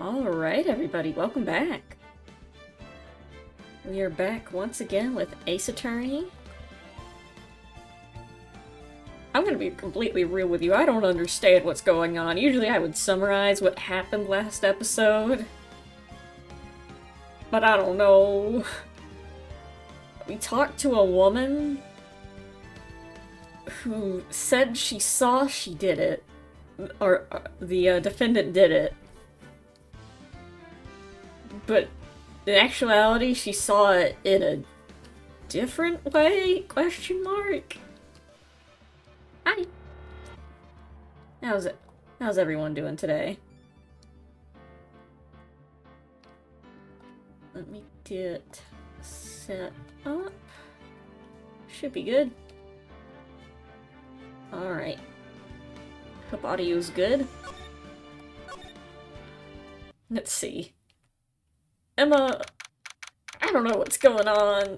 Alright, everybody, welcome back. We are back once again with Ace Attorney. I'm gonna be completely real with you, I don't understand what's going on. Usually I would summarize what happened last episode. But I don't know. We talked to a woman who said she saw she did it. Or the defendant did it. But in actuality, she saw it in a different way? Question mark? Hi. How's everyone doing today? Let me get set up. Should be good. Alright. Hope audio's good. Let's see. Emma, I don't know what's going on.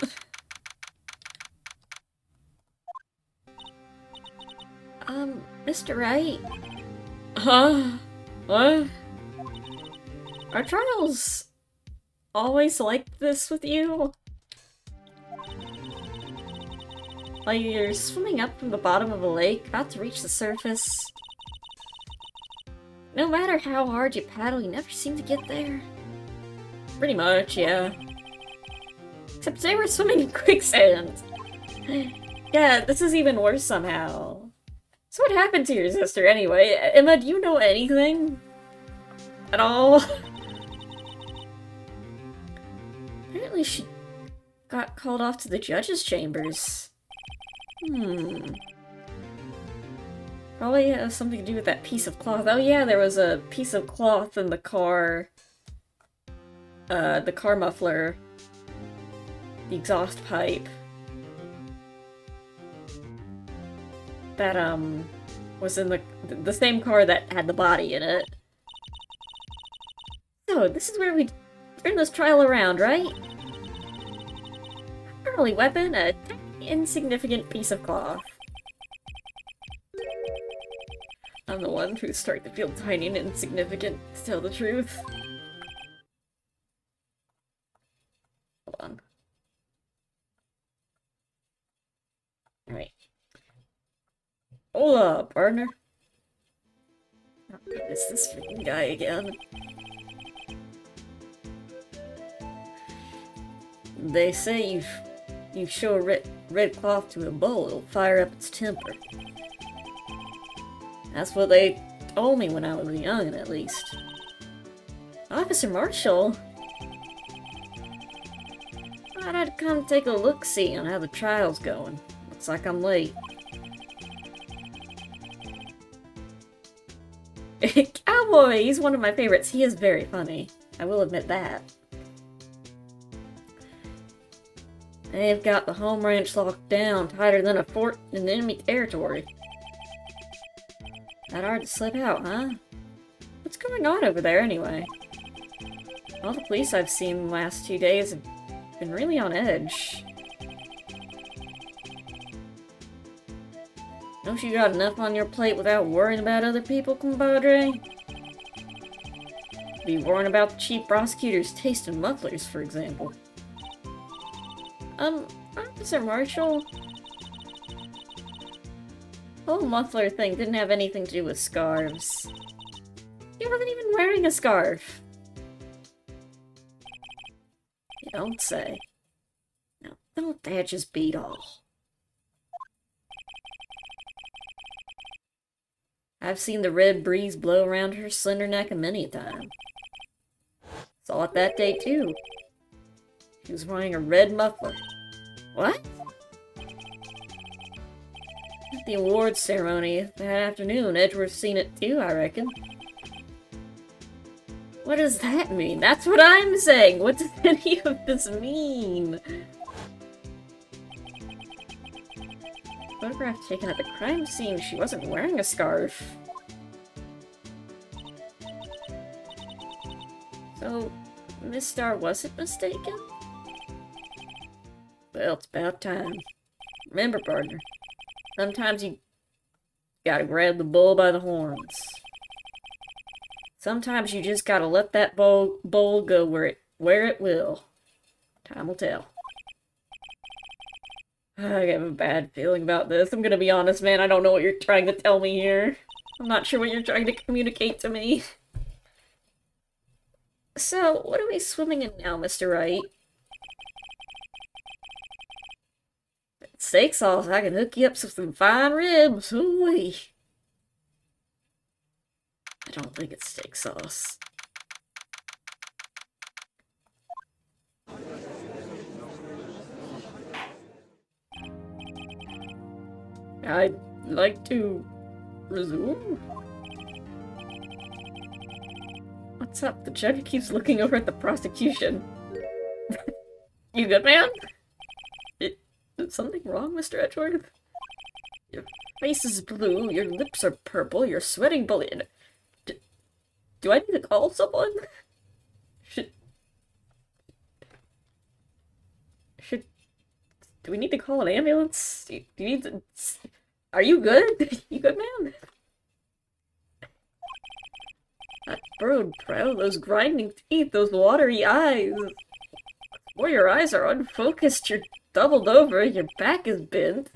Mr. Wright? Huh? What? Are trials always like this with you? Like you're swimming up from the bottom of a lake, about to reach the surface. No matter how hard you paddle, you never seem to get there. Pretty much, yeah. Except today we're swimming in quicksand. Yeah, this is even worse somehow. So what happened to your sister anyway? Emma, do you know anything? At all? Apparently she got called off to the judge's chambers. Probably has something to do with that piece of cloth. Oh yeah, there was a piece of cloth in the car muffler. The exhaust pipe. That, was in the same car that had the body in it. So, this is where we turn this trial around, right? Our only weapon, a tiny, insignificant piece of cloth. I'm the one who's starting to feel tiny and insignificant, to tell the truth. Hold on. Alright. Hold up, partner. Oh, it's this freaking guy again. They say you show a red cloth to a bull, it'll fire up its temper. That's what they told me when I was young, at least. Officer Marshall? Thought I'd come take a look-see on how the trial's going. Looks like I'm late. Cowboy! He's one of my favorites. He is very funny. I will admit that. They've got the home ranch locked down, tighter than a fort in enemy territory. That hard to slip out, huh? What's going on over there, anyway? All the police I've seen the last 2 days have been really on edge. Don't you got enough on your plate without worrying about other people, compadre? Be worrying about the chief prosecutor's taste in mufflers, for example. Officer Marshall? The whole muffler thing didn't have anything to do with scarves. He wasn't even wearing a scarf. You don't say. Now, don't that just beat all? I've seen the red breeze blow around her slender neck a many a time. Saw it that day, too. She was wearing a red muffler. What? At the awards ceremony that afternoon, Edgeworth's seen it too, I reckon. What does that mean? That's what I'm saying! What does any of this mean? Photograph taken at the crime scene, she wasn't wearing a scarf. So, Miss Starr wasn't mistaken? Well, it's about time. Remember, partner, sometimes you gotta grab the bull by the horns. Sometimes you just gotta let that bowl go where it will. Time will tell. I have a bad feeling about this. I'm gonna be honest, man. I don't know what you're trying to tell me here. I'm not sure what you're trying to communicate to me. So, what are we swimming in now, Mr. Wright? Steak sauce, I can hook you up with some fine ribs. Ooh-wee. I don't think it's steak sauce. I'd like to resume? What's up? The judge keeps looking over at the prosecution. You good, man? Is something wrong, Mr. Edgeworth? Your face is blue, your lips are purple, you're sweating bully. Do I need to call someone? Do we need to call an ambulance? Do you need to... Are you good? You good, man? That furrowed brow, those grinding teeth, those watery eyes. Boy, your eyes are unfocused, you're doubled over, your back is bent.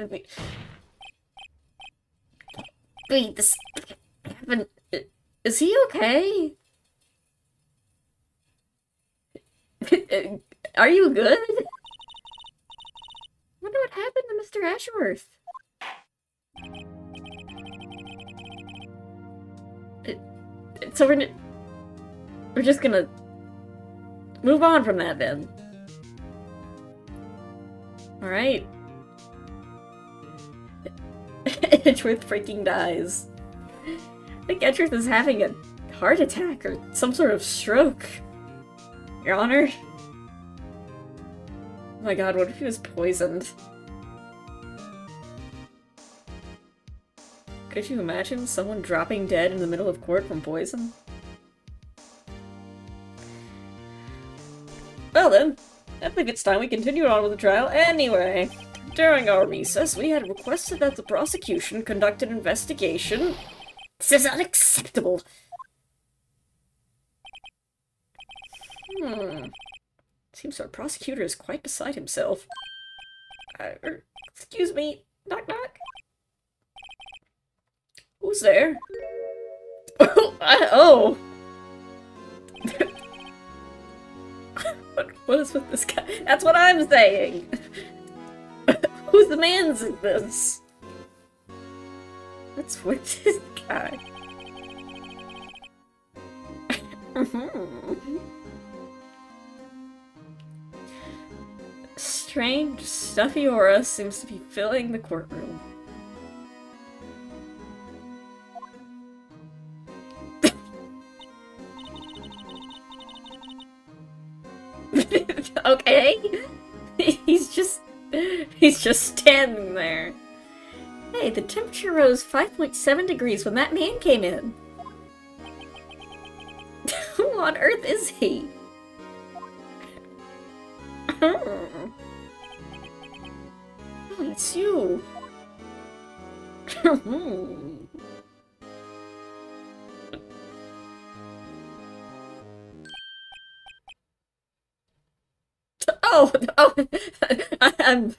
Wait, this happened... Is he okay? Are you good? I wonder what happened to Mr. Ashworth. So we're just gonna move on from that then. Alright. Edgeworth freaking dies. I think Edgeworth is having a heart attack or some sort of stroke. Your Honor? Oh my god, what if he was poisoned? Could you imagine someone dropping dead in the middle of court from poison? Well then, I think it's time we continue on with the trial anyway. During our recess, we had requested that the prosecution conduct an investigation. This is unacceptable! Seems our prosecutor is quite beside himself. Excuse me. Knock knock. Who's there? Oh! What is with this guy? That's what I'm saying! Whose demands is this? What's with this guy? Strange, stuffy aura seems to be filling the courtroom. Okay? He's just standing there. Hey, the temperature rose 5.7 degrees when that man came in. Who on earth is he? Oh, it's you. Oh, I'm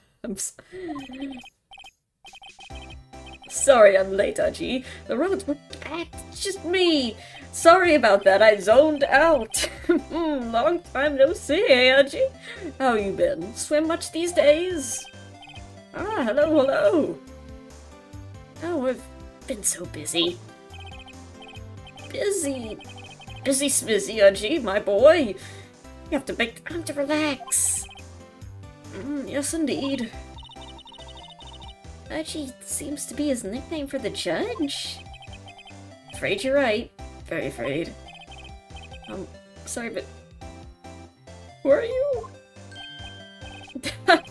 sorry I'm late, Aji. The roads were packed. It's just me. Sorry about that. I zoned out. Long time no see, eh, Aji? How you been? Swim much these days? Ah, hello, hello. Oh, I've been so busy. Busy smizzy, Aji, my boy. You have to make time to relax. Yes, indeed. Aji seems to be his nickname for the judge. Afraid you're right. Very afraid. Sorry, but... Who are you?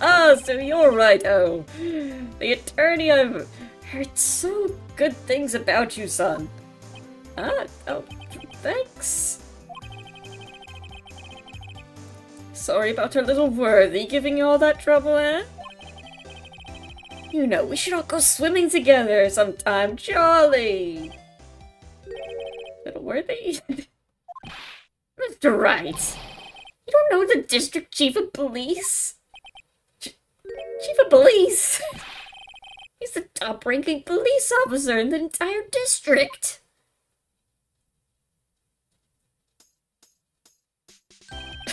Ah, so you're right, oh. The attorney, I've heard so good things about you, son. Ah, oh, thanks. Sorry about our little worthy giving you all that trouble, eh? You know, we should all go swimming together sometime, jolly! Little worthy? Mr. Wright, you don't know the district chief of police? Chief of police? He's the top-ranking police officer in the entire district.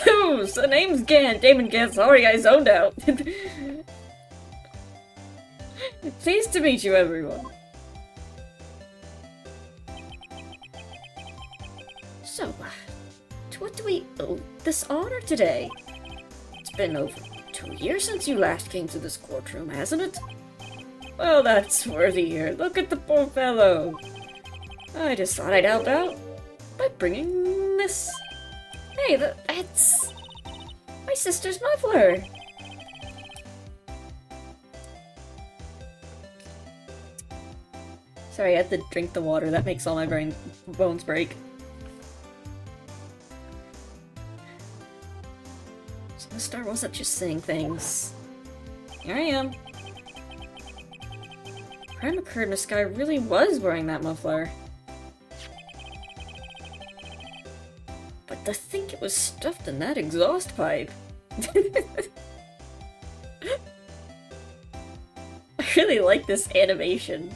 Oh, so the name's Damon Gant. Sorry, I zoned out. Pleased to meet you, everyone. So, to what do we owe this honor today? It's been over 2 years since you last came to this courtroom, hasn't it? Well, that's worthy here. Look at the poor fellow. I just thought I'd help out by bringing this. Hey, that's my sister's muffler. Sorry, I had to drink the water. That makes all my bones break. So the star wasn't just saying things. Here I am. Crime occurred, this guy really was wearing that muffler. But to think it was stuffed in that exhaust pipe. I really like this animation.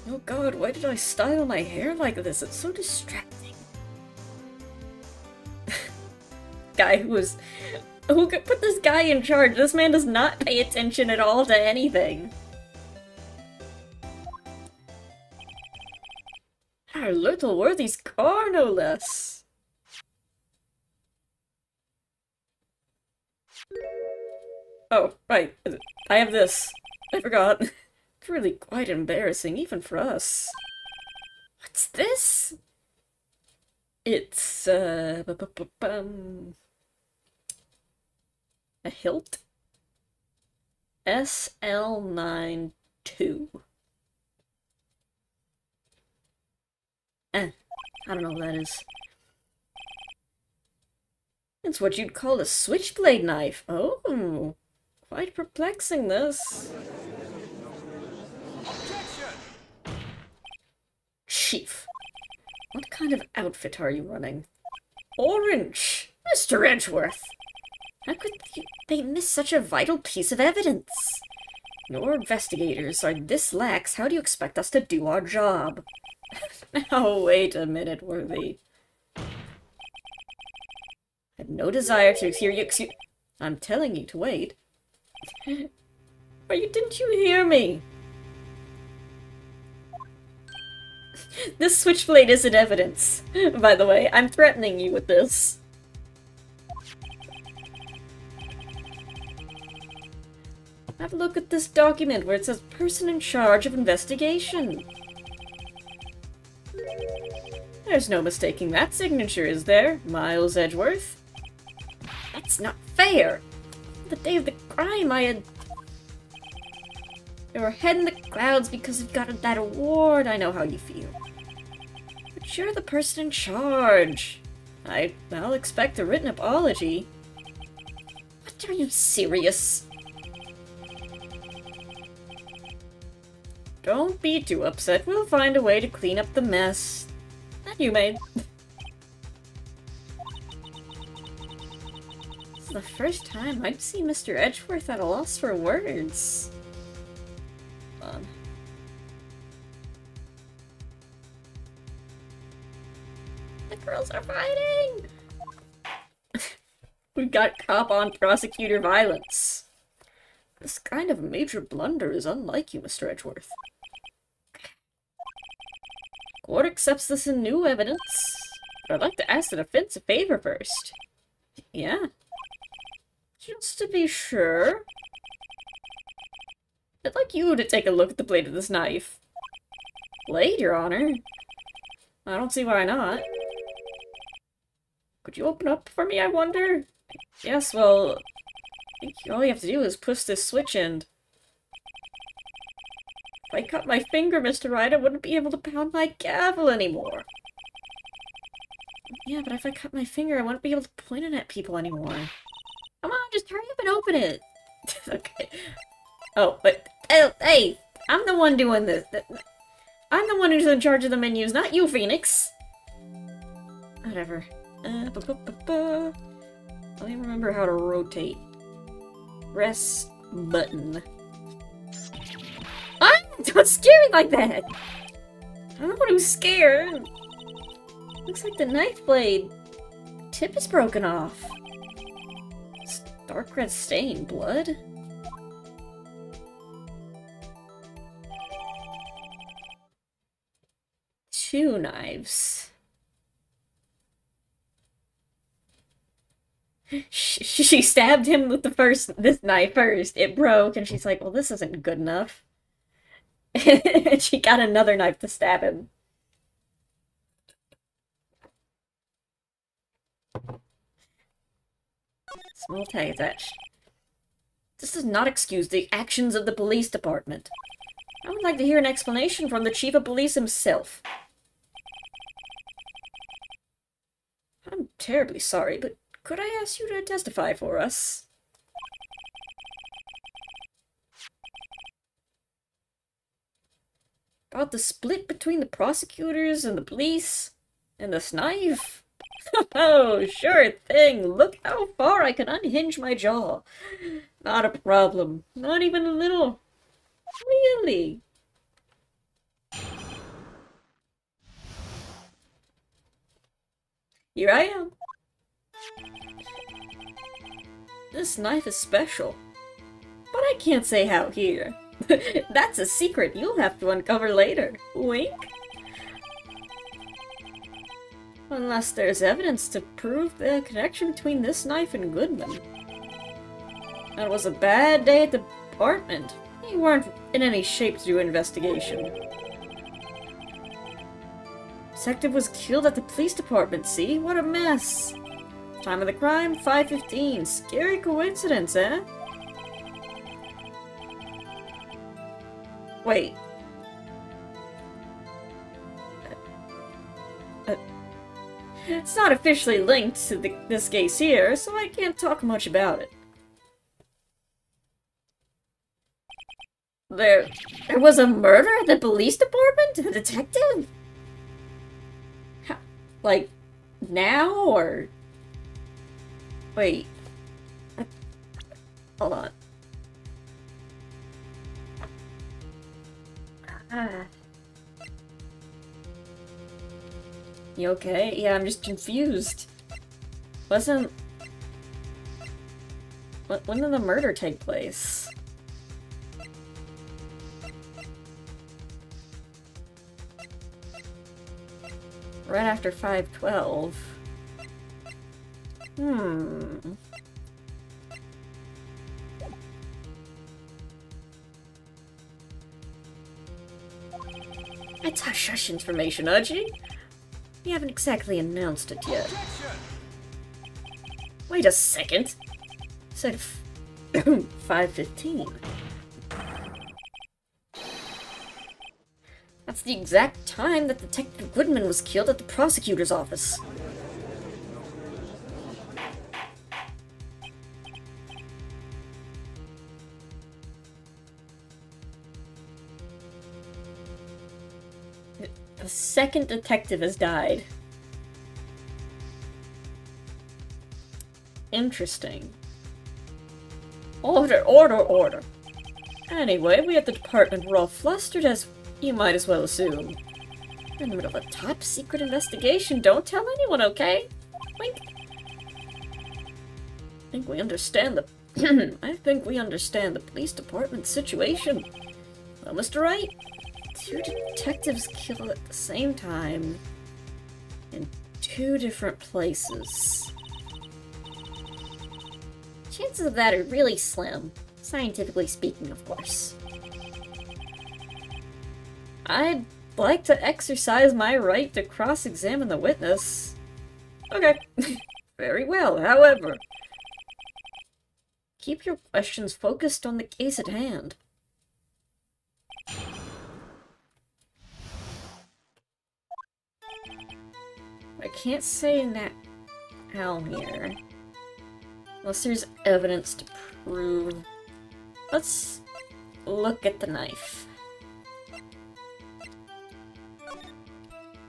Oh god, why did I style my hair like this? It's so distracting. Guy who could put this guy in charge? This man does not pay attention at all to anything. Our little worthy's car, no less. Oh, right. I have this. I forgot. It's really quite embarrassing, even for us. What's this? It's, a hilt? SL92. I don't know what that is. It's what you'd call a switchblade knife. Oh, quite perplexing, this. Chief, what kind of outfit are you running? Orange! Mr. Edgeworth! How could they miss such a vital piece of evidence? Your investigators are this lax. How do you expect us to do our job? Now, wait a minute, Worthy. I have no desire to hear you excuse. I'm telling you to wait. Or didn't you hear me? This switchblade isn't evidence. By the way, I'm threatening you with this. Have a look at this document where it says person in charge of investigation. There's no mistaking that signature, is there, Miles Edgeworth? That's not fair! The day of the crime, they were head in the clouds because you've got that award. I know how you feel. But you're the person in charge. I'll expect a written apology. What, are you serious? Don't be too upset. We'll find a way to clean up the mess that you made. It's the first time I've seen Mr. Edgeworth at a loss for words. The girls are fighting! We've got cop on prosecutor violence. This kind of major blunder is unlike you, Mr. Edgeworth. Court accepts this in new evidence, but I'd like to ask the defense a favor first. Yeah. Just to be sure. I'd like you to take a look at the blade of this knife. Blade, Your Honor? I don't see why not. Could you open up for me, I wonder? Yes, well, I think all you have to do is push this switch in. If I cut my finger, Mr. Wright, I wouldn't be able to pound my gavel anymore. Yeah, but if I cut my finger, I wouldn't be able to point it at people anymore. Come on, just hurry up and open it. Okay. Oh, but, hey, I'm the one doing this. I'm the one who's in charge of the menus, not you, Phoenix! Whatever. Let me remember how to rotate. Press button. Ah! Don't scare me like that! I'm the one who's scared. Looks like the knife blade tip is broken off. It's dark red stain. Blood? Two knives. She stabbed him with this knife first. It broke, and she's like, well, this isn't good enough. And she got another knife to stab him. Small tag attached. This does not excuse the actions of the police department. I would like to hear an explanation from the chief of police himself. I'm terribly sorry, but could I ask you to testify for us? About the split between the prosecutors and the police? And this knife? Oh, sure thing. Look how far I can unhinge my jaw. Not a problem. Not even a little. Really? Here I am. This knife is special. But I can't say how here. That's a secret you'll have to uncover later. Wink? Unless there's evidence to prove the connection between this knife and Goodman. That was a bad day at the department. You weren't in any shape to do an investigation. Detective was killed at the police department, see? What a mess! Time of the crime, 5:15. Scary coincidence, eh? Wait. It's not officially linked to this case here, so I can't talk much about it. There was a murder at the police department? A detective? How, like, now, or... Wait. Hold on. You okay? Yeah, I'm just confused. When did the murder take place? Right after 5:12. That's hush-hush information, Udgy. We haven't exactly announced it yet. Wait a second. You said 5:15. That's the exact time that Detective Goodman was killed at the prosecutor's office. The second detective has died. Interesting. Order, order, order. Anyway, we at the department were all flustered, as you might as well assume. We're in the middle of a top-secret investigation. Don't tell anyone, okay? Wink. I think we understand the... I think we understand the police department's situation. Well, Mr. Wright? Two detectives killed at the same time. In two different places. Chances of that are really slim. Scientifically speaking, of course. I'd like to exercise my right to cross-examine the witness. Okay. Very well, however. Keep your questions focused on the case at hand. I can't say now here. Unless there's evidence to prove. Let's look at the knife.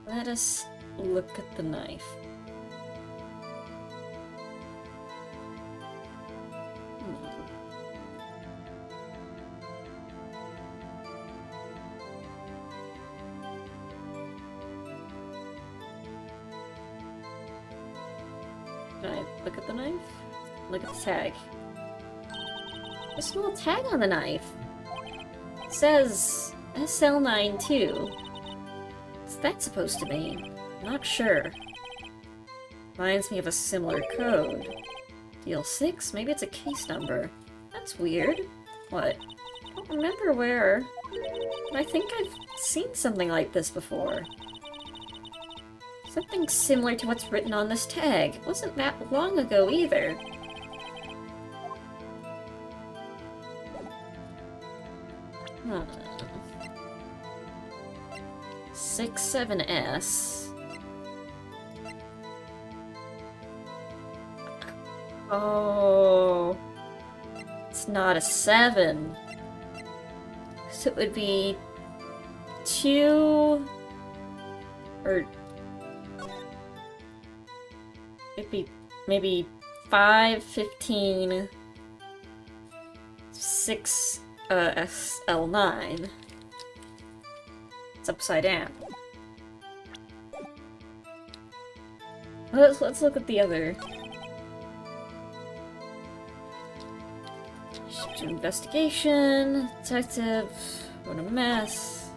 Let us look at the knife. Can I look at the knife? Look at the tag. A small tag on the knife. It says SL92. What's that supposed to mean? Not sure. Reminds me of a similar code. DL6? Maybe it's a case number. That's weird. What? I don't remember where. But I think I've seen something like this before. Something similar to what's written on this tag. It wasn't that long ago either. Hmm. 67S. Oh. It's not a 7. So it would be 2... or... it'd be maybe 5, 15, 6, SL9. It's upside down. Let's look at the other. Investigation, detective, what a mess.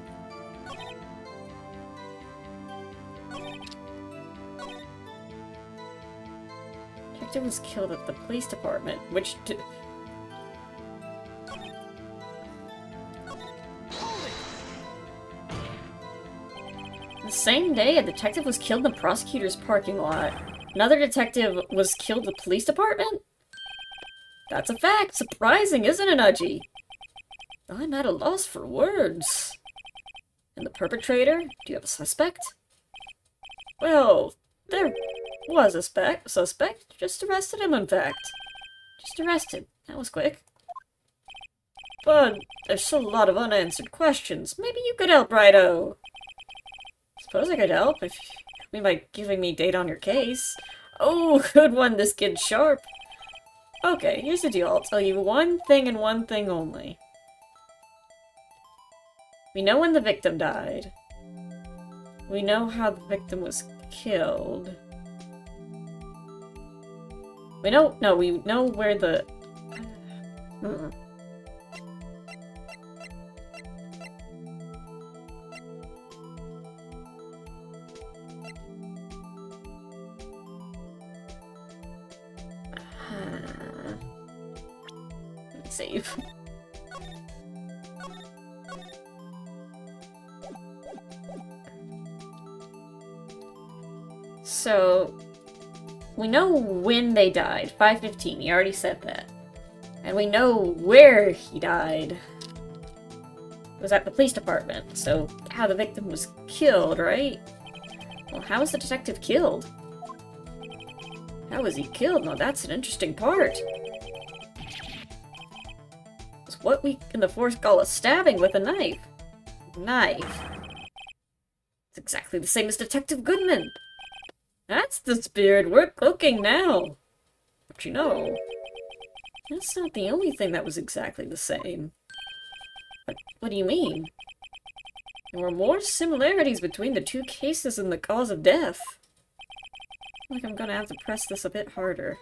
Detective was killed at the police department, which the same day, a detective was killed in the prosecutor's parking lot. Another detective was killed at the police department? That's a fact. Surprising, isn't it, Udgy? I'm at a loss for words. And the perpetrator? Do you have a suspect? Well, there was a suspect. Just arrested him, in fact. Just arrested. That was quick. But there's still a lot of unanswered questions. Maybe you could help, Righto. Suppose I could help, if you mean by giving me data on your case. Oh, good one, this kid's sharp. Okay, here's the deal. I'll tell you one thing and one thing only. We know when the victim died. We know how the victim was killed. We know where the... Let me save. So, we know when they died, 5:15, he already said that. And we know where he died. It was at the police department, so how the victim was killed, right? Well, how was the detective killed? How was he killed? Now that's an interesting part. It's what we in the Force call a stabbing with a knife. Knife. It's exactly the same as Detective Goodman. That's the spirit. We're cooking now. But you know, that's not the only thing that was exactly the same. What do you mean? There were more similarities between the two cases and the cause of death. I think I'm gonna have to press this a bit harder.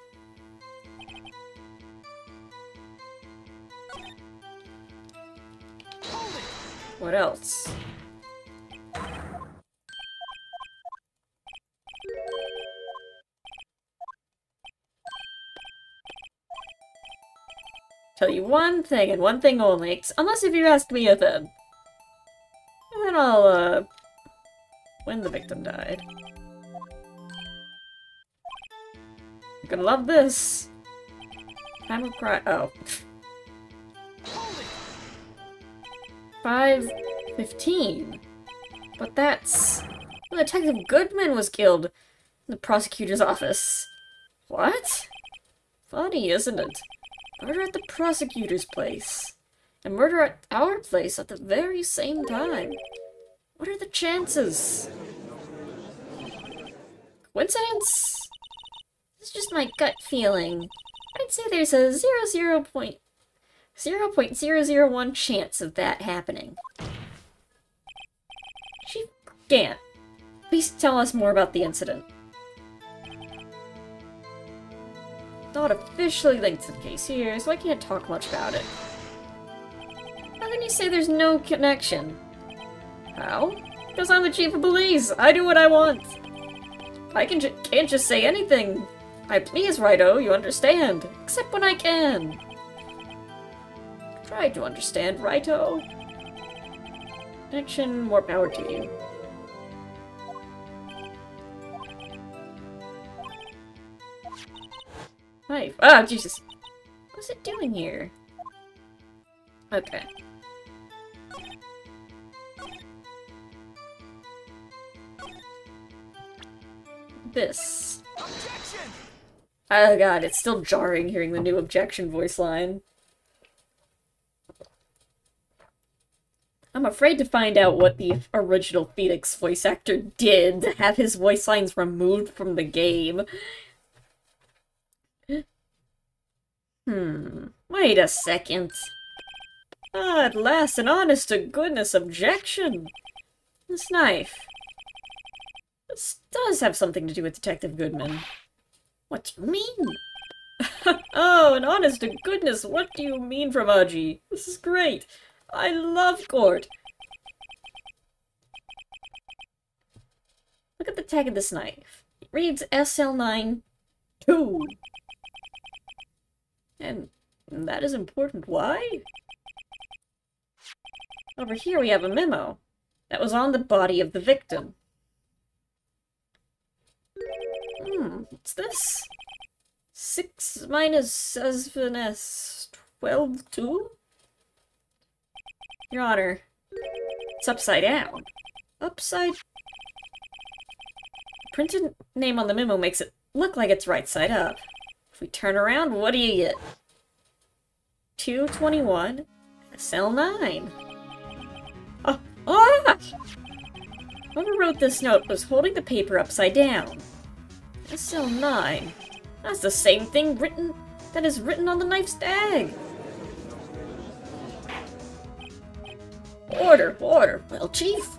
What else? Tell you one thing and one thing only, unless if you ask me then. And then I'll, when the victim died. You're gonna love this! Time of cry- oh. 5:15. But that's... when Detective Goodman was killed in the prosecutor's office. What? Funny, isn't it? Murder at the prosecutor's place. And murder at our place at the very same time. What are the chances? Coincidence? It's just my gut feeling. I'd say there's a 0.001 chance of that happening. Chief Gant, please tell us more about the incident. Not officially linked to the case here, so I can't talk much about it. How can you say there's no connection? How? Because I'm the chief of police! I do what I want! I can't just say anything! I please, Righto, you understand? Except when I can! Try to understand, Righto. Connection, more power to you. Knife. Ah, Jesus! What's it doing here? Okay. This. Objection! Oh god, it's still jarring hearing the new objection voice line. I'm afraid to find out what the original Phoenix voice actor did to have his voice lines removed from the game. Wait a second. Ah, at last, an honest-to-goodness objection. This knife. This does have something to do with Detective Goodman. What do you mean? Oh, an honest-to-goodness, what do you mean from Aji? This is great. I love Court. Look at the tag of this knife. It reads SL9-2. And that is important. Why? Over here we have a memo that was on the body of the victim. What's this? 6 minus 7s 12-2? Your Honor, it's upside down. Upside... Printed name on the memo makes it look like it's right side up. If we turn around, what do you get? 221 SL9. Whoever wrote this note was holding the paper upside down. SL9. That's the same thing that is written on the knife's tag. Order, order. Well, Chief.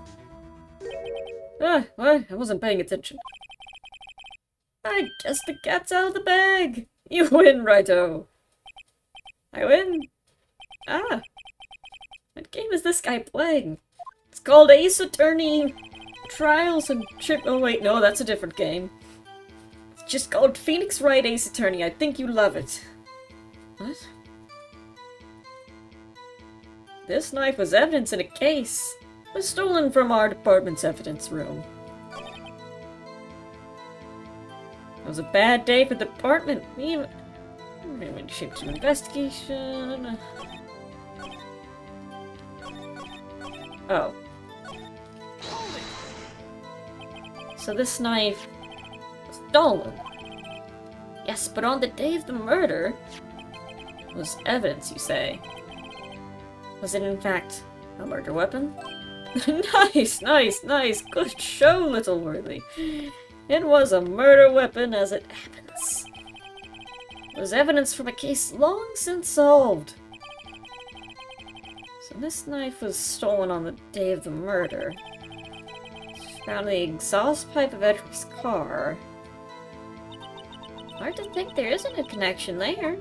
What? I wasn't paying attention. I guess the cat's out of the bag. You win, Righto. I win? Ah. What game is this guy playing? It's called Ace Attorney Trials and Trip. Oh wait, no, that's a different game. It's just called Phoenix Wright Ace Attorney. I think you love it. What? This knife was evidence in a case. It was stolen from our department's evidence room. It was a bad day for the department. We went shipped to investigation. Oh. So this knife was stolen. Yes, but on the day of the murder, it was evidence, you say. Was it in fact a murder weapon? Nice, nice, nice. Good show, Little Worthy. It was a murder weapon as it happens. It was evidence from a case long since solved. So this knife was stolen on the day of the murder. Found in the exhaust pipe of Edric's car. Hard to think there isn't a connection there.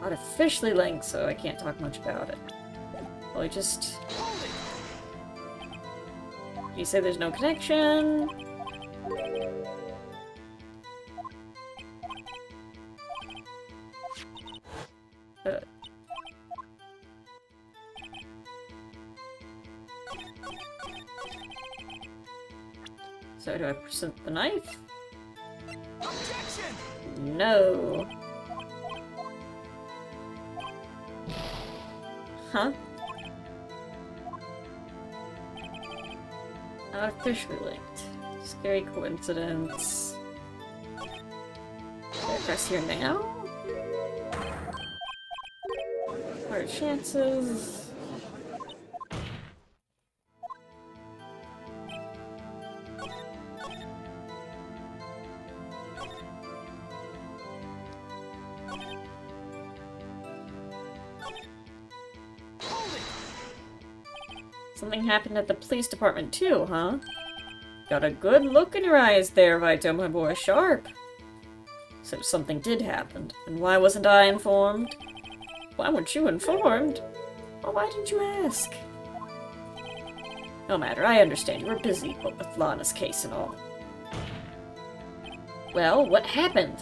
Not officially linked, so I can't talk much about it. Well, just... You say there's no connection. So do I present the knife? Objection! No. Huh? Not officially linked. Scary coincidence. Can I press here now? chances? Something happened at the police department too, huh? Got a good look in your eyes there, Vito, my boy. Sharp. So something did happen. And why wasn't I informed? Why weren't you informed? Well, why didn't you ask? No matter, I understand you were busy with Lana's case and all. Well, what happened?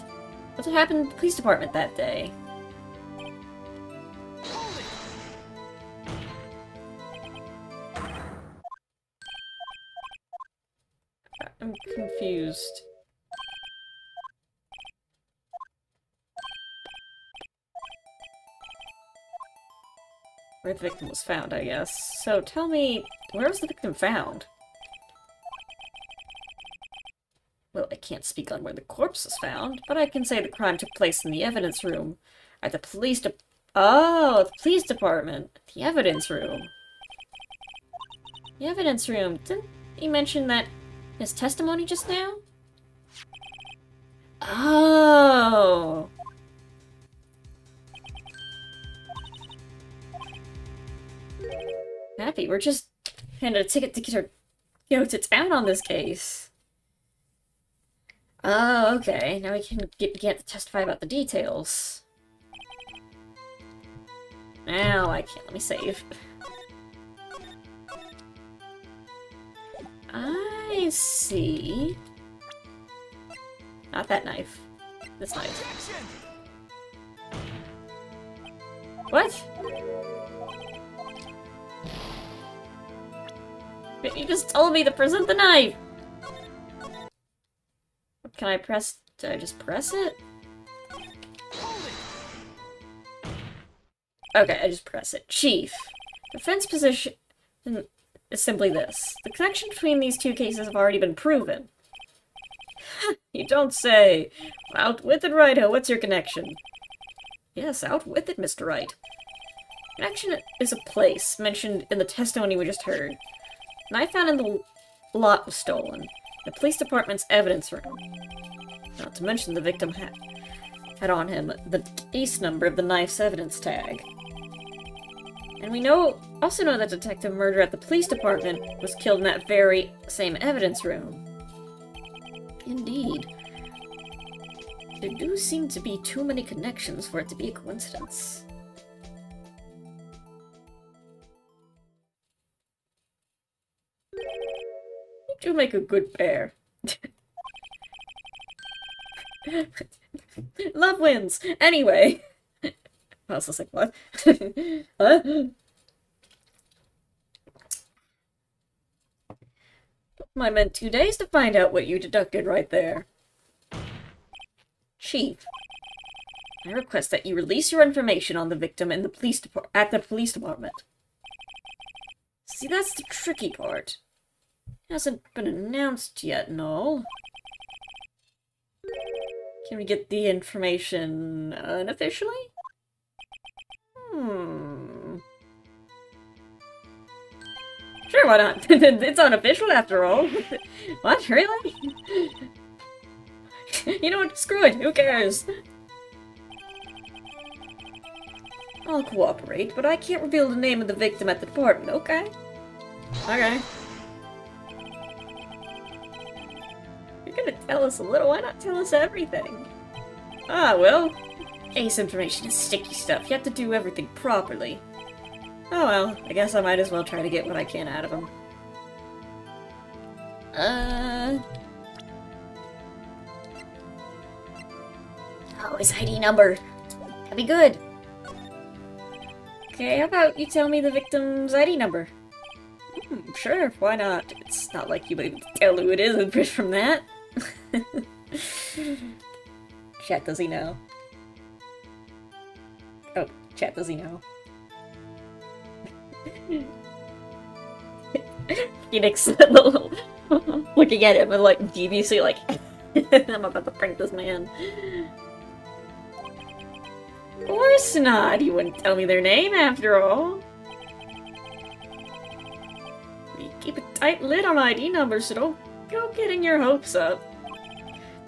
What happened at the police department that day? I'm confused. Where the victim was found, I guess. So tell me, where was the victim found? Well, I can't speak on where the corpse was found, but I can say the crime took place in the evidence room. At the police Oh, the police department. The evidence room. The evidence room. Didn't he mention that in his testimony just now? Oh. Happy, we're just handed a ticket to get her go to town on this case. Oh, okay. Now we can get to testify about the details. Now I can't. Let me save. I see. Not that knife. This knife. What? You just told me to present the knife! Can I press... Did I just press it? Okay, I just press it. Chief. Defense position is simply this. The connection between these two cases have already been proven. You don't say. Out with it, Wright. What's your connection? Yes, out with it, Mr. Wright. Connection is a place mentioned in the testimony we just heard. The knife found in the lot was stolen. The police department's evidence room. Not to mention the victim had on him the case number of the knife's evidence tag. And we also know that Detective Murder at the police department was killed in that very same evidence room. Indeed. There do seem to be too many connections for it to be a coincidence. You do make a good pair. Love wins! Anyway. I was just like, what? Huh? I meant 2 days to find out what you deducted right there. Chief, I request that you release your information on the victim in the at the police department. See, that's the tricky part. It hasn't been announced yet, no. Can we get the information unofficially? Sure, why not? It's unofficial after all. What? Really? You know what? Screw it. Who cares? I'll cooperate, but I can't reveal the name of the victim at the department, okay? Okay. You're gonna tell us a little, why not tell us everything? Ah, well. Case information is sticky stuff. You have to do everything properly. Oh well, I guess I might as well try to get what I can out of him. Oh, his ID number. That'd be good. Okay, how about you tell me the victim's ID number? Sure, why not? It's not like you'll be able to tell who it is just from that. Chat, does he know? Oh, chat, does he know? Phoenix looking at him and like deviously like I'm about to prank this man. Of course not. You wouldn't tell me their name after all. We keep a tight lid on ID numbers, so don't go getting your hopes up.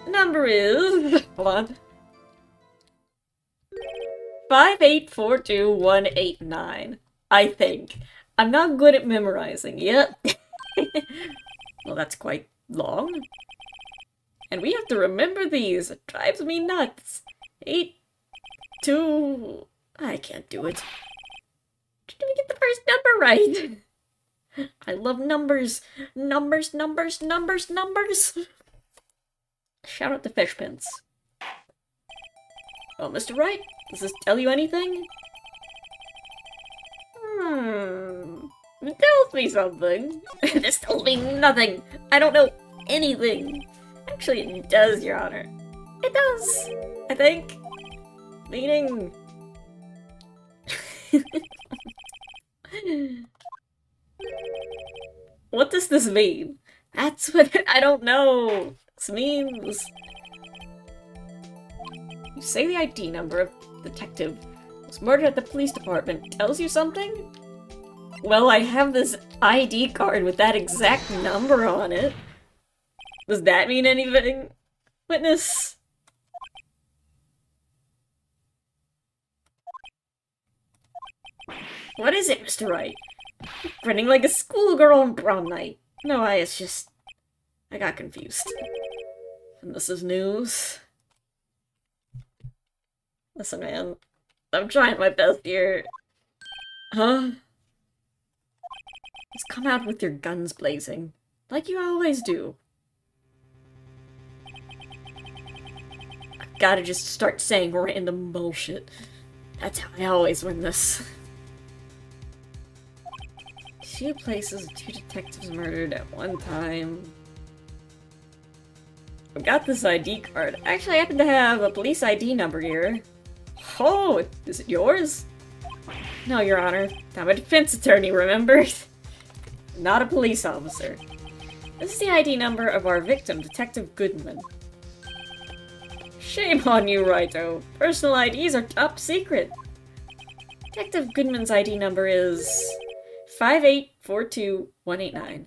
The number is... hold on. 5842189. I think. I'm not good at memorizing. Yep. Well, that's quite long. And we have to remember these. It drives me nuts. 82... I can't do it. Did we get the first number right? I love numbers. Numbers, numbers, numbers, numbers. Shout out to Fishpins. Oh, Mr. Wright, does this tell you anything? It tells me something. This tells me nothing. I don't know anything. Actually, it does, Your Honor. It does, I think. Meaning... What does this mean? That's what I don't know. This means... You say the ID number of the detective was murdered at the police department tells you something? Well, I have this ID card with that exact number on it. Does that mean anything? Witness? What is it, Mr. Wright? You're grinning like a schoolgirl on prom night. No, it's just... I got confused. And this is news. Listen, man. I'm trying my best here. Huh? Just come out with your guns blazing. Like you always do. I've gotta just start saying random bullshit. That's how I always win this. 2 places, 2 detectives murdered at one time. I've got this ID card. Actually, I happen to have a police ID number here. Oh, is it yours? No, Your Honor. I'm a defense attorney, remember? Not a police officer. This is the ID number of our victim, Detective Goodman. Shame on you, Righto. Personal IDs are top secret. Detective Goodman's ID number is 5842189.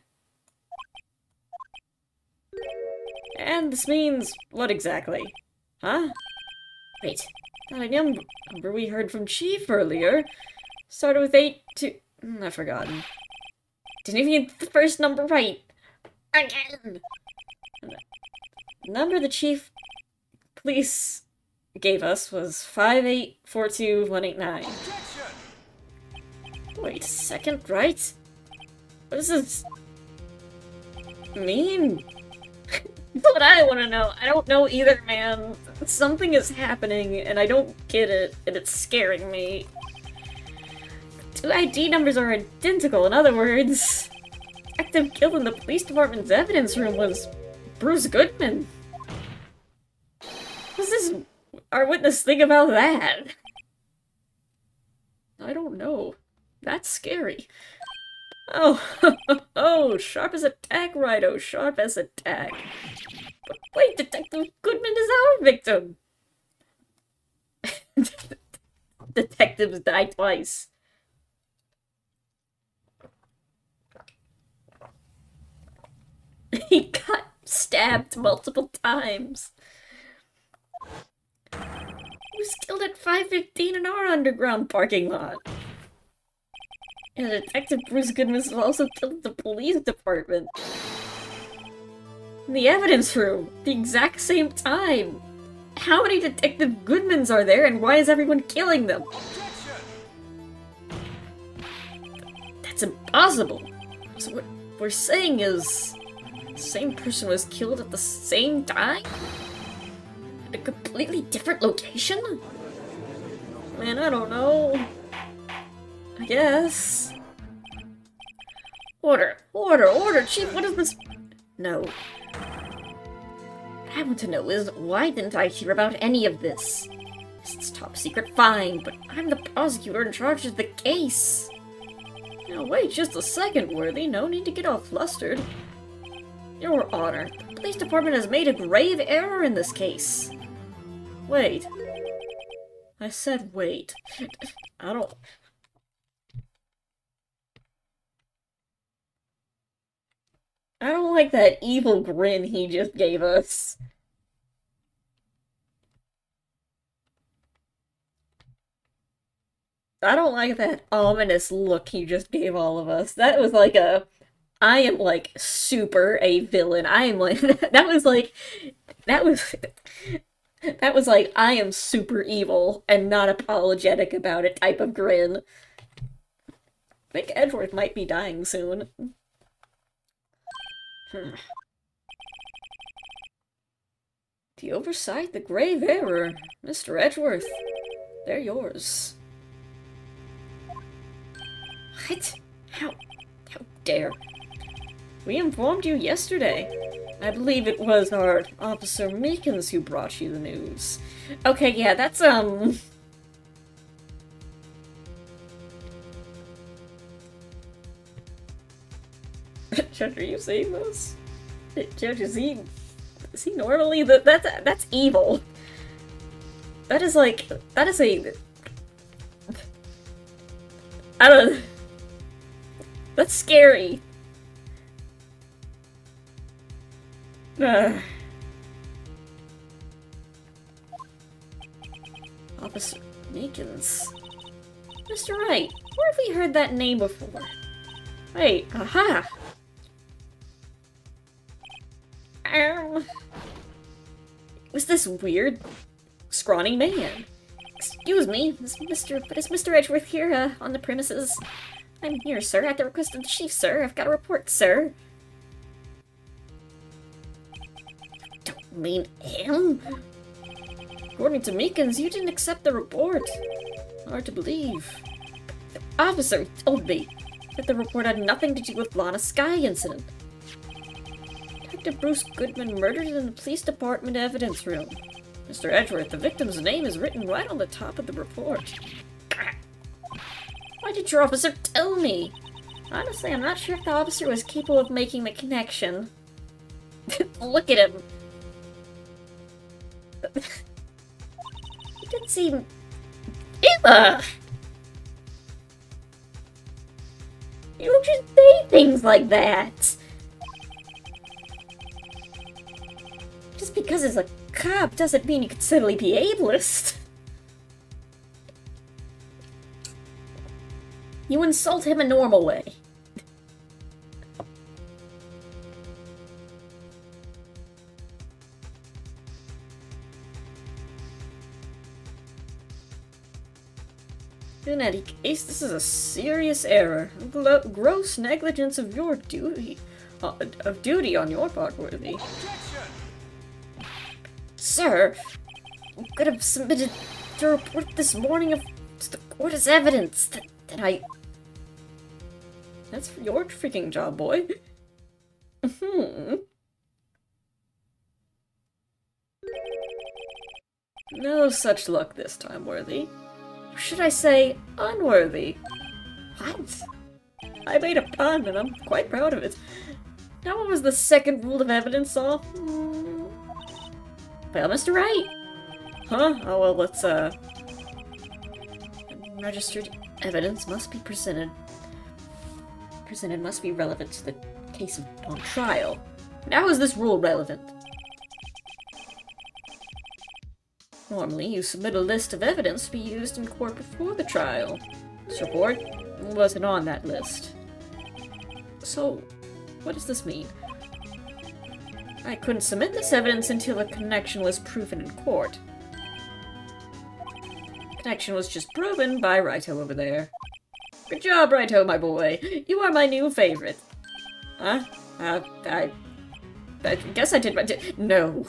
And this means what exactly? Huh? Wait, that number we heard from Chief earlier started with 82... I've forgotten. Didn't even get the first number right. Again! The number the Chief Police gave us was 5842189. Wait a second, right? What does this mean? That's what I want to know. I don't know either, man. Something is happening, and I don't get it, and it's scaring me. 2 ID numbers are identical, in other words. The detective killed in the police department's evidence room was Bruce Goodman. What does this our witness think about that? I don't know. That's scary. Oh, oh, sharp as a tack, Righto, sharp as a tack. But wait, Detective Goodman is our victim! Detectives die twice. He got stabbed multiple times. He was killed at 5:15 in our underground parking lot. And Detective Bruce Goodman was also killed at the police department. In the evidence room, the exact same time. How many Detective Goodmans are there, and why is everyone killing them? That's impossible. So what we're saying is, the same person was killed at the same time? At a completely different location? Man, I don't know. I guess. Order! Order! Order! Chief, what is this? No. What I want to know is, why didn't I hear about any of this? It's top secret, fine, but I'm the prosecutor in charge of the case. Now wait just a second, Worthy. No need to get all flustered. Your Honor, the police department has made a grave error in this case. Wait. I said wait. I don't... I don't like that evil grin he just gave us. I don't like that ominous look he just gave all of us. That was like a... I am like super a villain. I am like... that was like... That was... That was like, I am super evil and not apologetic about it type of grin. I think Edgeworth might be dying soon. The oversight, the grave error. Mr. Edgeworth, they're yours. What? How dare. We informed you yesterday. I believe it was our Officer Meekins who brought you the news. Okay, yeah, that's, Judge, are you seeing this? Judge, is he normally that's evil. That is like, that is a... I don't... That's scary. Officer Meekins. Mr. Wright, where have we heard that name before? Wait, aha! Who's this weird, scrawny man? Excuse me, is Mr. Edgeworth here, on the premises? I'm here, sir, at the request of the chief, sir. I've got a report, sir. Don't mean him? According to Meekins, you didn't accept the report. Hard to believe. The officer told me that the report had nothing to do with Lana Sky incident. Detective Bruce Goodman murdered in the police department evidence room. Mr. Edgeworth, the victim's name is written right on the top of the report. Why did your officer tell me? Honestly, I'm not sure if the officer was capable of making the connection. Look at him. He didn't seem... Ugh! You don't just say things like that! Just because he's a cop doesn't mean you could suddenly be ableist. You insult him a normal way. In any case, this is a serious error. Gross negligence of your duty. Duty on your part, Worthy. Sir, you could have submitted the report this morning to the court as evidence that I... That's your freaking job, boy. No such luck this time, Worthy. Or should I say, unworthy? What? I made a pun, and I'm quite proud of it. Now what was the second rule of evidence law? Well, Mr. Wright! Huh? Oh, well, let's, Registered evidence must be presented. Must be relevant to the case on trial. Now is this rule relevant? Normally, you submit a list of evidence to be used in court before the trial. This report wasn't on that list. So, what does this mean? I couldn't submit this evidence until a connection was proven in court. Connection was just proven by Wright over there. Good job, Wright, my boy. You are my new favorite. Huh? I guess I did my... No.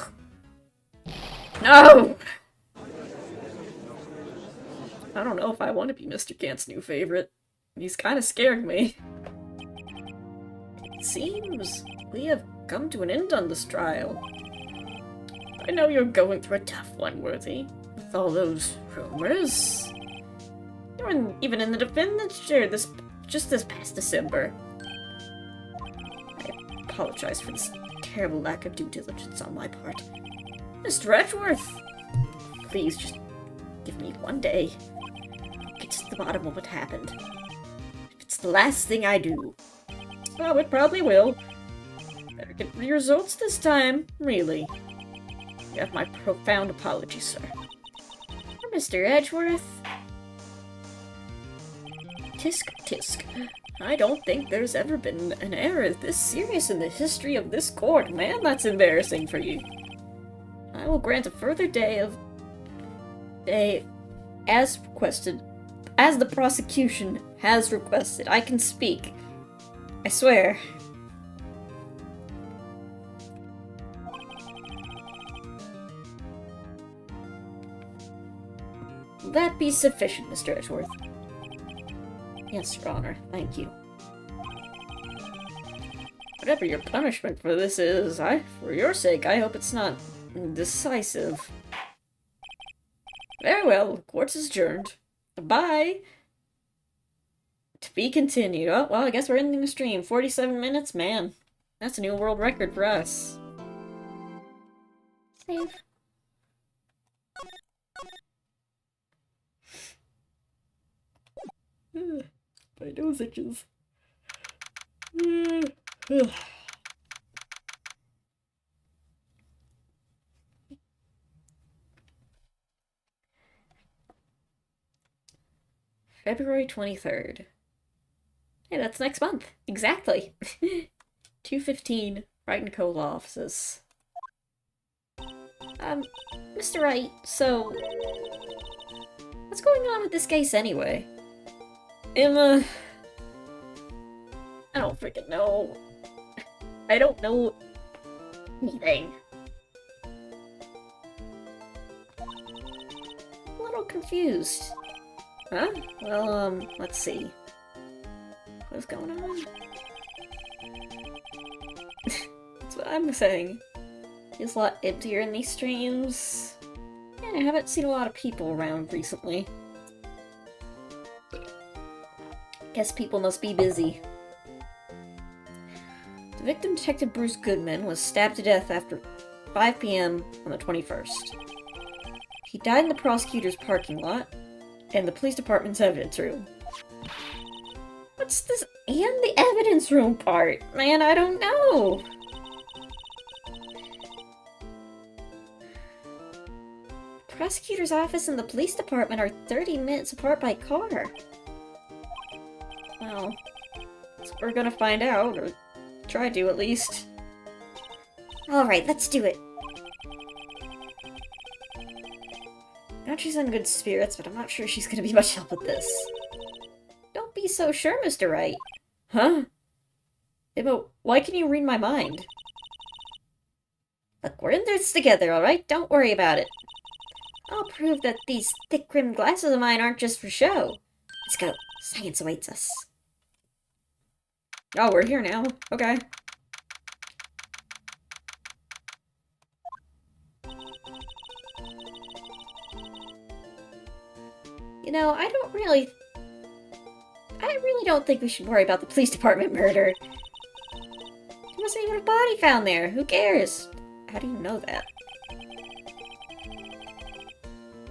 No! I don't know if I want to be Mr. Kant's new favorite. He's kind of scaring me. It seems we have come to an end on this trial. I know you're going through a tough one, Worthy. With all those rumors. You were even in the defendant's chair just this past December. I apologize for this terrible lack of due diligence on my part. Mr. Edgeworth! Please, just Give me one day. Get to the bottom of what happened. If it's the last thing I do. Oh, it probably will. Better get the results this time, really. You have my profound apologies, sir. Mr. Edgeworth. Tisk tisk. I don't think there's ever been an error this serious in the history of this court. Man, that's embarrassing for you. I will grant a further day as requested. As the prosecution has requested. I can speak. I swear. Will that be sufficient, Mr. Edgeworth? Yes, Your Honor. Thank you. Whatever your punishment for this is, for your sake, I hope it's not decisive. Very well, the court's adjourned. Bye! To be continued. Oh, well, I guess we're ending the stream. 47 minutes? Man, that's a new world record for us. Save. My nose itches. February 23rd. Hey, that's next month. Exactly. 2:15, Wright & Co. law offices. Mr. Wright, so... what's going on with this case anyway? Emma... I don't freaking know. I don't know anything. I'm a little confused. Huh? Well, let's see. What's going on? That's what I'm saying. Feels a lot emptier in these streams. And I haven't seen a lot of people around recently. Guess people must be busy. The victim, Detective Bruce Goodman, was stabbed to death after 5 p.m. on the 21st. He died in the prosecutor's parking lot and the police department's evidence room. What's this and the evidence room part? Man, I don't know. The prosecutor's office and the police department are 30 minutes apart by car. Well, we're gonna find out, or try to at least. Alright, let's do it. Now she's in good spirits, but I'm not sure she's gonna be much help with this. Don't be so sure, Mr. Wright. Huh? But why can you read my mind? Look, we're in this together, alright? Don't worry about it. I'll prove that these thick-rimmed glasses of mine aren't just for show. Let's go. Science awaits us. Oh, we're here now. Okay. You know, I really don't think we should worry about the police department murder. There wasn't even a body found there. Who cares? How do you know that?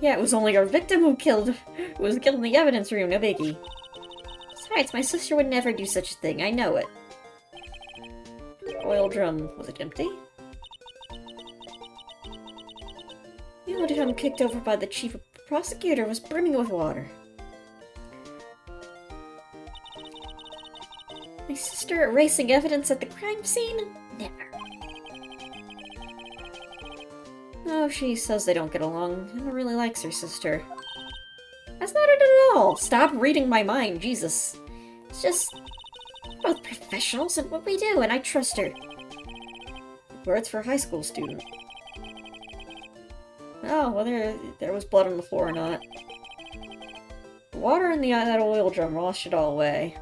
Yeah, it was only our victim who was killed in the evidence room, no biggie. Besides, my sister would never do such a thing, I know it. The oil drum, was it empty? The oil drum kicked over by the chief prosecutor was brimming with water. My sister erasing evidence at the crime scene? Never. Oh, she says they don't get along. Emma really likes her sister. That's not it at all! Stop reading my mind, Jesus. It's just... we're both professionals at what we do, and I trust her. Words for a high school student. Oh, whether there was blood on the floor or not. The water in that oil drum washed it all away.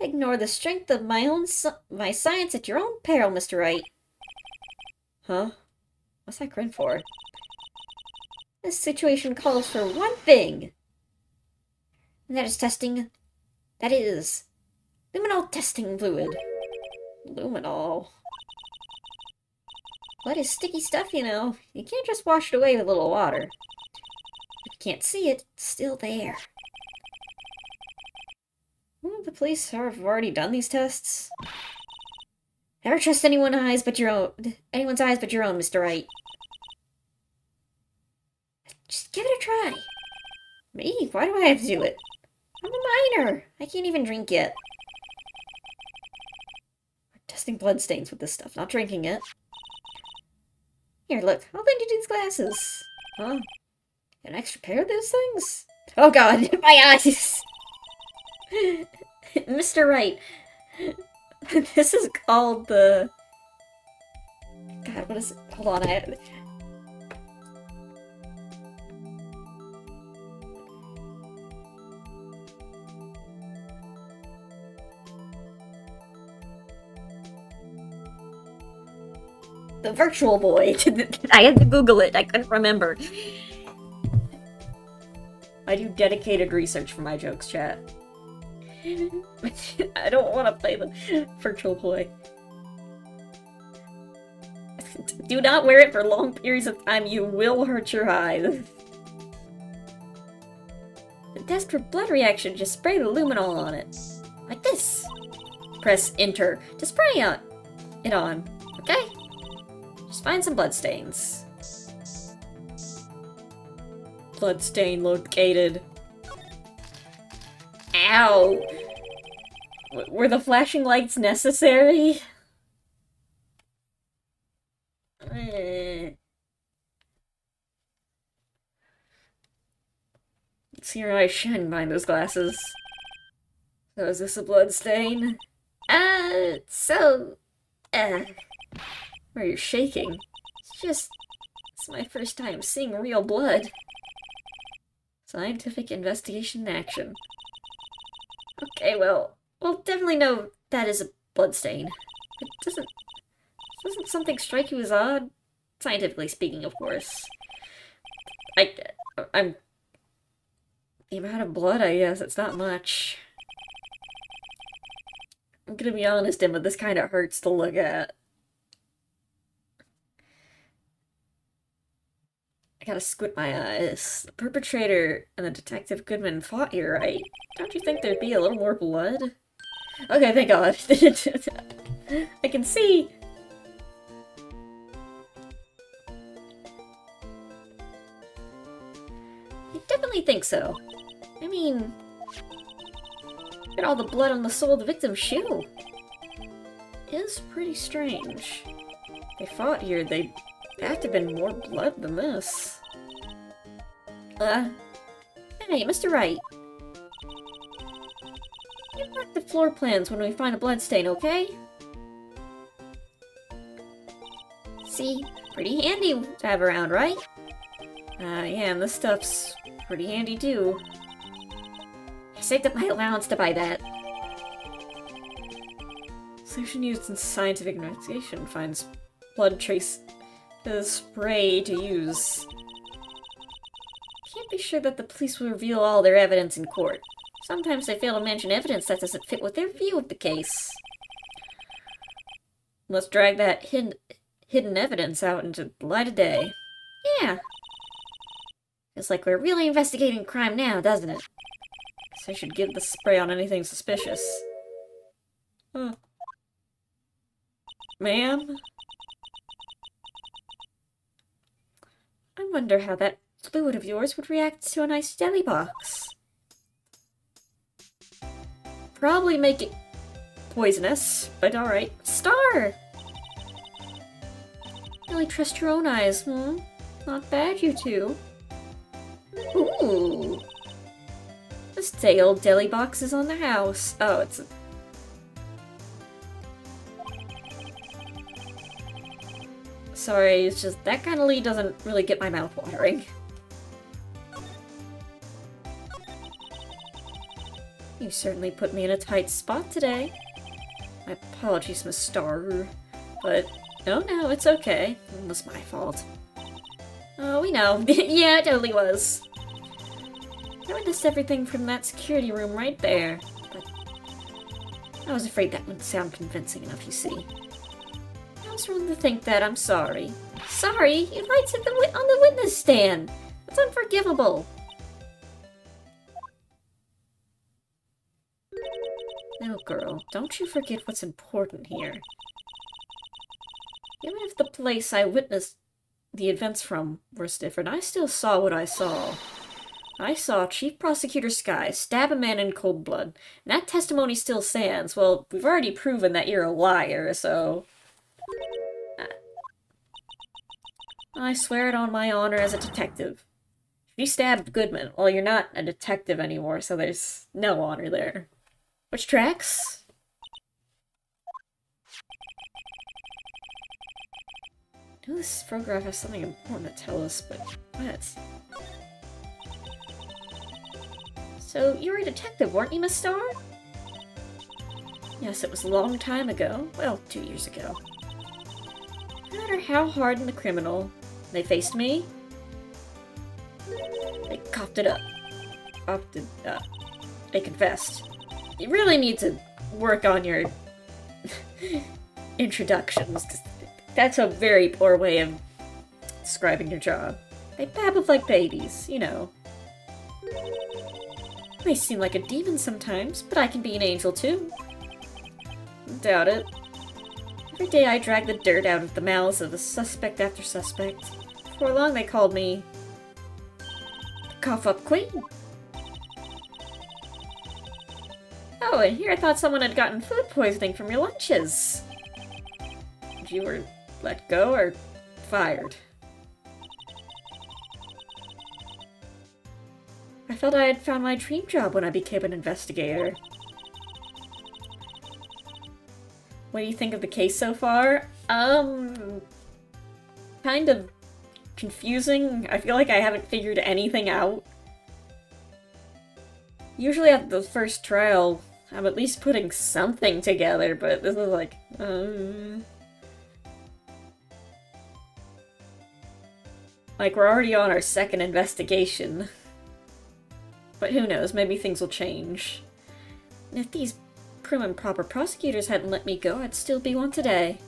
Ignore the strength of my science at your own peril, Mr. Wright. Huh? What's that grin for? This situation calls for one thing. And that is testing... that is... luminol testing fluid. Luminol. Blood is sticky stuff, you know. You can't just wash it away with a little water. If you can't see it, it's still there. Wouldn't the police have already done these tests? Never trust anyone's eyes but your own, Mr. Wright. Just give it a try. Me? Why do I have to do it? I'm a minor. I can't even drink yet. We're testing bloodstains with this stuff, not drinking it. Here, look. I'll lend you these glasses. Huh? An extra pair of those things? Oh god, my eyes! Mr. Wright. This is called the... God, what is it? Hold on, The Virtual Boy. I had to Google it. I couldn't remember. I do dedicated research for my jokes, chat. I don't want to play the Virtual Boy. Do not wear it for long periods of time. You will hurt your eyes. To test for blood reaction, just spray the luminol on it. Like this. Press enter to spray it on. Okay? Just find some bloodstains. Bloodstain located. Ow! Were the flashing lights necessary? See your eyes shine behind those glasses. So is this a bloodstain? Where you're shaking. It's my first time seeing real blood. Scientific investigation in action. Okay, well, we'll definitely know that is a bloodstain. It doesn't something strike you as odd? Scientifically speaking, of course. I'm... The amount of blood, I guess, it's not much. I'm gonna be honest, Emma, this kinda hurts to look at. I gotta squint my eyes. The perpetrator and the Detective Goodman fought here, right? Don't you think there'd be a little more blood? Okay, thank God. I can see. I definitely think so. I mean, look at all the blood on the sole of the victim's shoe. It is pretty strange. They fought here, they have to have been more blood than this. Hey, Mr. Wright. You mark the floor plans when we find a bloodstain, okay? See? Pretty handy to have around, right? Yeah, and this stuff's pretty handy too. I saved up my allowance to buy that. Solution used in scientific investigation finds blood trace spray to use. Can't be sure that the police will reveal all their evidence in court. Sometimes they fail to mention evidence that doesn't fit with their view of the case. Let's drag that hidden evidence out into the light of day. Yeah. Feels like we're really investigating crime now, doesn't it? Guess I should give the spray on anything suspicious. Huh. Ma'am? I wonder how that fluid of yours would react to a nice jelly box. Probably make it poisonous, but alright. Star! Really trust your own eyes, hmm? Not bad, you two. Ooh! This day old deli box is on the house. Oh, it's a... Sorry, it's just that kind of lead doesn't really get my mouth watering. You certainly put me in a tight spot today. My apologies, Miss Star, but oh no, it's okay. It was my fault. Oh, we know. Yeah, it totally was. I witnessed everything from that security room right there, but I was afraid that wouldn't sound convincing enough, you see. I was wrong to think that. I'm sorry. Sorry? You lied to on the witness stand. That's unforgivable. No, girl. Don't you forget what's important here. Even if the place I witnessed the events from was different, I still saw what I saw. I saw Chief Prosecutor Sky stab a man in cold blood. And that testimony still stands. Well, we've already proven that you're a liar, so... I swear it on my honor as a detective. If you stabbed Goodman, well, you're not a detective anymore, so there's no honor there. Which tracks? I know this photograph has something important to tell us, but what? So, you were a detective, weren't you, Miss Starr? Yes, it was a long time ago. Well, 2 years ago. No matter how hardened the criminal, they faced me. They coughed it up. Opted up. They confessed. You really need to work on your introductions. That's a very poor way of describing your job. They babbled like babies, you know. I may seem like a demon sometimes, but I can be an angel too. Doubt it. Every day I drag the dirt out of the mouths of the suspect after suspect. Before long they called me the Cough-Up Queen. Oh, and here I thought someone had gotten food poisoning from your lunches. You were let go or fired? I felt I had found my dream job when I became an investigator. What do you think of the case so far? Kind of confusing. I feel like I haven't figured anything out. Usually at the first trial, I'm at least putting something together, but this is like, like, we're already on our second investigation. But who knows, maybe things will change. And if these prim and proper prosecutors hadn't let me go, I'd still be one today.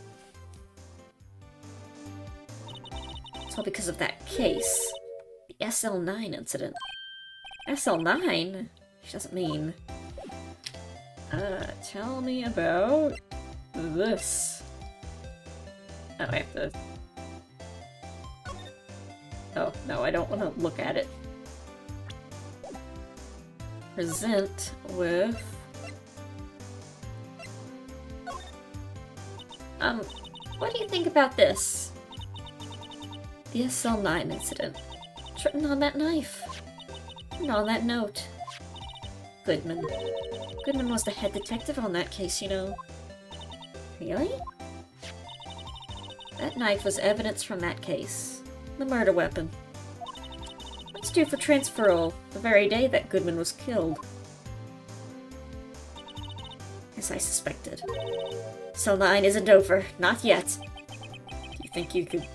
It's all because of that case. The SL9 incident. SL9? She doesn't mean... tell me about... this. Oh, I have to... Oh, no, I don't want to look at it. Present with... what do you think about this? The SL9 incident. It's written on that knife. And on that note. Goodman. Goodman was the head detective on that case, you know. Really? That knife was evidence from that case. The murder weapon. It's due for transferal the very day that Goodman was killed. As I suspected. SL9 isn't over. Not yet. Do you think you could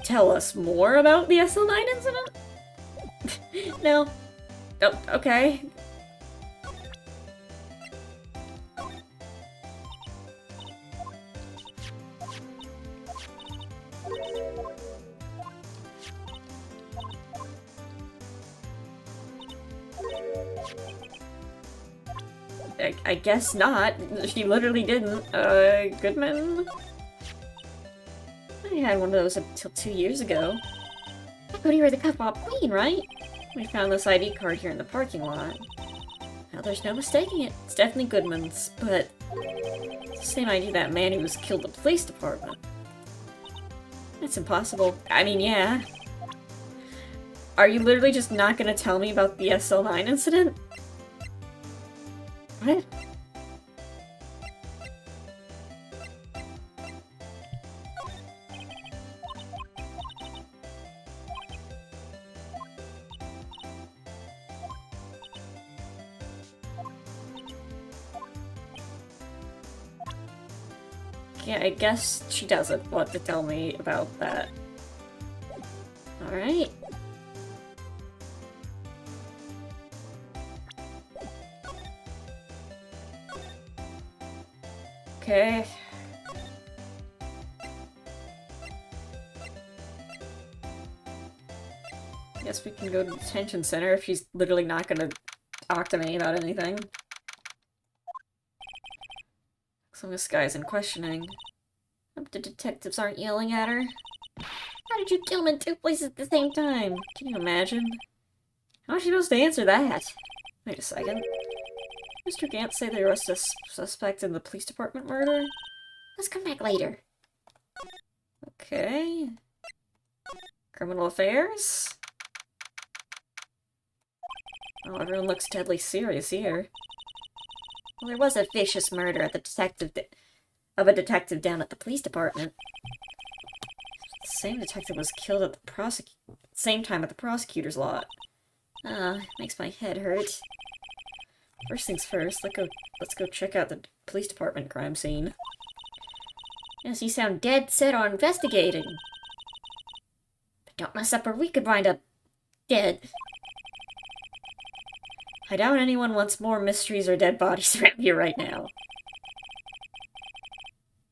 tell us more about the SL9 incident? No. Oh, okay. I guess not. She literally didn't. Goodman? I had one of those until 2 years ago. But you were the Cough-Up Queen, right? We found this ID card here in the parking lot. Now there's no mistaking it. It's definitely Goodman's, but it's the same ID that man who was killed at the police department. That's impossible. I mean, yeah. Are you literally just not gonna tell me about the SL9 incident? What? Yeah, I guess she doesn't want to tell me about that. Alright. Okay. I guess we can go to the detention center if she's literally not gonna talk to me about anything. Some of this guy's in questioning. Hope the detectives aren't yelling at her. How did you kill him in 2 places at the same time? Can you imagine? How is she supposed to answer that? Wait a second. Mr. Gant say they arrested a suspect in the police department murder? Let's come back later. Okay. Criminal affairs? Oh, everyone looks deadly serious here. Well, there was a vicious murder at the of a detective down at the police department. The same detective was killed at the same time at the prosecutor's lot. Makes my head hurt. First things first, let's go check out the police department crime scene. Yes, you sound dead set on investigating. But don't mess up or we could wind up dead. I doubt anyone wants more mysteries or dead bodies around here right now.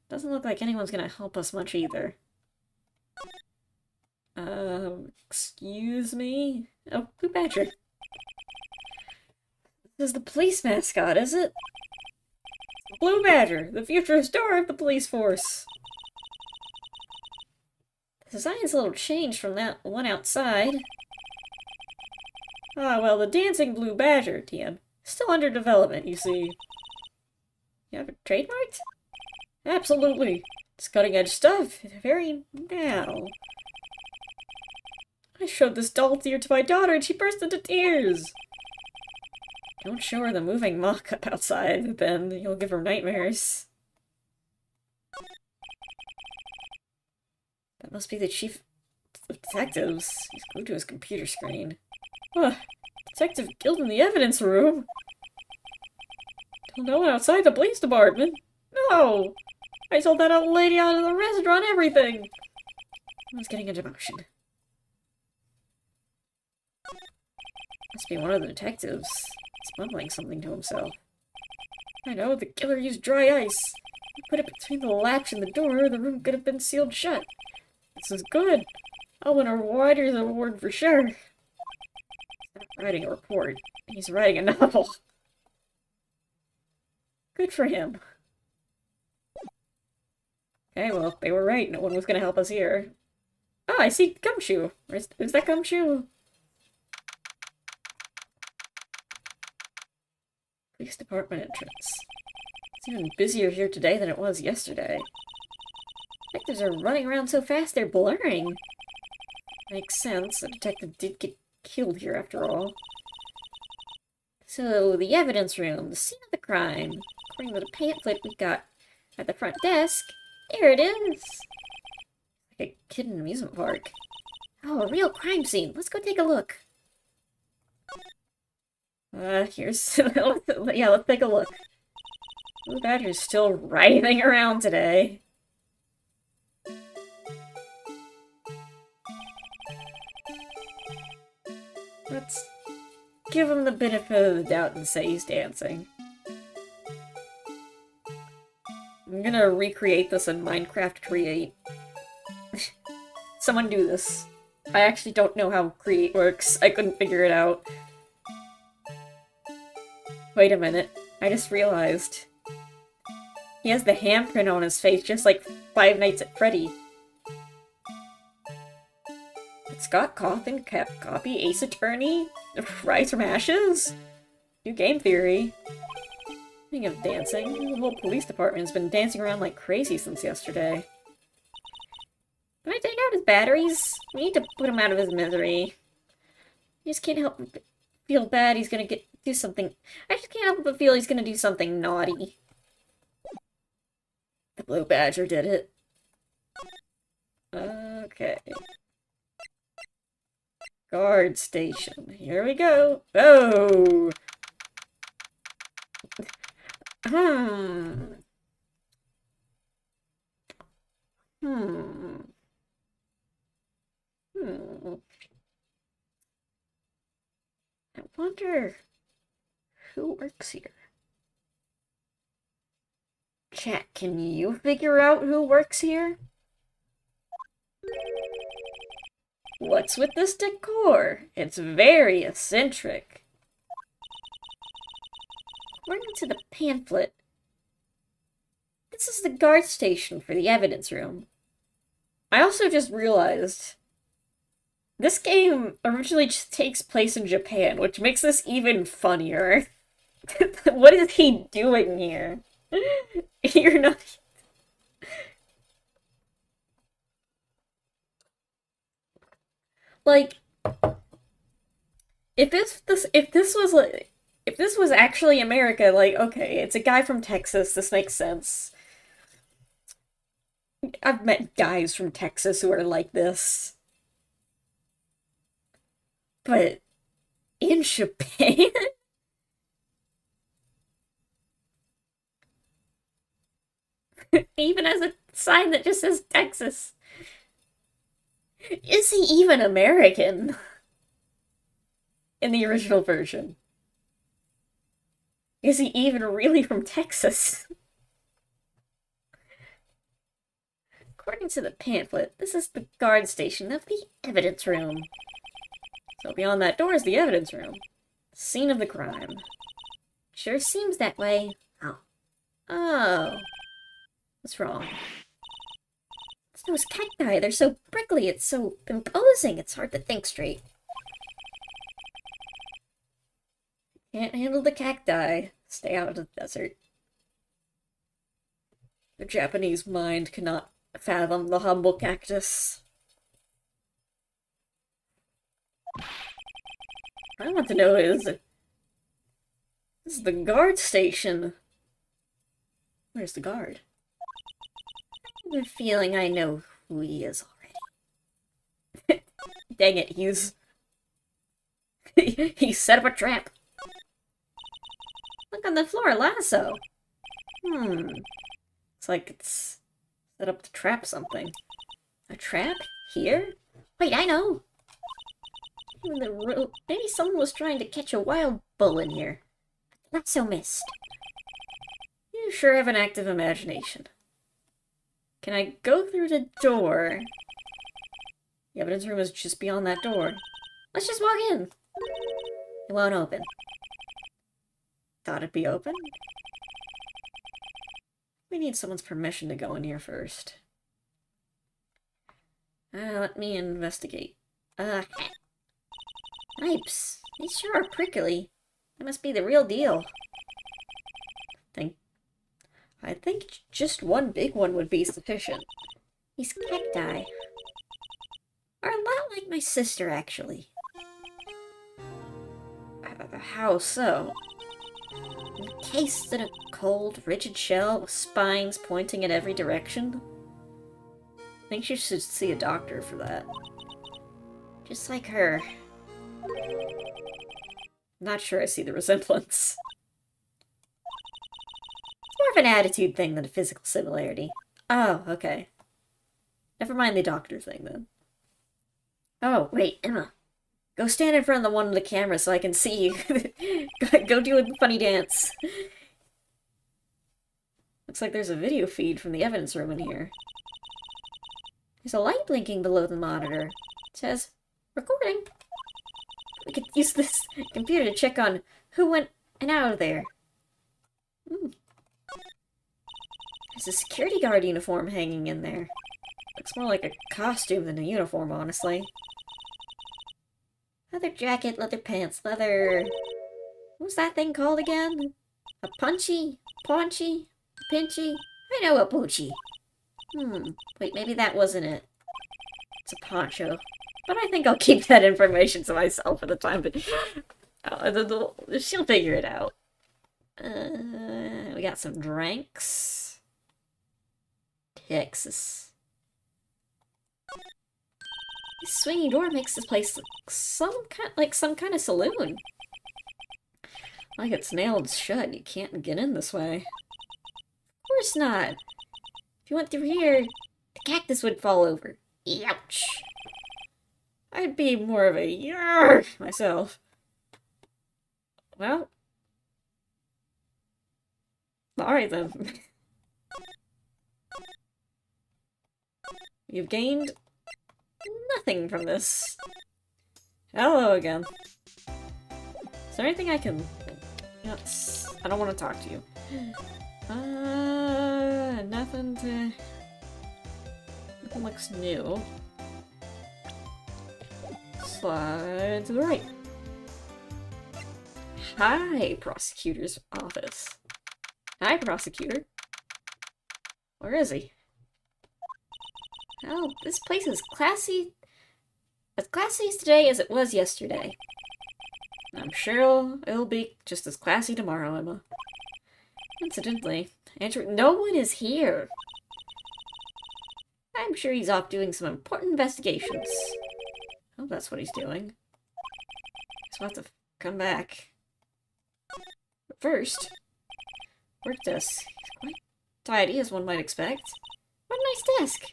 Doesn't look like anyone's gonna help us much either. Excuse me? Oh, Blue Badger. This is the police mascot, is it? Blue Badger, the future star of the police force. The design's a little changed from that one outside. Ah, well, the dancing Blue Badger, TM. Still under development, you see. You have it trademarked? Absolutely. It's cutting-edge stuff. Very now. I showed this doll to my daughter and she burst into tears. Don't show her the moving mock-up outside, Ben. You'll give her nightmares. That must be the chief of detectives. He's glued to his computer screen. Detective killed in the evidence room? No one outside the police department? No! I told that old lady out of the restaurant everything! I was getting a demotion. Must be one of the detectives. He's mumbling something to himself. I know, the killer used dry ice. He put it between the latch and the door, the room could have been sealed shut. This is good. I'll win a writer's award for sure. He's not writing a report. He's writing a novel. Good for him. Okay, well, they were right. No one was going to help us here. Oh, I see Gumshoe. Is that Gumshoe? Police department entrance. It's even busier here today than it was yesterday. Detectives are running around so fast they're blurring. Makes sense. The detective did get killed here after all. So, the evidence room, the scene of the crime. According to the pamphlet we got at the front desk, there it is! Like a kid in an amusement park. Oh, a real crime scene. Let's go take a look. Here's... yeah, let's take a look. Blue Badger's still writhing around today. Let's give him the benefit of the doubt and say he's dancing. I'm gonna recreate this in Minecraft Create. Someone do this. I actually don't know how Create works. I couldn't figure it out. Wait a minute. I just realized. He has the handprint on his face, just like Five Nights at Freddy. Scott Cawthon copy Ace Attorney? Rise from Ashes? New game theory. Speaking of dancing, the whole police department has been dancing around like crazy since yesterday. Can I take out his batteries? We need to put him out of his misery. I just can't help but feel bad he's gonna do something. I just can't help but feel he's gonna do something naughty. The Blue Badger did it. Okay. Guard station. Here we go. Oh! Hmm. I wonder who works here. Chat, can you figure out who works here? What's with this decor? It's very eccentric. According to the pamphlet, this is the guard station for the evidence room. I also just realized this game originally just takes place in Japan, which makes this even funnier. What is he doing here? You're not... Like, if this was actually America, like, okay, it's a guy from Texas, this makes sense. I've met guys from Texas who are like this. But in Japan? Even as a sign that just says Texas. Is he even American? In the original version. Is he even really from Texas? According to the pamphlet, this is the guard station of the evidence room. So beyond that door is the evidence room. Scene of the crime. Sure seems that way. Oh. Oh. What's wrong? It's those cacti. They're so prickly. It's so imposing. It's hard to think straight. Can't handle the cacti. Stay out of the desert. The Japanese mind cannot fathom the humble cactus. I want to know is... This is the guard station. Where's the guard? I have a feeling I know who he is already. Dang it, he set up a trap. Look on the floor, lasso. It's like it's set up to trap something. A trap? Here? Wait, I know! Maybe someone was trying to catch a wild bull in here. Lasso missed. You sure have an active imagination. Can I go through the door? The evidence room is just beyond that door. Let's just walk in. It won't open. Thought it'd be open? We need someone's permission to go in here first. Let me investigate. Pipes. These sure are prickly. They must be the real deal. I think just one big one would be sufficient. These cacti are a lot like my sister, actually. How so? Encased in a cold, rigid shell with spines pointing in every direction. I think you should see a doctor for that. Just like her. Not sure I see the resemblance. It's more of an attitude thing than a physical similarity. Oh, okay. Never mind the doctor thing, then. Oh, wait, Emma. Go stand in front of the one on the camera so I can see you. Go do a funny dance. Looks like there's a video feed from the evidence room in here. There's a light blinking below the monitor. It says, recording. We could use this computer to check on who went and out of there. There's a security guard uniform hanging in there. Looks more like a costume than a uniform, honestly. Leather jacket, leather pants, leather... What's that thing called again? A punchy? Paunchy? Pinchy? I know a poochie. Wait, maybe that wasn't it. It's a poncho. But I think I'll keep that information to myself for the time being. She'll figure it out. We got some drinks. Texas. This swinging door makes this place look some kind of saloon. Like it's nailed shut. You can't get in this way. Of course not. If you went through here, the cactus would fall over. Ouch. I'd be more of a yarr myself. Well. Alright then. You've gained nothing from this. Hello again. Is there anything I can... Yes. I don't want to talk to you. Nothing to... Nothing looks new. Slide to the right. Hi, prosecutor's office. Hi, prosecutor. Where is he? Oh, this place is classy. As classy today as it was yesterday. I'm sure it'll be just as classy tomorrow, Emma. Incidentally, Andrew, no one is here. I'm sure he's off doing some important investigations. Oh, that's what he's doing. He's about to come back. But first, work desk. He's quite tidy, as one might expect. What a nice desk.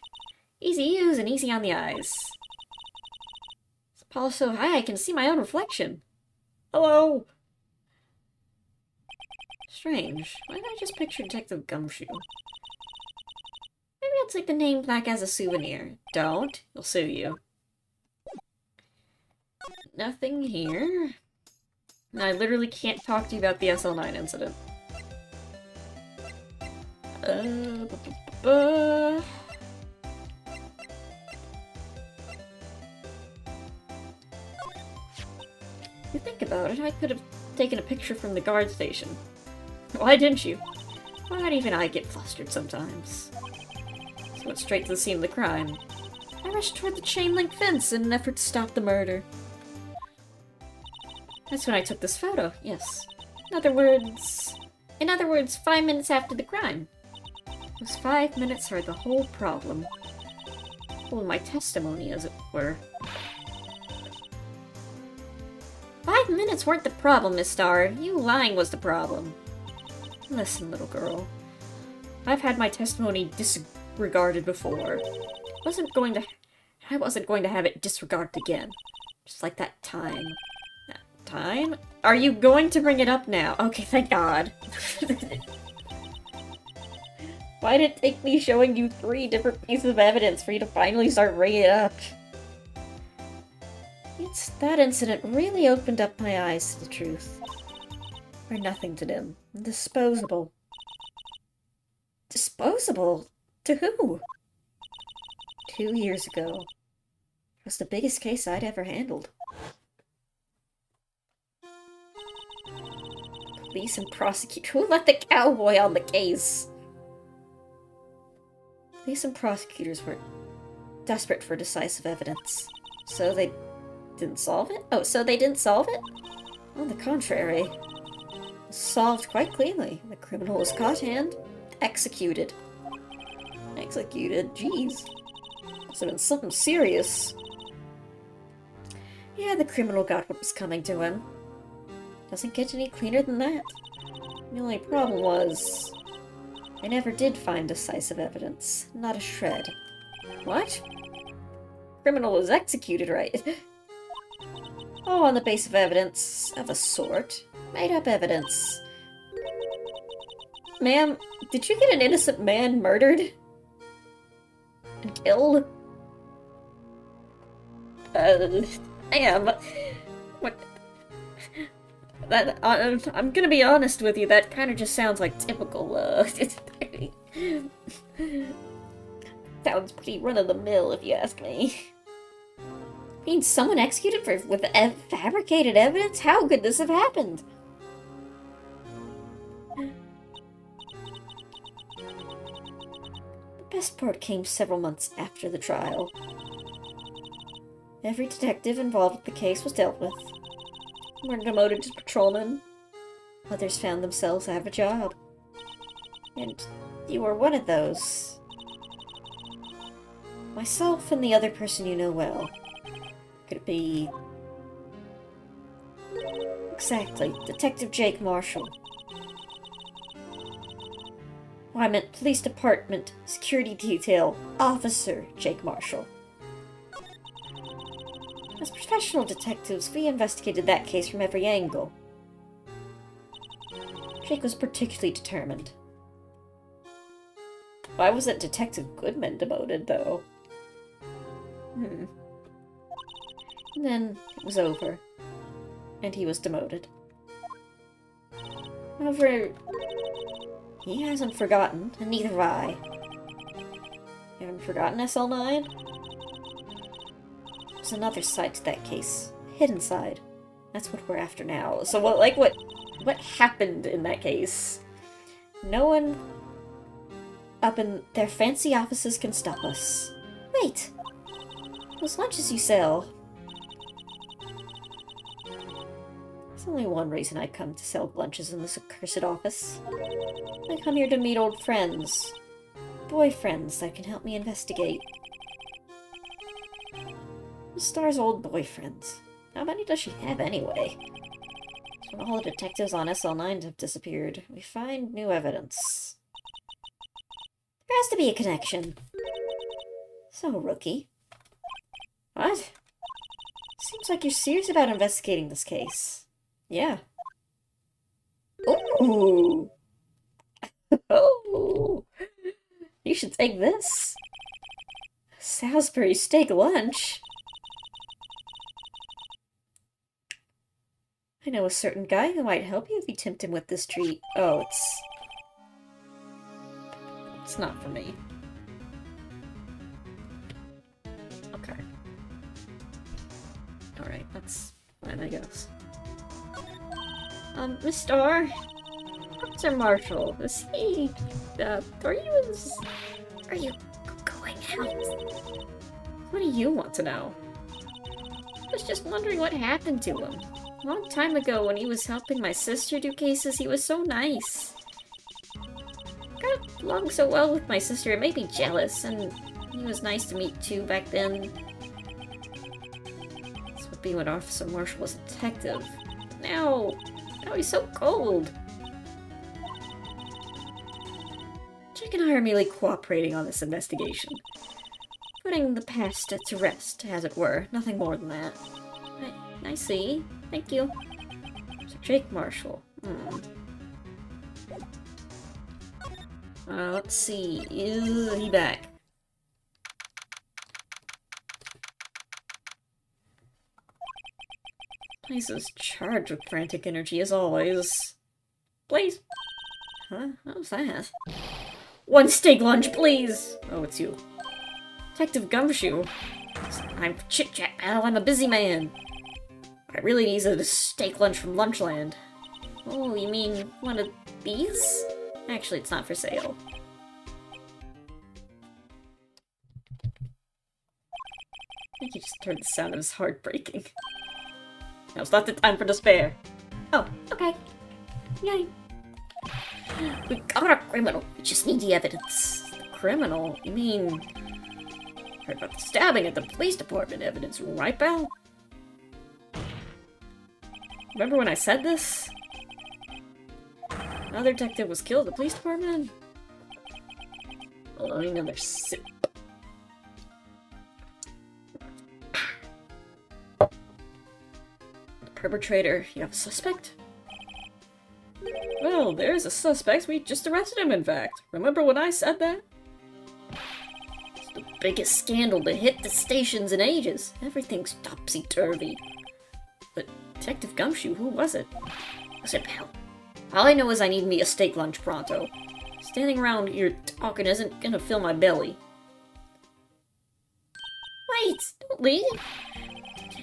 Easy to use and easy on the eyes. It's polished so high I can see my own reflection. Hello! Strange. Why did I just picture Detective Gumshoe? Maybe I'll take the name plaque as a souvenir. Don't. He'll sue you. Nothing here. I literally can't talk to you about the SL9 incident. You think about it, I could have taken a picture from the guard station. Why didn't you? Why even I get flustered sometimes? So went straight to the scene of the crime. I rushed toward the chain-link fence in an effort to stop the murder. That's when I took this photo, yes. In other words, 5 minutes after the crime. Those 5 minutes are the whole problem. Well, my testimony, as it were. 5 minutes weren't the problem, Miss Starr. You lying was the problem. Listen, little girl. I've had my testimony disregarded before. I wasn't going to have it disregarded again. Just like that time. That time? Are you going to bring it up now? Okay, thank God. Why did it take me showing you 3 different pieces of evidence for you to finally start bringing it up? It's that incident really opened up my eyes to the truth. We're nothing to them. Disposable. Disposable? To who? 2 years ago. It was the biggest case I'd ever handled. Police and prosecutor. Who let the cowboy on the case? Police and prosecutors were desperate for decisive evidence. So they didn't solve it? Oh, so they didn't solve it? On the contrary. It was solved quite cleanly. The criminal was caught and executed. Executed? Jeez. Must have been something serious. Yeah, the criminal got what was coming to him. Doesn't get any cleaner than that. The only problem was... I never did find decisive evidence. Not a shred. What? Criminal was executed, right? Oh, on the base of evidence of a sort. Made up evidence. Ma'am, did you get an innocent man murdered? And killed? Ma'am. What? That, I'm gonna be honest with you, that kind of just sounds like typical, sounds pretty run-of-the-mill, if you ask me. Being someone executed with fabricated evidence? How could this have happened? The best part came several months after the trial. Every detective involved with the case was dealt with. Were demoted to patrolmen. Others found themselves out of a job. And you were one of those. Myself and the other person you know well. Could it be... Exactly. Detective Jake Marshall. Oh, I meant Police Department, Security Detail, Officer Jake Marshall. As professional detectives, we investigated that case from every angle. Jake was particularly determined. Why wasn't Detective Goodman demoted, though? And then it was over. And he was demoted. However, he hasn't forgotten, and neither have I. You haven't forgotten SL9? There's another side to that case. A hidden side. That's what we're after now. So what happened in that case? No one up in their fancy offices can stop us. Wait! Those lunches you sell. There's only one reason I come to sell lunches in this accursed office. I come here to meet old friends. Boyfriends that can help me investigate. The Star's old boyfriends. How many does she have anyway? When all the detectives on SL9 have disappeared, we find new evidence. There has to be a connection. So, Rookie. What? Seems like you're serious about investigating this case. Yeah. Ooh! Oh! You should take this. Salisbury steak lunch. I know a certain guy who might help you if you tempt him with this treat. Oh, it's not for me. Okay. Alright, that's fine, I guess. Miss Star? Officer Marshall, is he, are you going out? What do you want to know? I was just wondering what happened to him. A long time ago, when he was helping my sister do cases, he was so nice. Got along so well with my sister, it made me jealous, and he was nice to meet too back then. This would be when Officer Marshall was a detective. But now he's so cold. Jake and I are merely cooperating on this investigation. Putting the past to rest, as it were. Nothing more than that. I see. Thank you. So Jake Marshall. Let's see. He back. Place is charged with frantic energy as always. Please. Huh? What was that? One steak lunch, please! Oh, it's you. Detective Gumshoe. It's time for chit-chat, pal. I'm a busy man. What I really need is a steak lunch from Lunchland. Oh, you mean one of these? Actually, it's not for sale. I think you just heard the sound of his heart breaking. Now's not the time for despair. Oh, okay. Yay. We got a criminal. We just need the evidence. The criminal? You mean... heard about the stabbing at the police department evidence, right, pal? Remember when I said this? Another detective was killed at the police department? Hold on, another sip. The perpetrator, you have a suspect? Well, there's a suspect. We just arrested him, in fact. Remember when I said that? It's the biggest scandal to hit the stations in ages. Everything's topsy-turvy. But Detective Gumshoe, who was it? Listen, pal. All I know is I need me a steak lunch pronto. Standing around here talking isn't gonna fill my belly. Wait! Don't leave!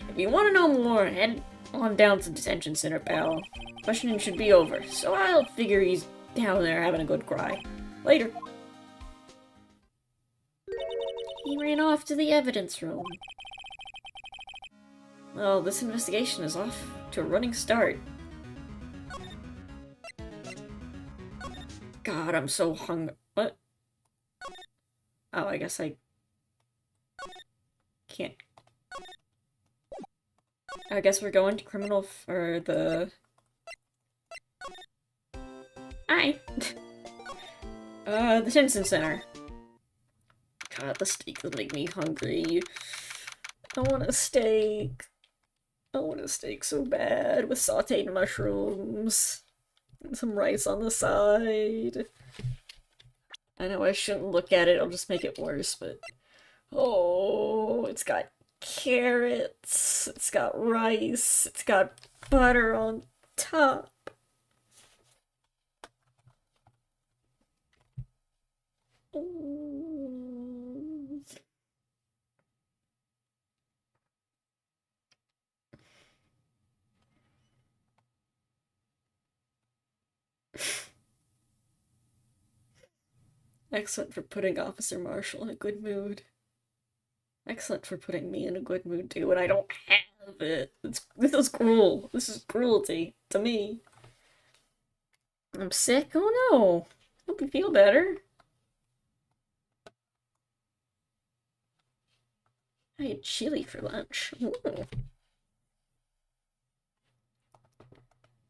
If you want to know more, head on down to the detention center, pal. Questioning should be over, so I'll figure he's down there having a good cry. Later. He ran off to the evidence room. Well, this investigation is off to a running start. God, I'm so hungry. What? Oh, I guess I can't. I guess we're going to criminal for the... Hi! The Detention Center. God, the steak will make me hungry. I want a steak. I want a steak so bad with sauteed mushrooms. And some rice on the side. I know I shouldn't look at it, I'll just make it worse, but... Oh, it's got carrots, it's got rice, it's got butter on top. Excellent for putting Officer Marshall in a good mood. Excellent for putting me in a good mood too, and I don't have it. This is cruel. This is cruelty to me. I'm sick? Oh no. Hope you feel better. I had chili for lunch. Ooh.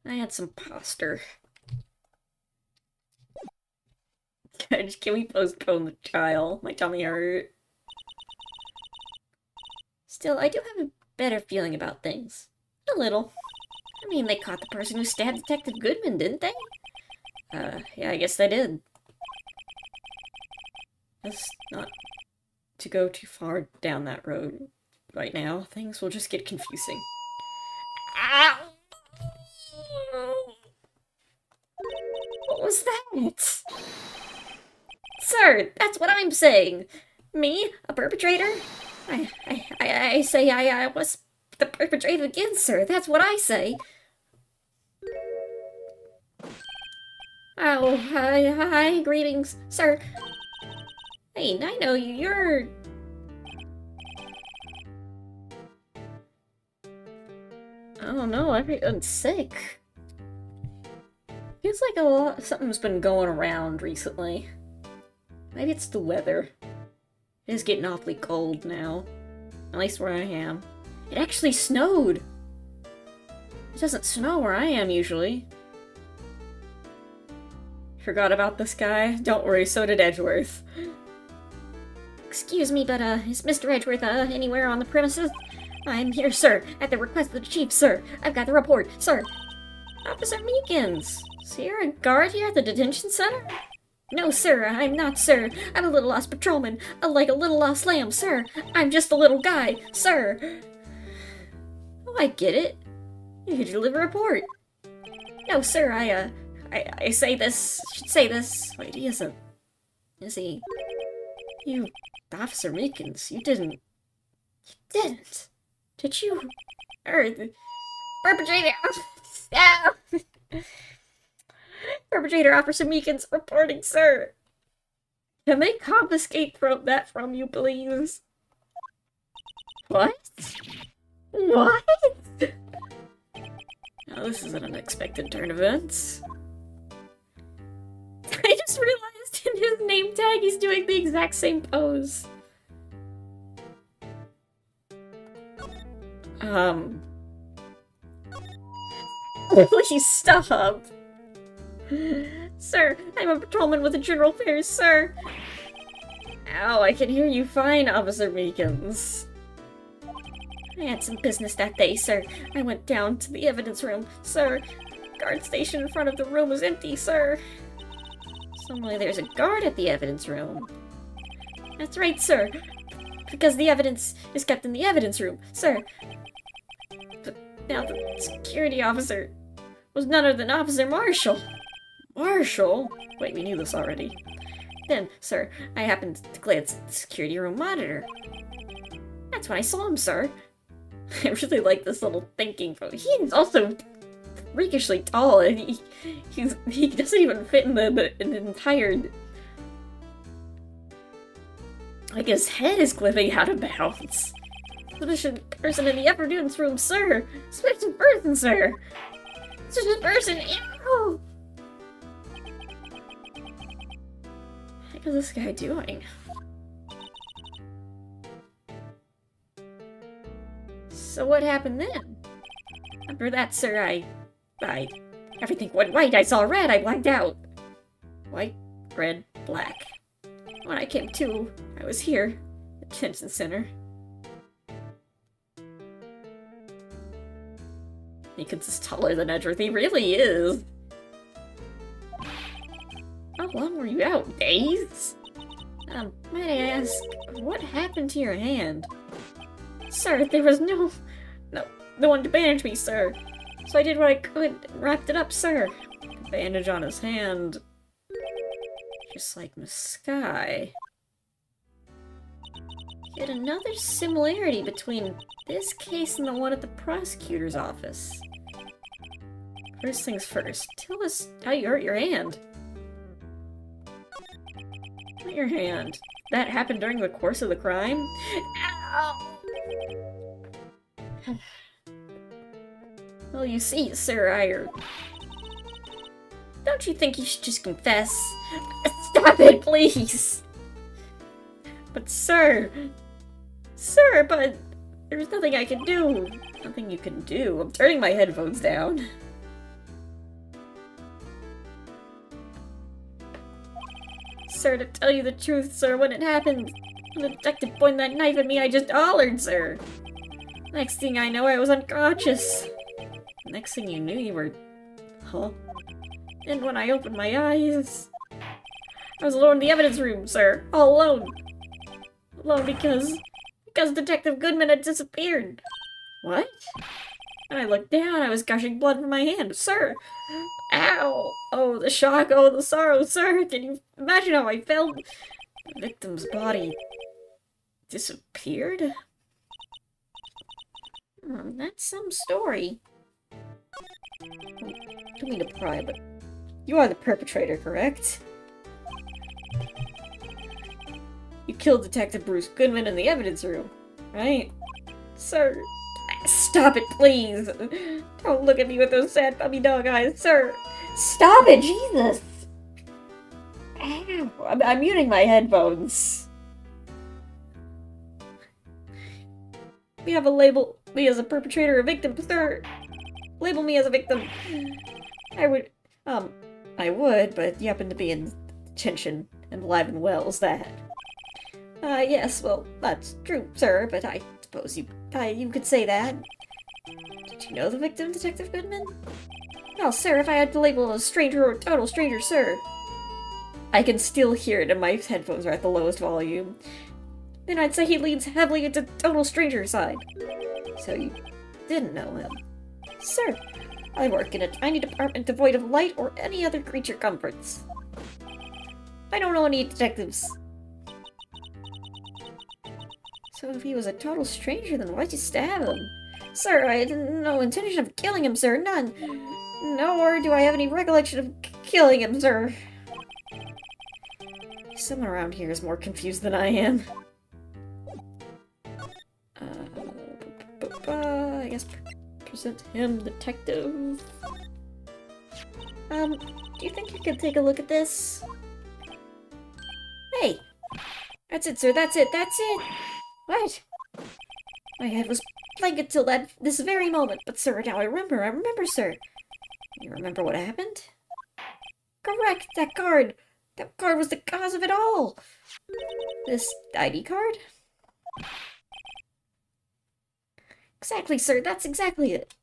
I had some pasta. Can we postpone the trial? My tummy hurt. Still, I do have a better feeling about things. A little. I mean, they caught the person who stabbed Detective Goodman, didn't they? Yeah, I guess they did. Let's not to go too far down that road right now. Things will just get confusing. Ow! What was that? Sir, that's what I'm saying. Me, a perpetrator? I say I was the perpetrator again, sir. That's what I say. Oh, hi, greetings, sir. Hey, I know you. You're... Oh no, everyone's sick. Feels like something's been going around recently. Maybe it's the weather. It is getting awfully cold now. At least where I am. It actually snowed! It doesn't snow where I am usually. Forgot about this guy? Don't worry, so did Edgeworth. Excuse me, but is Mr. Edgeworth anywhere on the premises? I'm here, sir, at the request of the chief, sir. I've got the report, sir. Officer Meekins, so you're a guard here at the detention center? No, sir, I'm not, sir. I'm a little lost patrolman, like a little lost lamb, sir. I'm just a little guy, sir. Oh, I get it. You could deliver a report. No, sir, I say this, should say this. Wait, he isn't. Is he? You, Officer Meekins, you didn't. You didn't. Did you? The perpetrator. Perpetrator Officer Meekins reporting, sir. Can they confiscate that from you, please? What? What? Oh, this is an unexpected turn of events. I just realized in his name tag he's doing the exact same pose. Please stop. Sir, I'm a patrolman with the General Affairs, sir. Ow, I can hear you fine, Officer Meekins. I had some business that day, sir. I went down to the evidence room, sir. Guard station in front of the room was empty, sir. Suddenly there's a guard at the evidence room. That's right, sir. Because the evidence is kept in the evidence room, sir. But now the security officer was none other than Officer Marshall. Marshall? Wait, we knew this already. Then, sir, I happened to glance at the security room monitor. That's when I saw him, sir. I really like this little thinking photo. He's also freakishly tall, and he doesn't even fit in the entire... Like, his head is clipping out of bounds. Suspicious person in the evidence room, sir! Suspicious person, sir! Suspicious person, ew! What is this guy doing? So what happened then? After that, sir, everything went right. I saw red. I blacked out. White, red, black. When I came to, I was here, at the detention center. Meekins is taller than Edgeworth. He really is. How long were you out? Days? Might I ask, what happened to your hand? Sir, there was no one to bandage me, sir. So I did what I could and wrapped it up, sir. The bandage on his hand. Just like Miss Sky. Yet another similarity between this case and the one at the prosecutor's office. First things first, tell us how you hurt your hand. Hurt your hand. That happened during the course of the crime? Ow! Well, you see, sir, don't you think you should just confess? Stop it, please! But sir, but there's nothing I can do. Nothing you can do. I'm turning my headphones down. Sir, to tell you the truth, sir, when it happened, when the detective pointed that knife at me, I just hollered, sir. Next thing I know, I was unconscious. Next thing you knew, you were... Huh? And when I opened my eyes... I was alone in the evidence room, sir. All alone. Alone because Detective Goodman had disappeared. What? When I looked down, I was gushing blood from my hand. Sir! Ow! Oh, the shock, oh, the sorrow, sir! Can you imagine how I felt? The victim's body... disappeared? That's some story. Don't mean to pry, but... You are the perpetrator, correct? You killed Detective Bruce Goodman in the evidence room, right? Sir... Stop it, please! Don't look at me with those sad puppy dog eyes, sir! Stop it, Jesus! Ow! I'm muting my headphones. We have a label me as a perpetrator or victim, sir! Label me as a victim! I would, but you happen to be in detention and alive and well, is that? Yes, well, that's true, sir, but I suppose you could say that. Did you know the victim, Detective Goodman? Well, sir, if I had to label a stranger or a total stranger, sir. I can still hear it, and my headphones are at the lowest volume. Then I'd say he leans heavily into total stranger side. So you didn't know him. Sir, I work in a tiny department devoid of light or any other creature comforts. I don't know any detectives. So if he was a total stranger, then why'd you stab him? Sir, I had no intention of killing him, sir, none. Nor do I have any recollection of killing him, sir. Someone around here is more confused than I am. I guess present him, detective. Do you think you could take a look at this? Hey! That's it, sir, that's it! What? My head was blank until this very moment, but sir, now I remember, sir. You remember what happened? Correct, that card! That card was the cause of it all! This ID card? Exactly, sir, that's exactly it.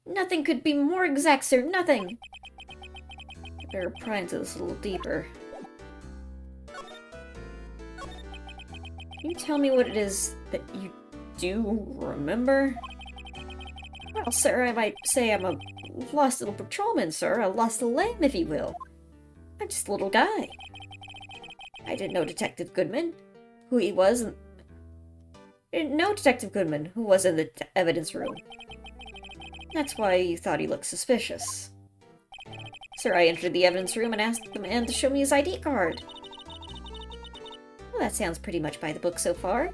Nothing could be more exact, sir, nothing! Better pry into this a little deeper. Can you tell me what it is that you do remember? Well, sir, I might say I'm a lost little patrolman, sir. A lost little lamb, if you will. I'm just a little guy. I didn't know Detective Goodman, who he was, and... I didn't know Detective Goodman, who was in the evidence room. That's why you thought he looked suspicious. Sir, I entered the evidence room and asked the man to show me his ID card. Well, that sounds pretty much by the book so far.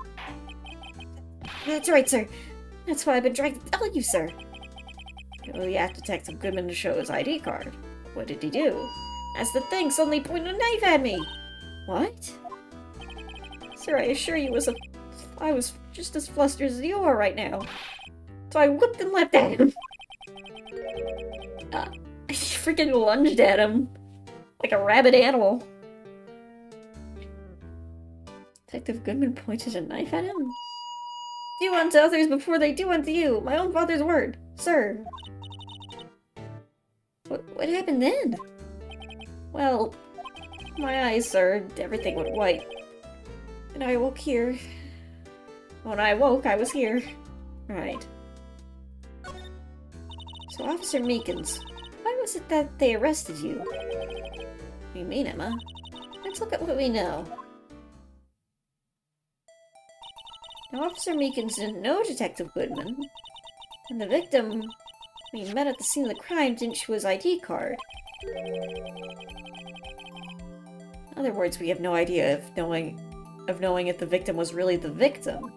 That's right, sir. That's why I've been trying to tell you, sir. Well, you asked Detective Goodman to show his ID card. What did he do? That's the thing, suddenly pointed a knife at me! What? Sir, I assure you I was just as flustered as you are right now. So I whipped and leapt at him. I freaking lunged at him. Like a rabid animal. Detective Goodman pointed a knife at him? Do unto others before they do unto you. My own father's word, sir. What happened then? Well, My eyes, sir. Everything went white. And I awoke here. When I awoke, I was here. Right. So, Officer Meekins, why was it that they arrested you? What do you mean, Emma? Let's look at what we know. Now, Officer Meekins didn't know Detective Goodman. And the victim we met at the scene of the crime didn't show his ID card. In other words, we have no idea of knowing if the victim was really the victim.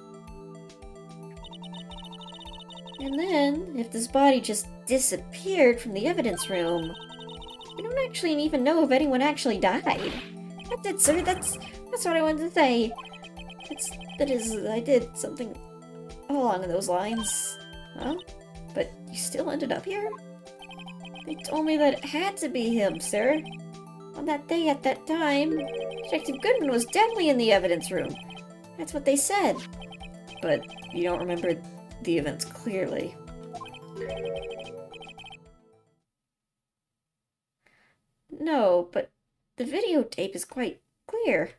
And then, if this body just disappeared from the evidence room, we don't actually even know if anyone actually died. That's it, sir. That's what I wanted to say. That is, I did something along those lines. Huh? But you still ended up here? They told me that it had to be him, sir. On that day at that time, Detective Goodman was definitely in the evidence room. That's what they said. But you don't remember the events clearly. No, but the videotape is quite clear.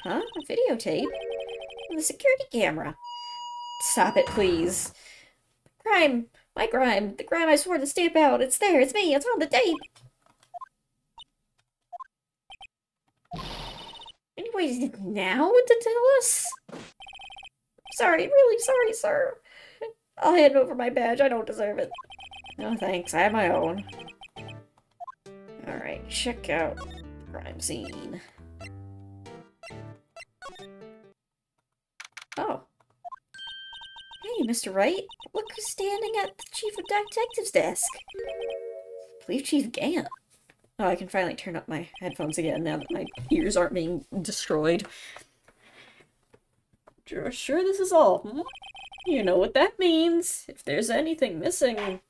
Huh? A videotape? The security camera. Stop it, please. Crime! My crime! The crime I swore to stamp out! It's there! It's me! It's on the tape! Anyway, now what to tell us? Sorry, really sorry, sir. I'll hand over my badge. I don't deserve it. No thanks, I have my own. Alright, check out the crime scene. Oh. Hey, Mr. Wright. Look who's standing at the Chief of Detectives desk. I believe Chief Gant. Oh, I can finally turn up my headphones again now that my ears aren't being destroyed. You're sure this is all, hmm? You know what that means. If there's anything missing...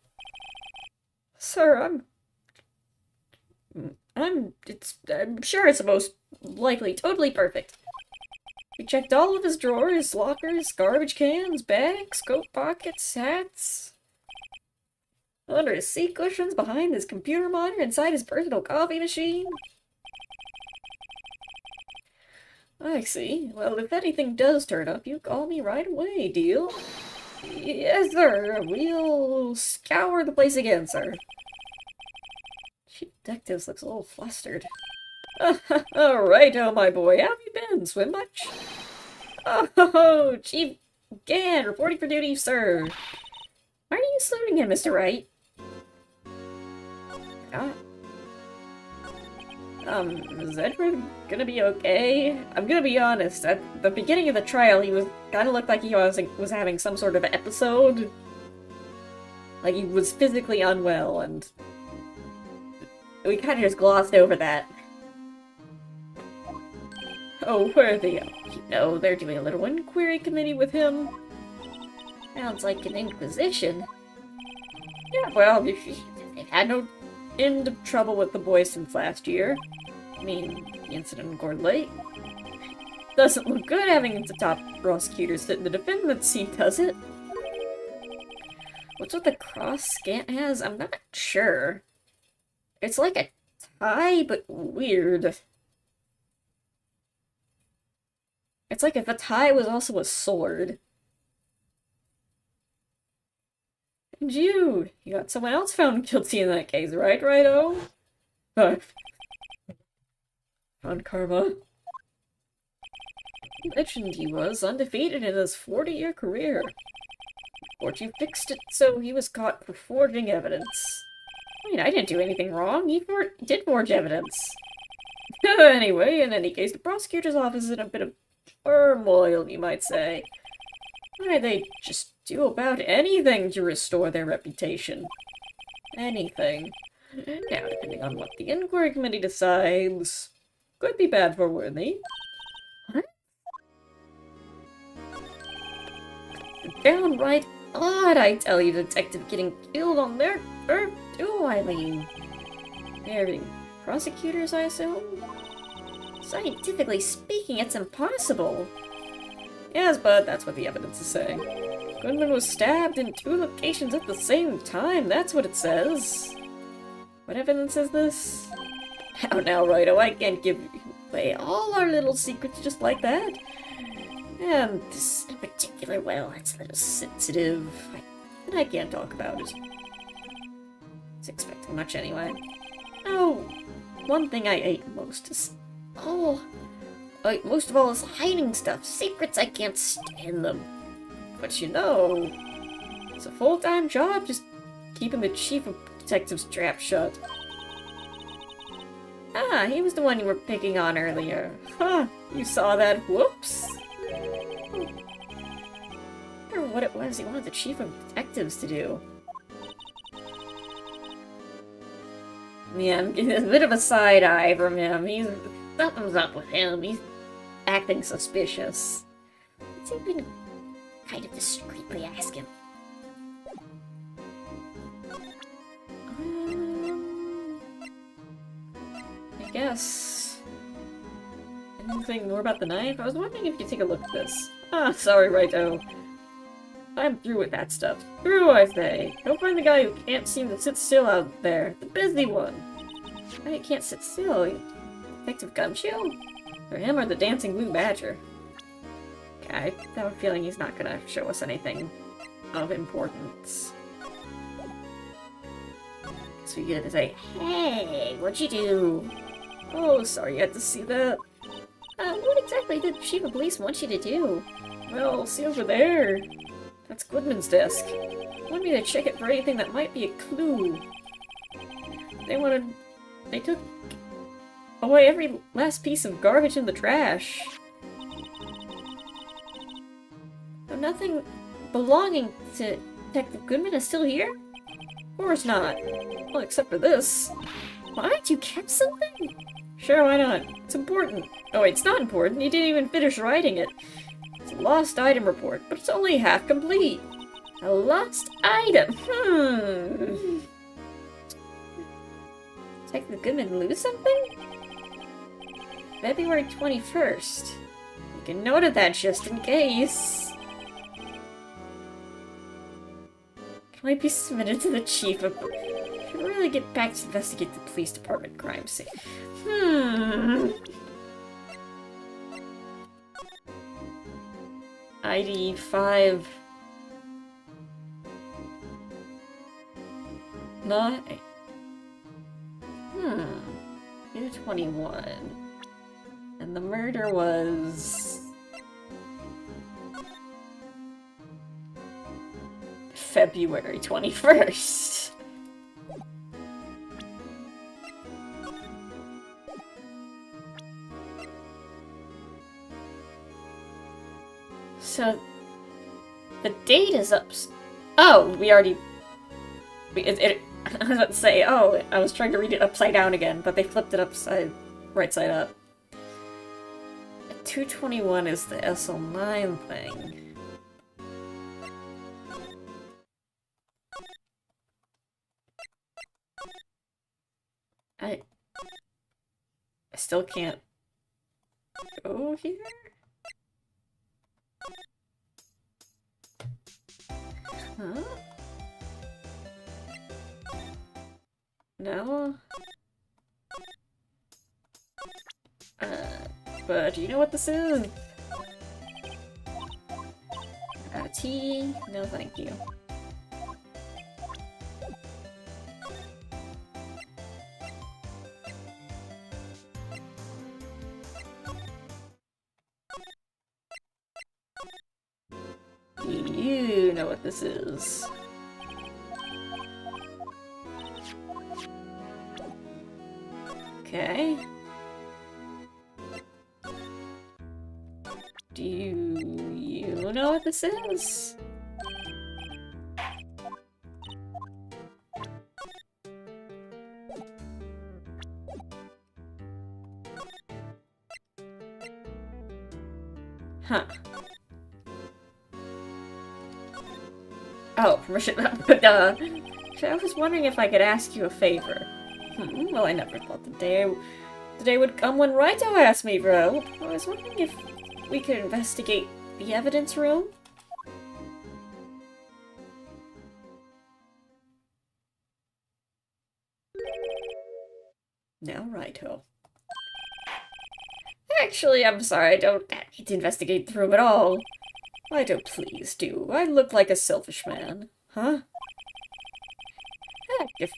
Sir, I'm sure it's most likely totally perfect. We checked all of his drawers, lockers, garbage cans, bags, coat pockets, hats. Under his seat cushions, behind his computer monitor, inside his personal coffee machine. I see. Well, if anything does turn up, you call me right away, deal? Yes, sir. We'll scour the place again, sir. Chief Detectives looks a little flustered. Alright, my boy. How have you been? Swim much? Oh, Chief Gant, reporting for duty, sir. Why are you saluting him, Mr. Wright? Is Edward gonna be okay? I'm gonna be honest, at the beginning of the trial, he kinda looked like he was having some sort of episode. Like he was physically unwell, and we kinda just glossed over that. Oh, where are they? You know, they're doing a little inquiry committee with him. Sounds like an inquisition. Yeah, well, they've had no end of trouble with the boys since last year. I mean, the incident in Gourd Lake. Doesn't look good having the top prosecutor sit in the defendant's seat, does it? What's with the cross Gant has? I'm not sure. It's like a tie, but weird. It's like if a tie was also a sword. And you got someone else found guilty in that case, right, Righto? On karma. He mentioned he was undefeated in his 40-year career. But you fixed it so he was caught for forging evidence. I mean, I didn't do anything wrong. He did forge evidence. Anyway, in any case, the prosecutor's office is in a bit of turmoil, you might say. Why, they just do about anything to restore their reputation. Anything. Now, depending on what the inquiry committee decides, could be bad for Worthy. What? Downright odd, I tell you, detective getting killed on their turf, too, I mean. They're prosecutors, I assume? Scientifically speaking, it's impossible. Yes, but that's what the evidence is saying. Goodman was stabbed in 2 locations at the same time, that's what it says. What evidence is this? Oh, now, Righto, I can't give away all our little secrets just like that. And this in particular, well, it's a little sensitive. I can't talk about it. I was expecting much anyway. Oh, one thing I hate most is... Oh, most of all is hiding stuff. Secrets, I can't stand them. But you know, it's a full-time job just keeping the chief of detectives trapped shut. Ah, he was the one you were picking on earlier. Huh, you saw that? Whoops. I wonder what it was he wanted the chief of detectives to do. Yeah, I'm getting a bit of a side-eye from him. Something's up with him. He's acting suspicious. Let's see if we can kind of discreetly ask him. I guess. Anything more about the knife? I was wondering if you could take a look at this. Ah, sorry, Righto. I'm through with that stuff. Through, I say. Go find the guy who can't seem to sit still out there. The busy one. Guy can't sit still. Detective Gumshoe? Or him or the dancing blue badger? Okay, I have a feeling he's not gonna show us anything of importance. So we get to say, hey, what'd you do? Oh, sorry you had to see that. What exactly did Chief of Police want you to do? Well, see over there. That's Goodman's desk. They wanted me to check it for anything that might be a clue. They took away every last piece of garbage in the trash. So nothing belonging to Detective Goodman is still here? Of course not. Well, except for this. What? You kept something? Sure, why not? It's important. Oh wait, it's not important. You didn't even finish writing it. It's a lost item report, but it's only half complete. A lost item? Detective Goodman lose something? February 21st. Make a note of that just in case. Can I be submitted to the chief of... Should really get back to investigate the police department crime scene. ID 5... 9... 221. And the murder was... February 21st. So, the date is up. Oh, we already... I was about to say, oh, I was trying to read it upside down again, but they flipped it right side up. 221 is the SL9 thing. I still can't go here? Huh? No? But do you know what this is? Tea? No, thank you. You know what this is. Okay. Do you know what this is? Huh. Oh, permission. But, I was wondering if I could ask you a favor. Well, I never thought the day would come when Raito asked me for help. I was wondering if we could investigate the evidence room. Now, Raito. Righto. Actually, I'm sorry, I don't need to investigate the room at all. Righto, please do. I look like a selfish man. Huh? Heck, if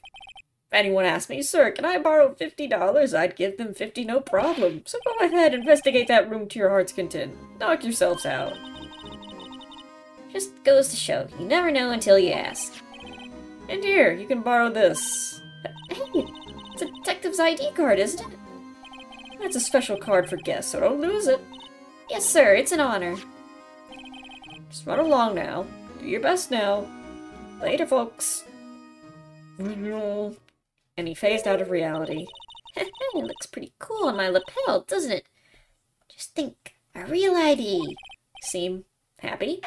anyone asked me, sir, can I borrow $50? I'd give them 50 no problem. So go ahead, investigate that room to your heart's content. Knock yourselves out. Just goes to show, you never know until you ask. And here, you can borrow this. Hey, it's a detective's ID card, isn't it? That's a special card for guests, so don't lose it. Yes, sir, it's an honor. Just run along now. Do your best now. Later, folks. And he phased out of reality. It looks pretty cool on my lapel, doesn't it? Just think, a real ID. Seem happy?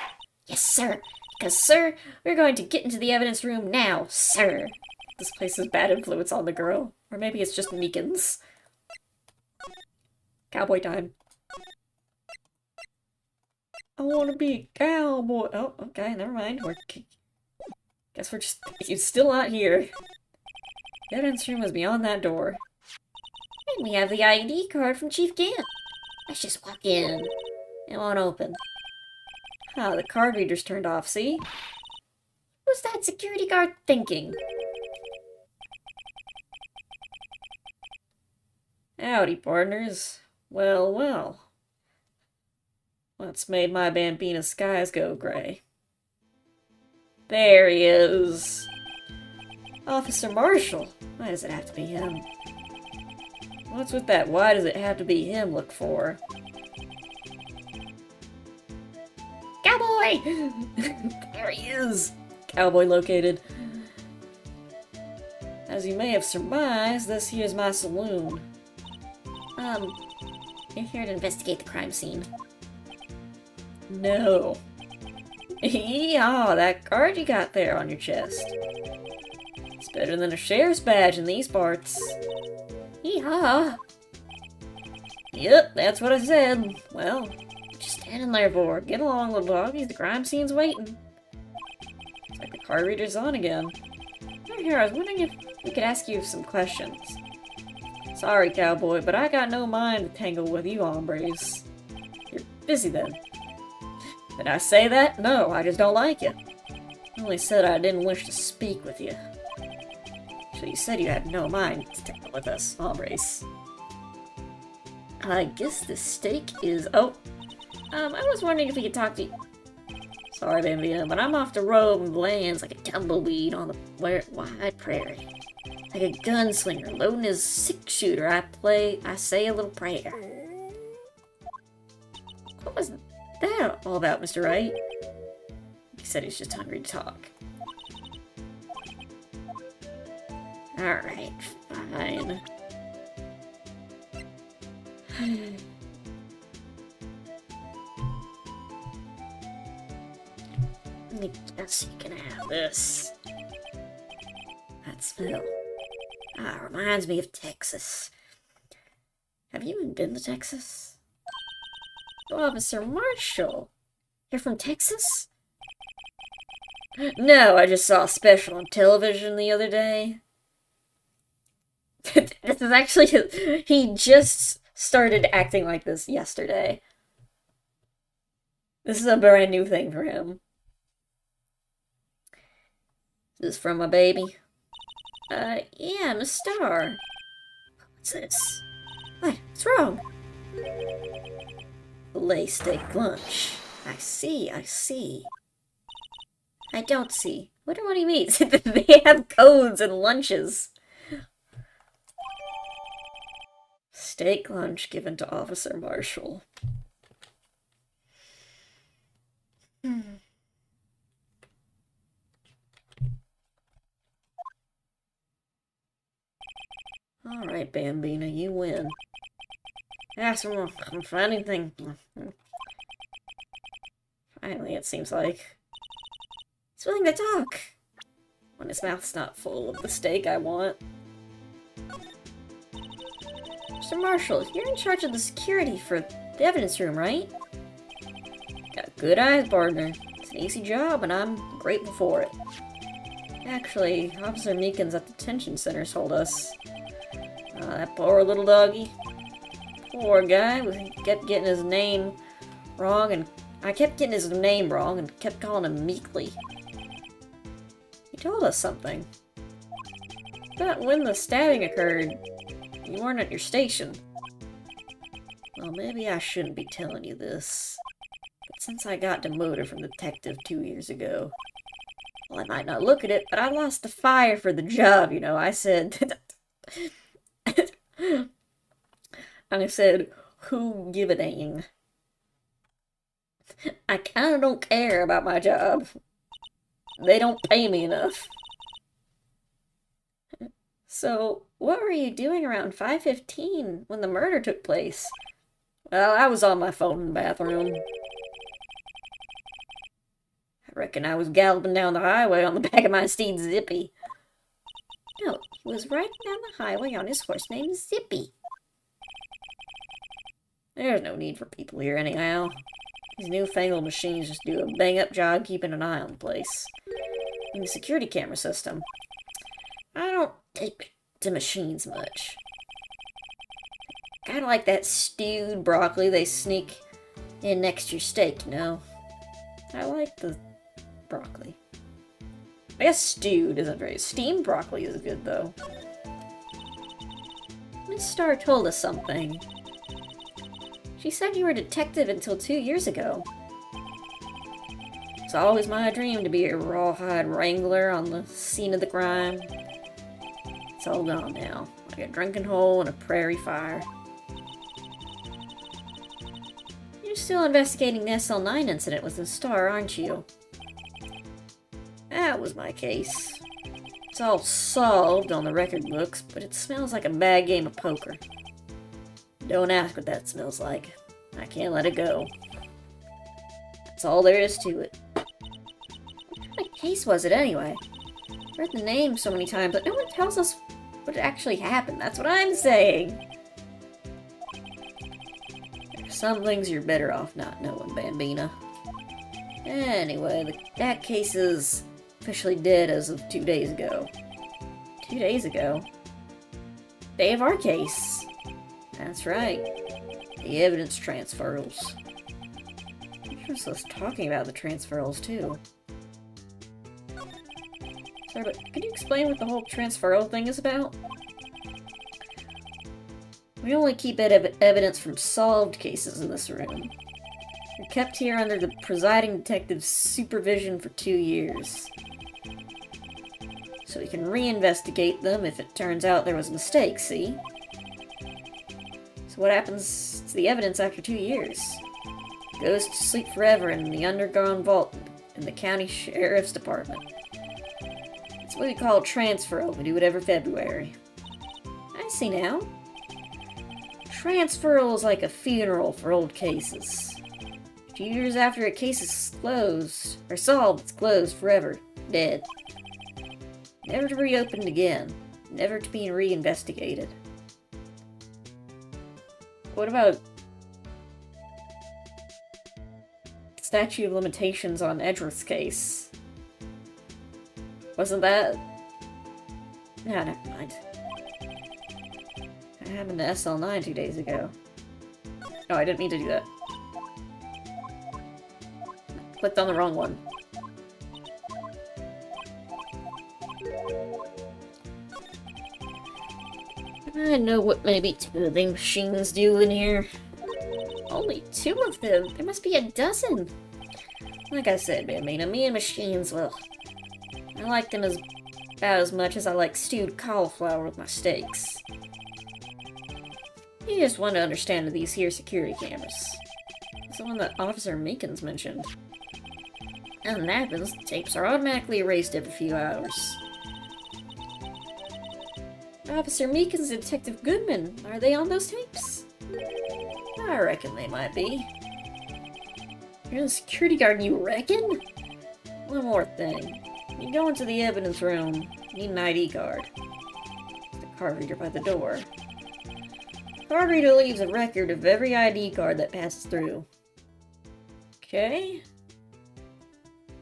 Yes, sir. Because, sir, we're going to get into the evidence room now, sir. This place has bad influence on the girl. Or maybe it's just Meekins. Cowboy time. I want to be a cowboy. Oh, okay, never mind. Guess we're just... He's still not here. The evidence room is beyond that door. And we have the ID card from Chief Gant. Let's just walk in. It won't open. Ah, the card reader's turned off, see? What's that security guard thinking? Howdy, partners. Well, well. What's made my Bambina skies go gray? There he is. Officer Marshall. Why does it have to be him? What's with that? Why does it have to be him look for? Cowboy! There he is! Cowboy located. As you may have surmised, this here's my saloon. You're here to investigate the crime scene. No. Yeehaw, that card you got there on your chest. It's better than a sheriff's badge in these parts. Yeehaw. Yep, that's what I said. Well, what you standing there for? Get along, little doggies, the crime scene's waiting. It's like the card reader's on again. Here, I was wondering if we could ask you some questions. Sorry, cowboy, but I got no mind to tangle with you hombres. You're busy then. Did I say that? No, I just don't like you. I only said I didn't wish to speak with you. So you said you had no mind to tangle with us hombres. I guess the steak is... Oh, I was wondering if we could talk to you. Sorry, Bambina, but I'm off to roam the lands like a tumbleweed on the wide prairie. Like a gunslinger loading his six-shooter, I say a little prayer. What was that all about, Mr. Wright? He said he's just hungry to talk. Alright, fine. Let me guess you can have this. That smell. Ah, reminds me of Texas. Have you even been to Texas? Oh, Officer Marshall. You're from Texas? No, I just saw a special on television the other day. This is actually he just started acting like this yesterday. This is a brand new thing for him. Is this from my baby? Yeah, I'm a star. What's this? What? What's wrong? Filet steak lunch. I see, I see. I don't see. What do you mean? They have codes and lunches. Steak lunch given to Officer Marshall. Alright, Bambina, you win. Ask him for anything. Finally, it seems like. He's willing to talk. When his mouth's not full of the steak I want. Mr. Marshall, you're in charge of the security for the evidence room, right? Got good eyes, partner. It's an easy job, and I'm grateful for it. Actually, Officer Meekins at the detention center told us. Oh, that poor little doggy. Poor guy. We kept getting his name wrong, and I kept getting his name wrong and kept calling him Meekly. He told us something. But when the stabbing occurred, you weren't at your station. Well, maybe I shouldn't be telling you this. But since I got demoted from detective 2 years ago, well, I might not look at it, but I lost the fire for the job, you know. I said... I said, who give a dang? I kinda don't care about my job. They don't pay me enough. So, what were you doing around 5:15 when the murder took place? Well, I was on my phone in the bathroom. I reckon I was galloping down the highway on the back of my steed Zippy. No, he was riding down the highway on his horse named Zippy. There's no need for people here anyhow. These newfangled machines just do a bang-up job keeping an eye on the place. And the security camera system. I don't take to machines much. Kinda like that stewed broccoli they sneak in next to your steak, you know? I like the broccoli. I guess stewed isn't very... Steamed broccoli is good, though. Miss Starr told us something. She said you were a detective until 2 years ago. It's always my dream to be a rawhide wrangler on the scene of the crime. It's all gone now, like a drinking hole in a prairie fire. You're still investigating the SL9 incident with the Star, aren't you? That was my case. It's all solved on the record books, but it smells like a bad game of poker. Don't ask what that smells like. I can't let it go. That's all there is to it. What kind of case was it anyway? I've heard the name so many times, but no one tells us what actually happened. That's what I'm saying. There's some things you're better off not knowing, Bambina. Anyway, that case is officially dead as of 2 days ago. 2 days ago? Day of our case. That's right. The evidence transfers. I'm sure was talking about the transfers too. Sorry, but could you explain what the whole transferal thing is about? We only keep evidence from solved cases in this room. You're kept here under the presiding detective's supervision for 2 years. So we can reinvestigate them if it turns out there was a mistake, see? So what happens to the evidence after 2 years? It goes to sleep forever in the underground vault in the county sheriff's department. It's what we call a transfer. We do it every February. I see now. Transferal is like a funeral for old cases. 2 years after a case is closed, or solved, it's closed forever. Dead. Never to be reopened again. Never to be reinvestigated. What about statute of limitations on Edgeworth's case? Wasn't that... No, never mind. That happened to SL9 2 days ago. Oh, I didn't mean to do that. Clicked on the wrong one. I know what maybe 2 of them machines do in here. Only 2 of them? There must be a dozen. Like I said, Bambina, me and machines, well, I like them about as much as I like stewed cauliflower with my steaks. You just want to understand these here security cameras. It's the one that Officer Meekins mentioned. And when that happens, tapes are automatically erased every few hours. Officer Meekins and Detective Goodman, are they on those tapes? I reckon they might be. You're the security guard, you reckon? One more thing. You go into the evidence room, you need an ID card. The card reader by the door. The card reader leaves a record of every ID card that passes through. Okay.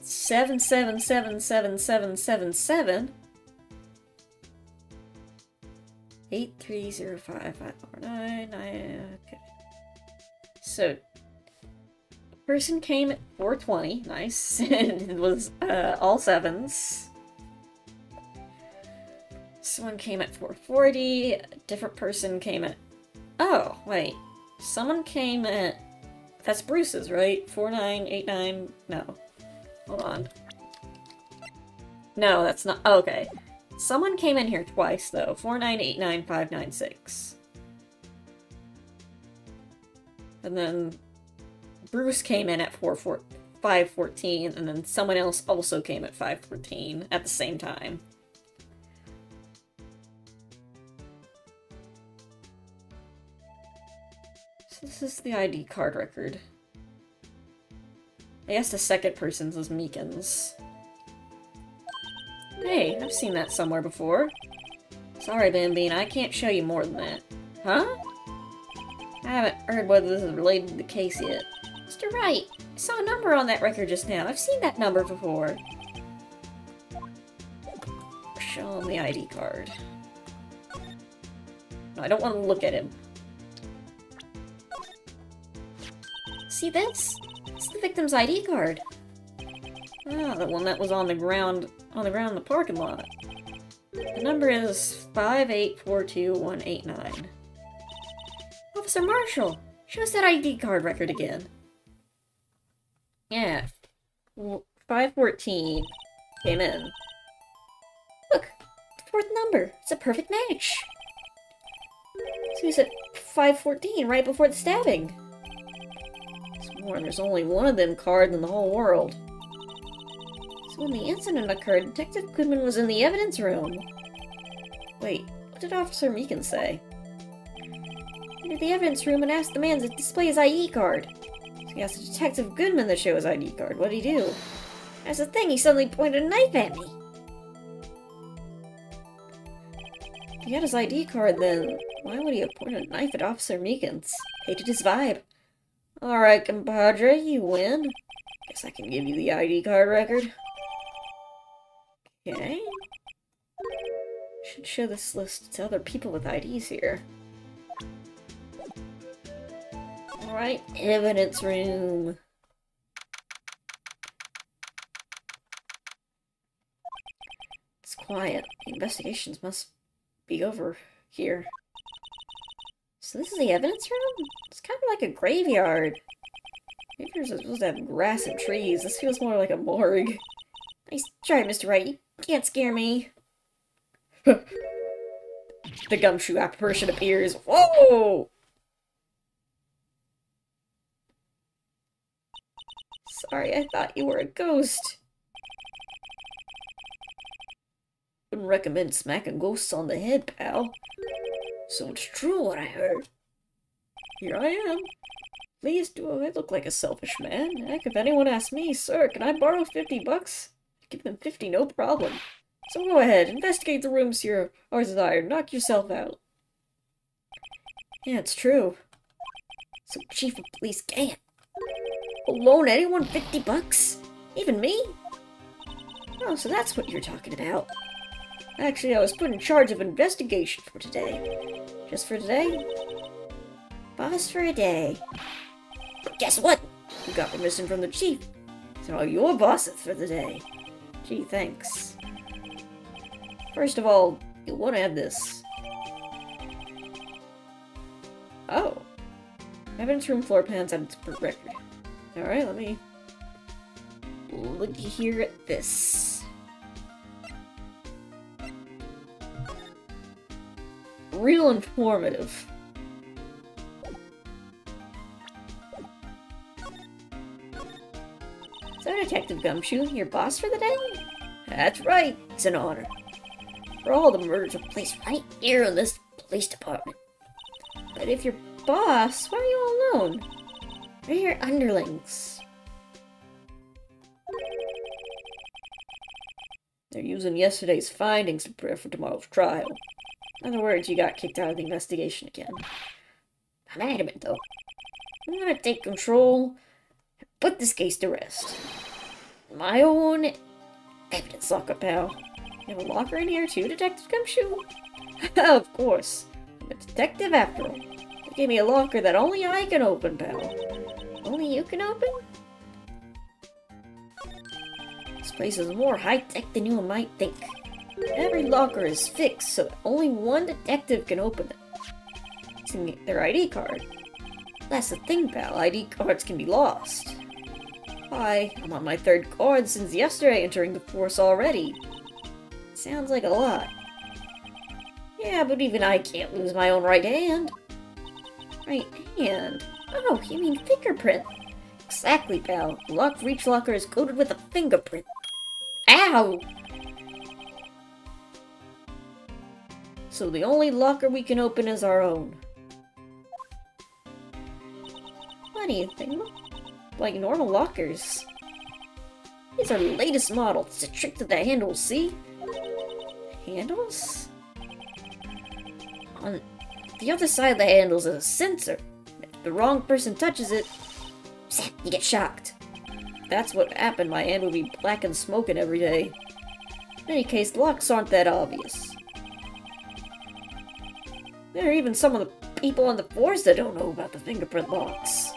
77777777. 8305549. Okay. So, person came at 420. Nice. And it was all sevens. Someone came at 440. A different person came at... Oh, wait. Someone came at... That's Bruce's, right? 4989... No. Hold on. No, that's not... Oh, okay. Someone came in here twice, though. 4989596. And then Bruce came in at 514, and then someone else also came at 514 at the same time. So this is the ID card record. I guess the second person's was Meekin's. Hey, I've seen that somewhere before. Sorry, Bambine, I can't show you more than that. Huh? I haven't heard whether this is related to the case yet. Mr. Wright, I saw a number on that record just now. I've seen that number before. Show him the ID card. No, I don't want to look at him. See this? It's the victim's ID card. Ah, the one that was on the ground in the parking lot. The number is 5842189. Officer Marshall, show us that ID card record again. Yeah, 514 came in. Look, the fourth number. It's a perfect match. So he's at 514 right before the stabbing. It's more, there's only one of them cards in the whole world. So when the incident occurred, Detective Goodman was in the evidence room. Wait, what did Officer Meekin say? He entered the evidence room and asked the man to display his ID card. So he asked Detective Goodman to show his ID card. What'd he do? That's the thing, he suddenly pointed a knife at me. If he had his ID card, then why would he have pointed a knife at Officer Meekin's? Hated his vibe. Alright, compadre, you win. Guess I can give you the ID card record. Okay. Should show this list to other people with IDs here. Alright, evidence room. It's quiet. The investigations must be over here. So this is the evidence room? It's kind of like a graveyard. Maybe you're supposed to have grass and trees. This feels more like a morgue. Nice try, Mr. Wright. You can't scare me. The gumshoe apparition appears. Whoa! Sorry, I thought you were a ghost. Wouldn't recommend smacking ghosts on the head, pal. So it's true what I heard. Here I am. Please, do I look like a selfish man? Heck, if anyone asks me, sir, can I borrow 50 bucks? I'd give them 50, no problem. So go ahead, investigate the rooms here, or desire, knock yourself out. Yeah, it's true. So Chief of Police can't. Will loan anyone 50 bucks? Even me? Oh, so that's what you're talking about. Actually, I was put in charge of investigation for today. Just for today? Boss for a day. But guess what? You got permission from the chief. So now you're boss for the day. Gee, thanks. First of all, you'll want to have this. Oh. Evidence room floor plans and record. Alright, let me look here at this. Real informative. So, Detective Gumshoe, your boss for the day? That's right, it's an honor. For all the murders took place right here in this police department. But if you're boss, why are you all alone? We're your underlings. They're using yesterday's findings to prepare for tomorrow's trial. In other words, you got kicked out of the investigation again. I'm adamant, though. I'm gonna take control and put this case to rest. My own evidence locker, pal. You have a locker in here too, Detective Gumshoe? Of course. I'm a detective after all. They gave me a locker that only I can open, pal. Only you can open? This place is more high-tech than you might think. Every locker is fixed so that only one detective can open it. Using their ID card. That's the thing, pal. ID cards can be lost. Hi, I'm on my third card since yesterday entering the force already. Sounds like a lot. Yeah, but even I can't lose my own right hand. Right hand? Oh, you mean fingerprint? Exactly, pal. The lock for each locker is coated with a fingerprint. Ow! So the only locker we can open is our own. Funny, they look like normal lockers. These are the latest models. It's a trick to the handles, see? Handles? On the other side of the handles is a sensor. If the wrong person touches it, you get shocked. That's what happened. My hand would be black and smoking every day. In any case, locks aren't that obvious. There are even some of the people on the force that don't know about the fingerprint locks.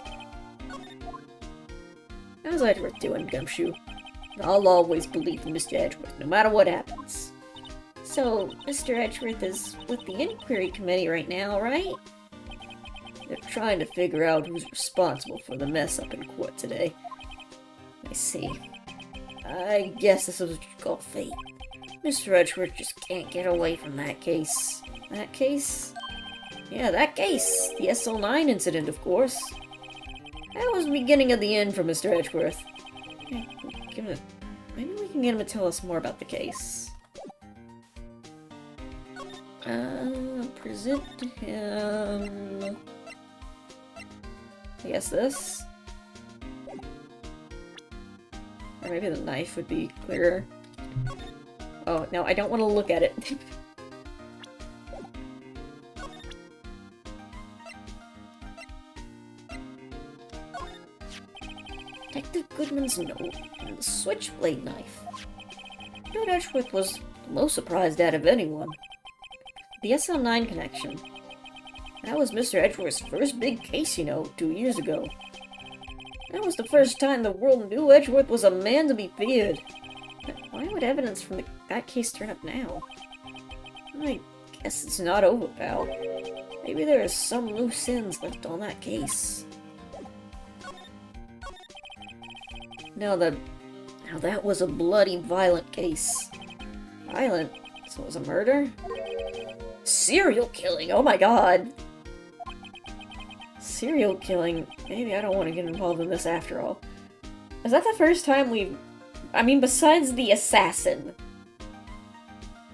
How's Edgeworth doing, Gumshoe? I'll always believe in Mr. Edgeworth, no matter what happens. So, Mr. Edgeworth is with the inquiry committee right now, right? They're trying to figure out who's responsible for the mess up in court today. I see. I guess this is what you call fate. Mr. Edgeworth just can't get away from that case. That case? Yeah, that case. The SL9 incident, of course. That was the beginning of the end for Mr. Edgeworth. Maybe we can get him to tell us more about the case. Present to him... I guess this? Or maybe the knife would be clearer. Oh, no, I don't want to look at it. Detective Goodman's note and the switchblade knife. Lord Edgeworth was the most surprised out of anyone. The SL9 connection. That was Mr. Edgeworth's first big case, you know, 2 years ago. That was the first time the world knew Edgeworth was a man to be feared. Why would evidence from that case turn up now? I guess it's not over, pal. Maybe there are some loose ends left on that case. Now that was a bloody, violent case. Violent? So it was a murder? Serial killing! Oh my god! Serial killing? Maybe I don't want to get involved in this after all. Is that the first time we've... I mean, besides the assassin.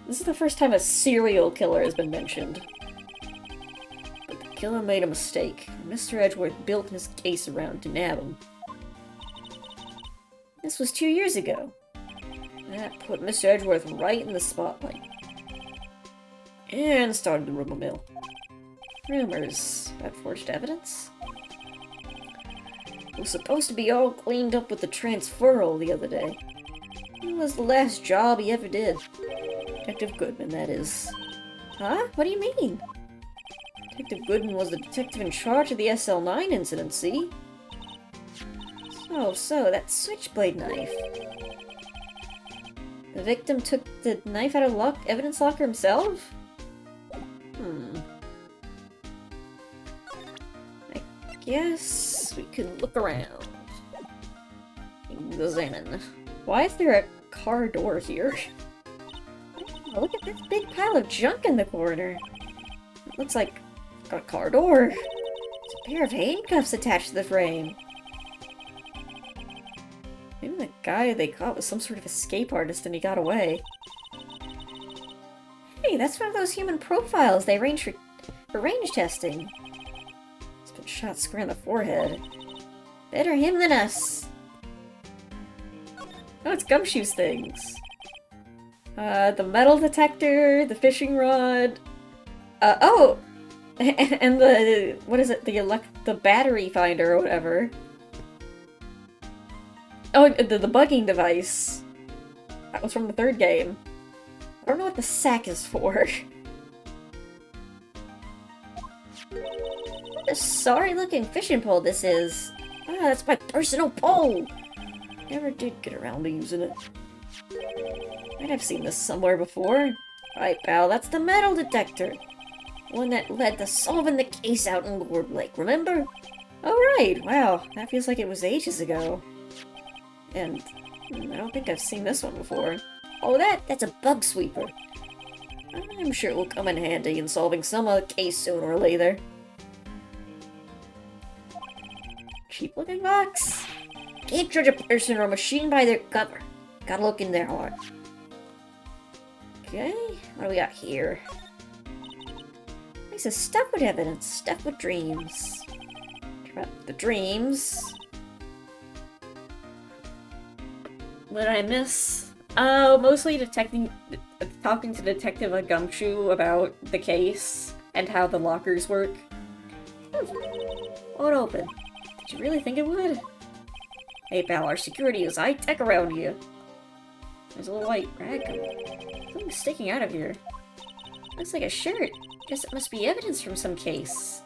This is the first time a serial killer has been mentioned. But the killer made a mistake. Mr. Edgeworth built his case around to nab him. This was 2 years ago. That put Mr. Edgeworth right in the spotlight. And started the rumor mill. Rumors about forged evidence? It was supposed to be all cleaned up with the transferal the other day. It was the last job he ever did. Detective Goodman, that is. Huh? What do you mean? Detective Goodman was the detective in charge of the SL9 incident, see? So, that switchblade knife. The victim took the knife out of evidence locker himself? I guess we could look around. Examine. Why is there a car door here? Oh, look at this big pile of junk in the corner. It looks like a car door. There's a pair of handcuffs attached to the frame. Maybe the guy they caught was some sort of escape artist and he got away. Hey, that's one of those human profiles they arranged for range testing. He's been shot square in the forehead. Better him than us. Oh, it's Gumshoe's things. The metal detector, the fishing rod. Oh! And the, what is it, the battery finder or whatever. Oh, the bugging device. That was from the third game. I don't know what the sack is for. a sorry-looking fishing pole this is. Ah, that's my personal pole! Never did get around to using it. Might have seen this somewhere before. Right, pal, that's the metal detector. One that led to solving the case out in Lord Lake, remember? Oh, right, wow, that feels like it was ages ago. And I don't think I've seen this one before. Oh, that's a bug sweeper. I'm sure it will come in handy in solving some case sooner or later. Cheap-looking box. Can't judge a person or a machine by their cover. Gotta look in their heart. Okay, what do we got here? This is stuff with evidence, stuff with dreams. Trap the dreams. What did I miss? Oh, mostly talking to Detective Gumshoe about the case and how the lockers work. Won't open. Did you really think it would? Hey pal, our security is high-tech around here. There's a little white rag. Something's sticking out of here. Looks like a shirt. Guess it must be evidence from some case.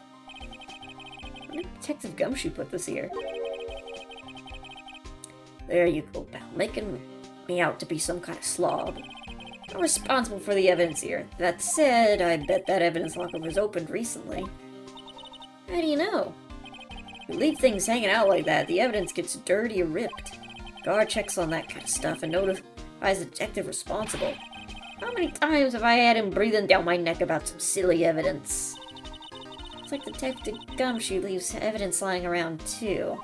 Where did Detective Gumshoe put this here? There you go, pal. Making me out to be some kind of slob. I'm responsible for the evidence here. That said, I bet that evidence locker was opened recently. How do you know? You leave things hanging out like that, the evidence gets dirty or ripped. Guard checks on that kind of stuff and notifies the detective responsible. How many times have I had him breathing down my neck about some silly evidence? It's like Detective Gumshoe leaves evidence lying around, too.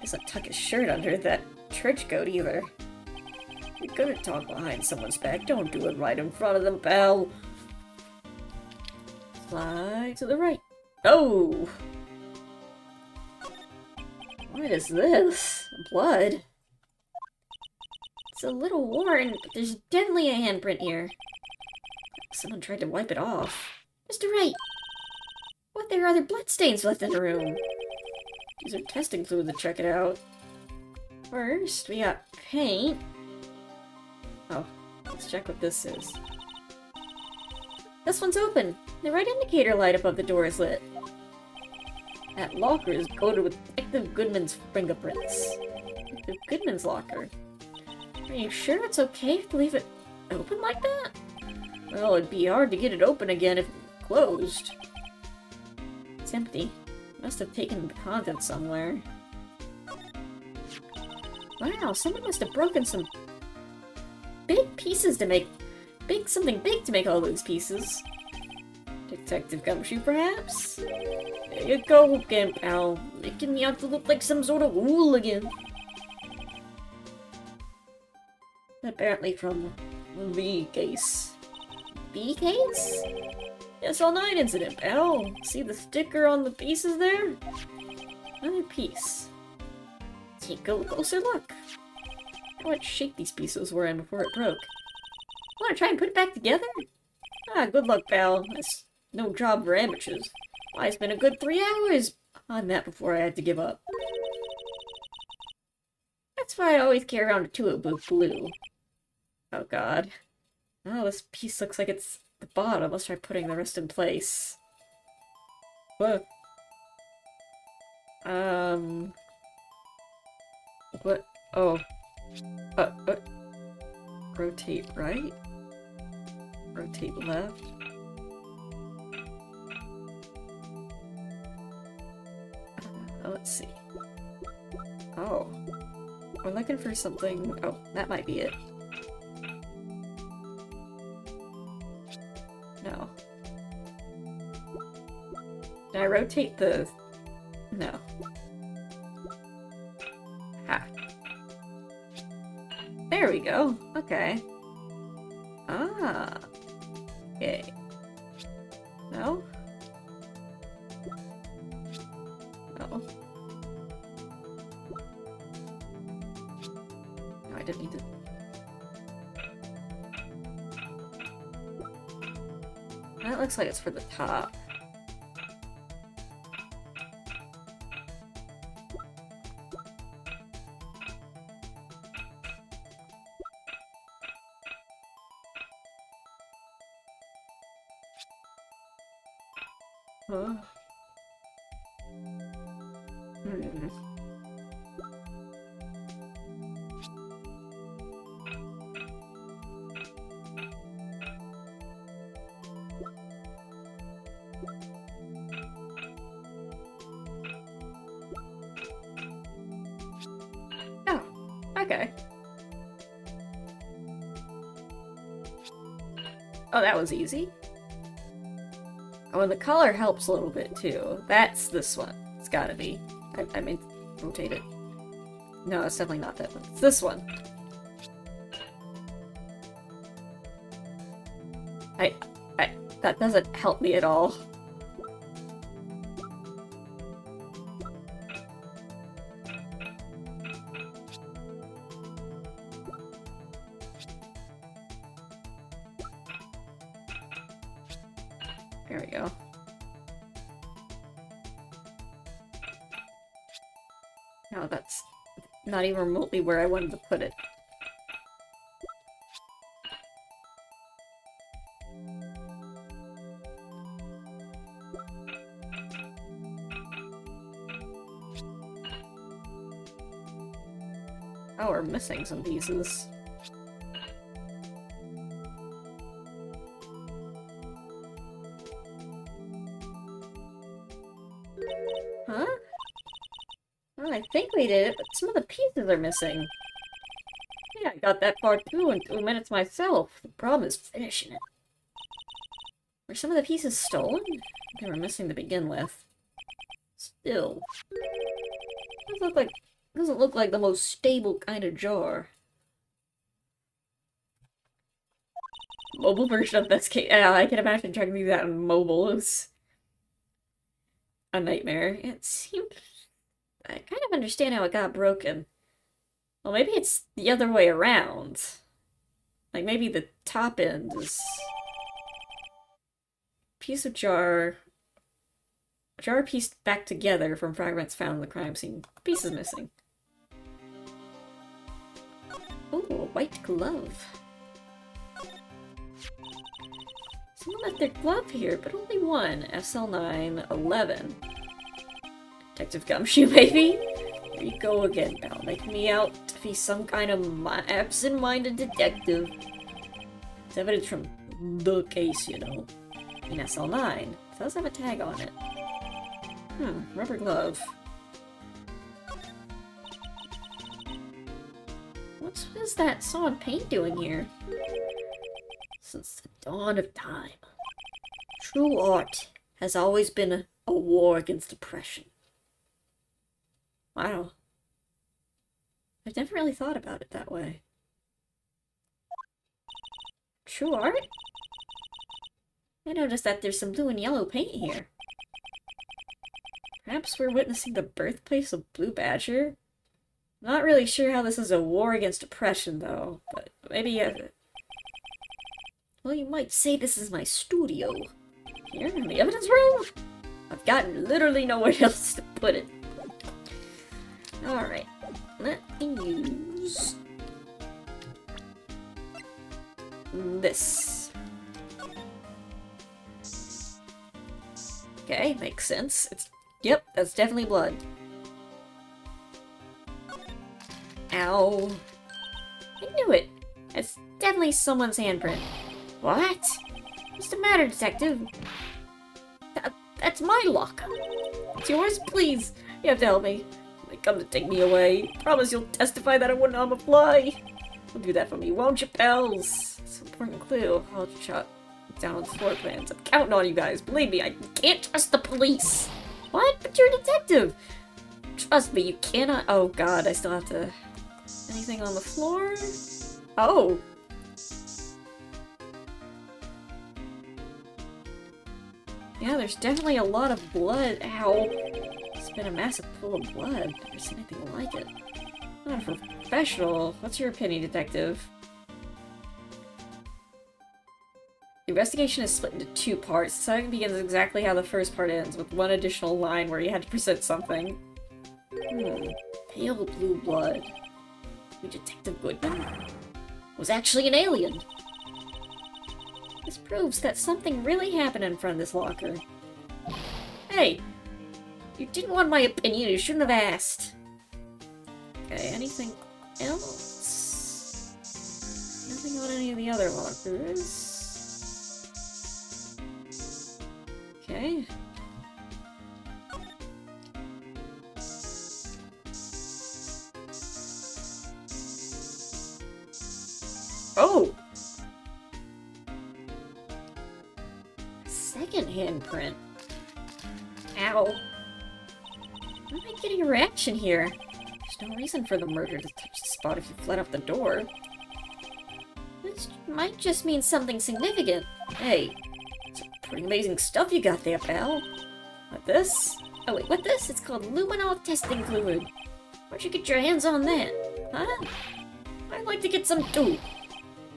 Doesn't tuck his shirt under that trench coat, either. You're gonna talk behind someone's back, don't do it right in front of them, pal. Slide to the right. Oh! What is this? Blood? It's a little worn, but there's definitely a handprint here. Someone tried to wipe it off. Mr. Wright! What, there are other bloodstains left in the room? Use our testing fluid to check it out. First, we got paint. Oh, let's check what this is. This one's open. The right indicator light above the door is lit. That locker is coated with Detective Goodman's fingerprints. Detective Goodman's locker. Are you sure it's okay to leave it open like that? Well, it'd be hard to get it open again if it were closed. It's empty. Must have taken the contents somewhere. Wow, someone must have broken some big pieces to make something big to make all those pieces. Detective Gumshoe, perhaps? There you go again, pal. Making me out to look like some sort of hooligan. Apparently from the case. B case? SL9 incident, pal. See the sticker on the pieces there? Another piece. Take a closer look. How much shape these pieces were in before it broke. Wanna try and put it back together? Ah, good luck, pal. That's no job for amateurs. I spent a good 3 hours on that before I had to give up. That's why I always carry around a tulip book blue. Oh god. Oh, this piece looks like it's the bottom. Let's try putting the rest in place. What? What? Oh. What? Rotate right? Rotate left? Let's see. Oh. We're looking for something. Oh, that might be it. No. Did I rotate the... No. Ha. There we go. Okay. Ah. Okay. No? No. No, I didn't need to... That looks like it's for the top. Huh? Hmm. Oh, okay. Oh, that was easy. Oh, and the color helps a little bit too. That's this one. It's gotta be. I mean, rotate it. No, it's definitely not that one. It's this one. That doesn't help me at all. There we go. No, that's not even remotely where I wanted to put it. Oh, we're missing some pieces. Huh? Well, I think we did it, but some of the pieces are missing. Yeah, I got that far too in 2 minutes myself. The problem is finishing it. Were some of the pieces stolen? They were missing to begin with. Still. Doesn't look like the most stable kind of jar. Mobile version of this case. Yeah, I can imagine trying to do that on mobile is a nightmare. It seemed... I kind of understand how it got broken. Well, maybe it's the other way around. Like, maybe the top end is... Piece of jar... Jar pieced back together from fragments found in the crime scene. Pieces missing. Oh, a white glove. Someone left their glove here, but only one. SL911. Detective Gumshoe, maybe? There you go again, pal. Making me out to be some kind of absent-minded detective. It's evidence from the case, you know. In SL9. It does have a tag on it. Rubber glove. What is that sawn paint doing here? Since the dawn of time, true art has always been a war against oppression. Wow. I've never really thought about it that way. True art? I noticed that there's some blue and yellow paint here. Perhaps we're witnessing the birthplace of Blue Badger? Not really sure how this is a war against oppression, though, but maybe well, you might say this is my studio. Here, in the evidence room? I've got literally nowhere else to put it. Alright, let me use... this. Okay, makes sense. Yep, that's definitely blood. Ow. I knew it. It's definitely someone's handprint. What? What's the matter, detective? That's my locker. It's yours? Please. You have to help me. They come to take me away. Promise you'll testify that I wouldn't harm a fly. You'll do that for me, won't you, pals? It's an important clue. I'll shot down on the floor plans. I'm counting on you guys. Believe me, I can't trust the police. What? But you're a detective. Trust me, you cannot... Oh god, I still have to... Anything on the floor? Oh! Yeah, there's definitely a lot of blood. Ow. It's been a massive pool of blood. I've never seen anything like it. Not a professional. What's your opinion, detective? The investigation is split into 2 parts. The second begins exactly how the first part ends, with one additional line where you had to present something. Pale blue blood. Detective Goodman was actually an alien. This proves that something really happened in front of this locker. Hey! You didn't want my opinion, you shouldn't have asked. Okay, anything else? Nothing on any of the other lockers. Okay. Oh! Second handprint. Ow. Why am I getting a reaction here? There's no reason for the murder to touch the spot if you fled out the door. This might just mean something significant. Hey, it's pretty amazing stuff you got there, pal. What this? Oh wait, what this? It's called luminol testing fluid. Where'd you get your hands on that? Huh? I'd like to get some too.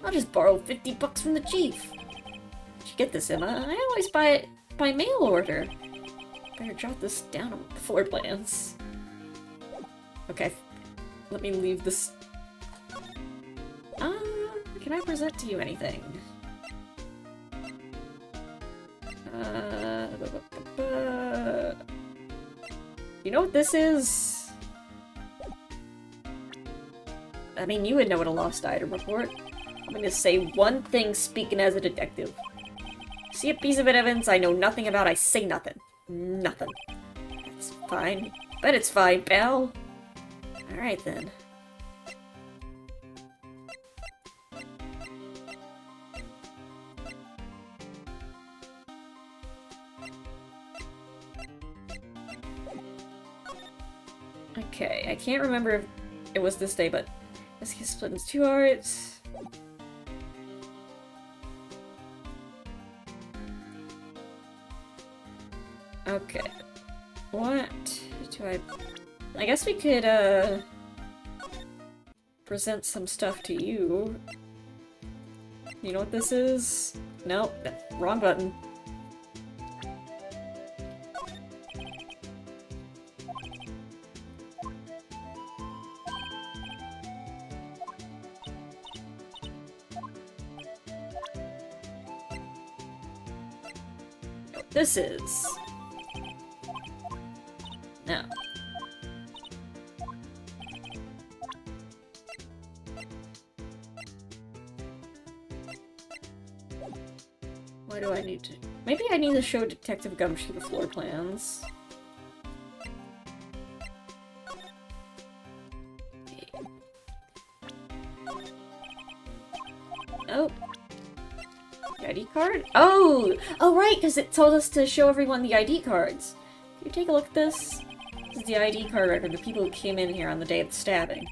I'll just borrow 50 bucks from the chief. Where'd you get this, Emma? I always buy it by mail order. Better jot this down on the floor plans. Okay, let me leave this. Can I present to you anything? You know what this is? I mean, you would know what a lost item report. I'm gonna say one thing speaking as a detective. See a piece of evidence I know nothing about, I say nothing. Nothing. It's fine. Bet it's fine, pal. Alright then. Okay, I can't remember if it was this day, but this gets split into 2 arts. Okay. What do I guess we could, present some stuff to you. You know what this is? Nope, wrong button. What this is? No. Why do I need to? Maybe I need to show Detective Gumshoe the floor plans. Oh. The ID card? Oh! Oh, right, because it told us to show everyone the ID cards. Can you take a look at this? This is the ID card record of the people who came in here on the day of the stabbing.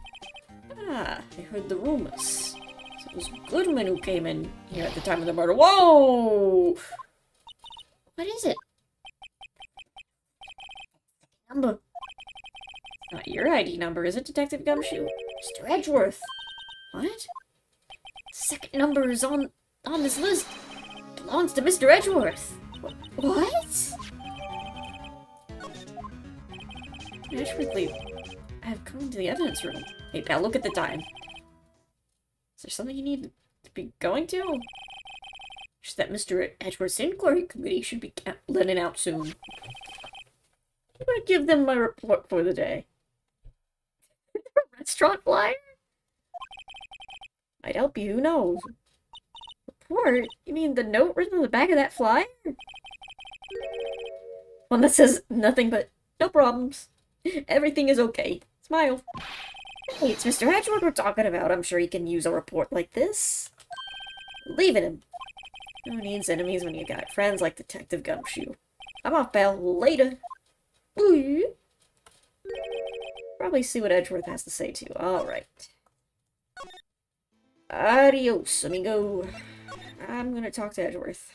Ah, I heard the rumors. So it was Goodman who came in here at the time of the murder. Whoa! What is it? Number. It's not your ID number, is it, Detective Gumshoe? Mr. Edgeworth. What? Second number is on this list. Belongs to Mr. Edgeworth. What? Edgeworth, I have come to the evidence room. Hey, pal, look at the time. Is there something you need to be going to? Just that Mr. Edgeworth's inquiry committee should be letting out soon. I'm gonna give them my report for the day. Restaurant flyer? Might help you, who knows? Report? You mean the note written on the back of that flyer? One that says nothing but no problems. Everything is okay. Smile. Hey, it's Mr. Edgeworth we're talking about. I'm sure he can use a report like this. Leave it him. Who needs enemies when you got friends like Detective Gumshoe? I'm off, pal. Later. Ooh. Probably see what Edgeworth has to say too. Alright. Adios, amigo. I'm gonna talk to Edgeworth.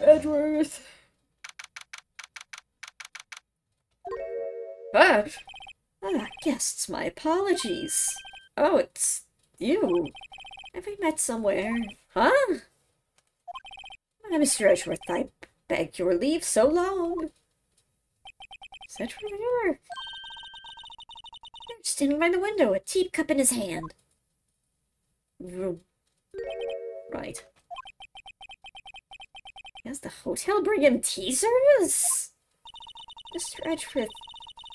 Edgeworth! Guests, my apologies. Oh, it's you. Have we met somewhere? Huh? Mr. Edgeworth, I begged your leave so long. Is Edgeworth at work? They're standing by the window, a teacup in his hand. Right. Has the hotel bring in tea service? Mr. Edgeworth,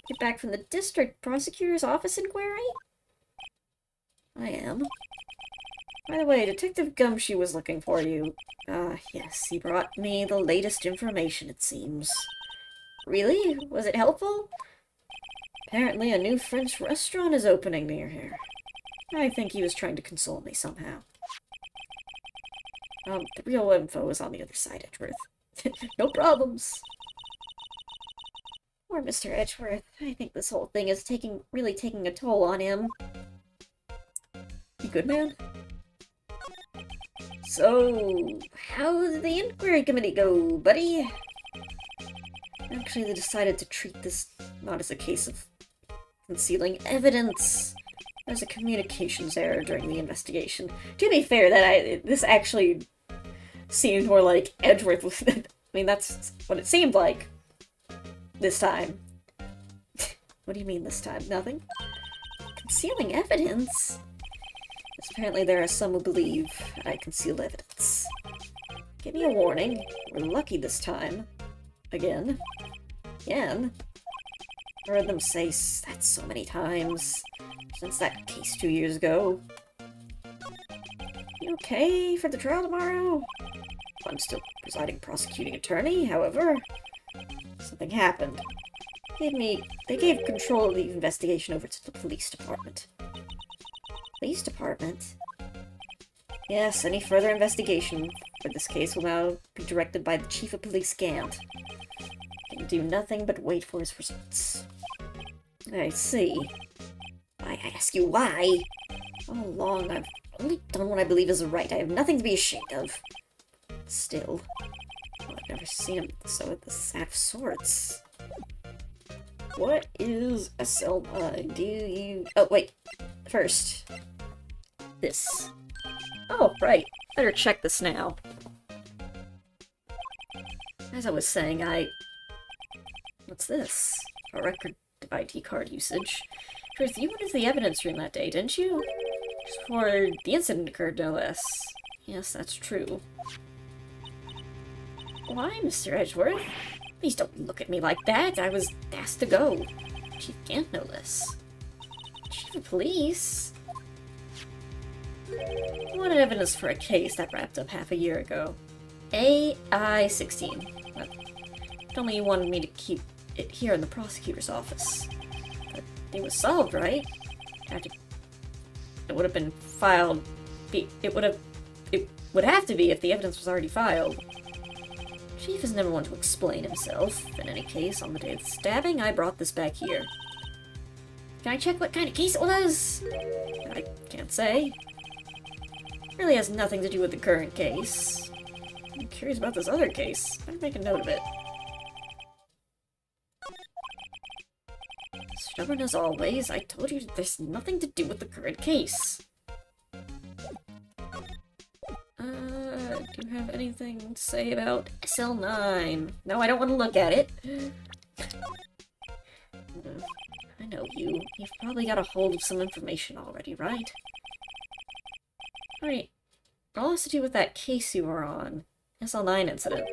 get back from the district prosecutor's office inquiry? I am. By the way, Detective Gumshoe was looking for you. Ah, yes, he brought me the latest information, it seems. Really? Was it helpful? Apparently a new French restaurant is opening near here. I think he was trying to console me somehow. The real info is on the other side, Edgeworth. No problems. Poor Mr. Edgeworth. I think this whole thing is really taking a toll on him. You good, man? So, how did the inquiry committee go, buddy? Actually, they decided to treat this not as a case of concealing evidence, as a communications error during the investigation. To be fair, this actually seemed more like Edgeworth was... I mean, that's what it seemed like. This time. What do you mean this time? Nothing? Concealing evidence? Because apparently there are some who believe I concealed evidence. Give me a warning. We're lucky this time. Again. Again. I heard them say that so many times. Since that case 2 years ago. You okay for the trial tomorrow? I'm still presiding prosecuting attorney, however. Something happened. They gave control of the investigation over to the police department. Police department? Yes, any further investigation for this case will now be directed by the Chief of Police Gant. He can do nothing but wait for his results. I see. I ask you why? All along, I've only done what I believe is right. I have nothing to be ashamed of. Still, I've never seen him so at the out of sorts. What is SL9? Do you... Oh, wait. First. This. Oh, right. Better check this now. As I was saying, What's this? A record of IT card usage. Truth, you went into the evidence room that day, didn't you? Just before the incident occurred, no less. Yes, that's true. Why, Mr. Edgeworth? Please don't look at me like that. I was asked to go. Chief Gant, no less. Chief of Police? You wanted evidence for a case that wrapped up half a year ago. AI-16. But told me you wanted me to keep it here in the prosecutor's office. But it was solved, right? It would have been filed... It would have to be if the evidence was already filed. Chief is never one to explain himself. In any case, on the day of the stabbing, I brought this back here. Can I check what kind of case it was? I can't say. It really has nothing to do with the current case. I'm curious about this other case. I'd make a note of it. Stubborn as always, I told you there's nothing to do with the current case. Do you have anything to say about SL9? No, I don't want to look at it. I know you. You've probably got a hold of some information already, right? Alright. All has to do with that case you were on. SL9 incident.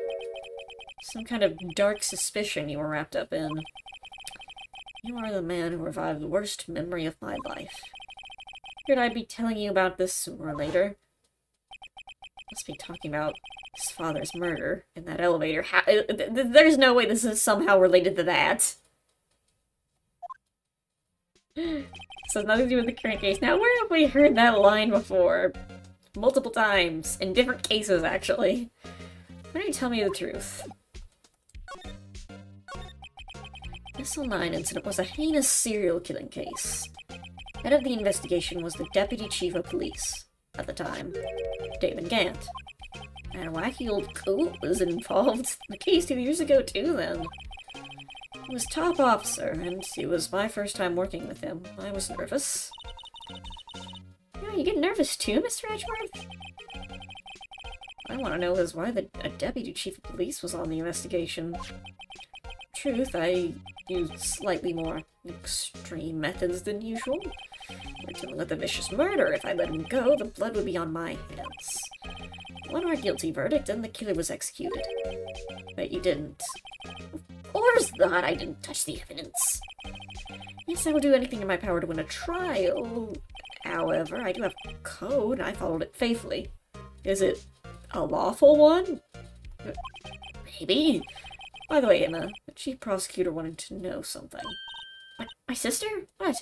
Some kind of dark suspicion you were wrapped up in. You are the man who revived the worst memory of my life. Figured I'd be telling you about this sooner or later. Must be talking about his father's murder in that elevator. There's no way this is somehow related to that. So nothing to do with the current case. Now, where have we heard that line before? Multiple times. In different cases, actually. Why don't you tell me the truth? The SL9 incident was a heinous serial killing case. Head of the investigation was the Deputy Chief of Police, at the time, David Gant. And a wacky old coot was involved in the case 2 years ago too, then. He was top officer, and it was my first time working with him. I was nervous. Yeah, you get nervous too, Mr. Edgeworth? I want to know is why a Deputy Chief of Police was on the investigation. Truth, I used slightly more extreme methods than usual. We're dealing with a vicious murder. If I let him go, the blood would be on my hands. won our guilty verdict and the killer was executed. But you didn't. Of course not, I didn't touch the evidence. Yes, I will do anything in my power to win a trial. However, I do have a code and I followed it faithfully. Is it a lawful one? Maybe. By the way, Emma, the chief prosecutor wanted to know something. My sister? What?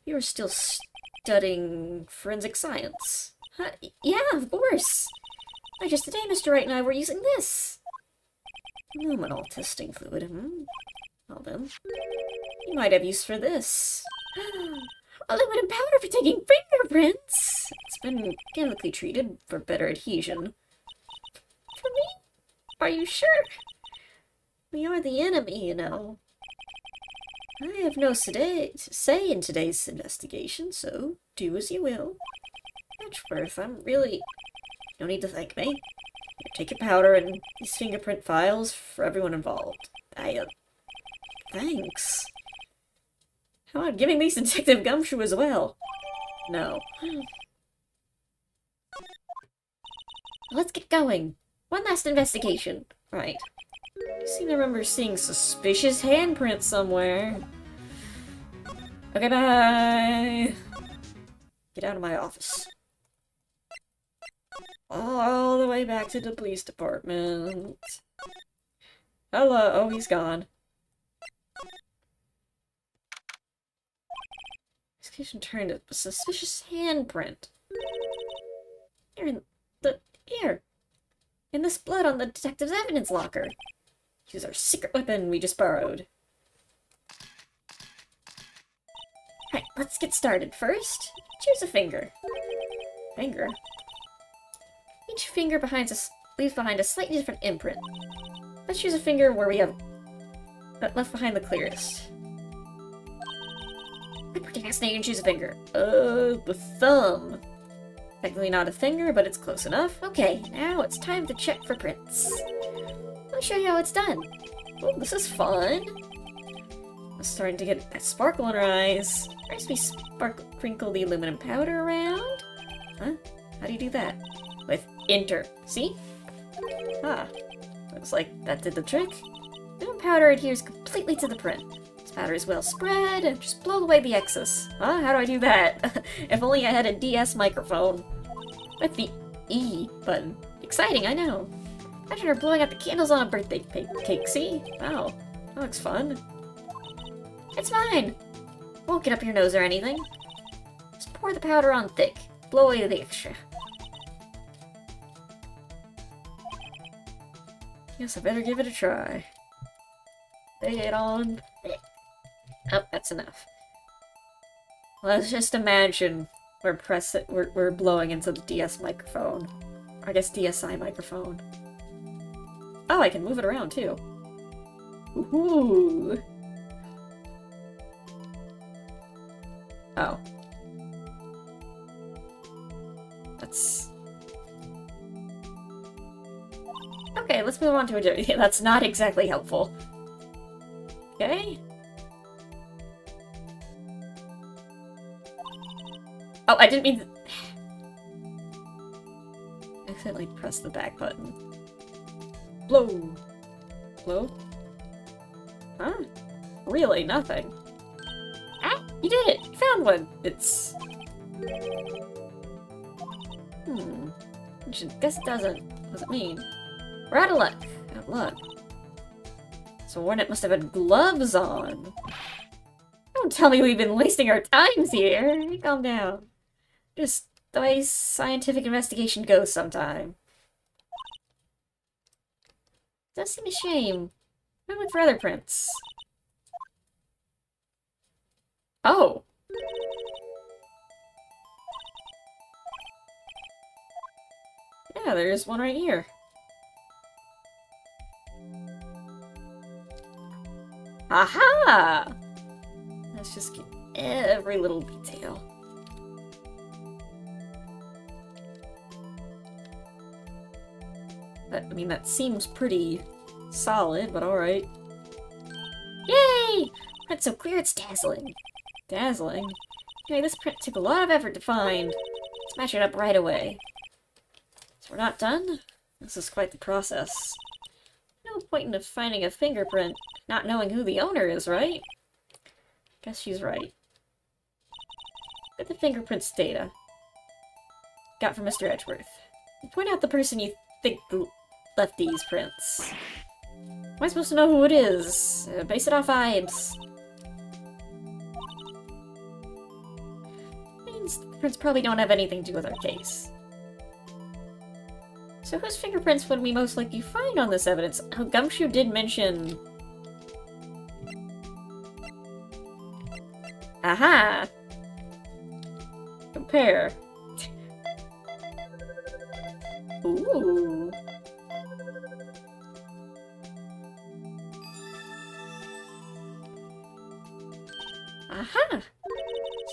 You are still studying forensic science. Huh? Yeah, of course. Just today, Mr. Wright and I were using this. Luminol testing fluid, Well then, you might have use for this. Aluminum powder for taking fingerprints! It's been chemically treated for better adhesion. For me? Are you sure? We are the enemy, you know. I have no say in today's investigation, so do as you will. Edgeworth, I'm really... No need to thank me. Here, take your powder and these fingerprint files for everyone involved. Thanks. How about giving these Detective Gumshoe as well? No. Let's get going. One last investigation. Right. I seem to remember seeing suspicious handprints somewhere. Okay, bye! Get out of my office. All the way back to the police department. Hello. Oh, he's gone. Investigation turned up a suspicious handprint. Here. In this blood on the detective's evidence locker. Use our secret weapon we just borrowed. Right, let's get started. First, choose a finger. Finger? Each finger leaves behind a slightly different imprint. Let's choose a finger where we have left behind the clearest. I'm pretty fascinating. Choose a finger. The thumb. Technically not a finger, but it's close enough. Okay, now it's time to check for prints. I'll show you how it's done. Oh, this is fun. I'm starting to get that sparkle in our eyes. First we crinkle the aluminum powder around. Huh? How do you do that? With enter. See? Ah. Looks like that did the trick. Aluminum powder adheres completely to the print. This powder is well spread, and just blow away the excess. Huh? How do I do that? If only I had a DS microphone. With the E button. Exciting, I know. Imagine her blowing out the candles on a birthday cake, see? Wow. That looks fun. It's fine. Won't get up your nose or anything. Just pour the powder on thick. Blow away the extra. Guess I better give it a try. Lay it on. Oh, that's enough. Let's just imagine we're blowing into the DS microphone. Or I guess DSi microphone. Oh, I can move it around too. Ooh. Oh. That's... Okay, let's move on to a different... That's not exactly helpful. Okay. Oh, I didn't mean to... I accidentally pressed the back button. Blow. Blow? Huh? Really? Nothing. Ah! You did it! You found one! It's... I guess it doesn't. What does it mean? We're out of luck. Out of luck. So Hornet must have had gloves on. Don't tell me we've been wasting our times here. Calm down. Just the way scientific investigation goes sometime. It does seem a shame. I'm looking for other prints. Oh! Yeah, there's one right here. Aha! Let's just get every little detail. I mean, that seems pretty solid, but alright. Yay! Print's so clear it's dazzling. Dazzling? Anyway, this print took a lot of effort to find. Let's match it up right away. We're not done? This is quite the process. No point in finding a fingerprint, not knowing who the owner is, right? Guess she's right. Look at the fingerprints data. Got from Mr. Edgeworth. Point out the person you think left these prints. Am I supposed to know who it is? Base it off vibes. Means the prints probably don't have anything to do with our case. So whose fingerprints would we most likely find on this evidence? Oh, Gumshoe did mention... Aha! Compare. Ooh. Aha! So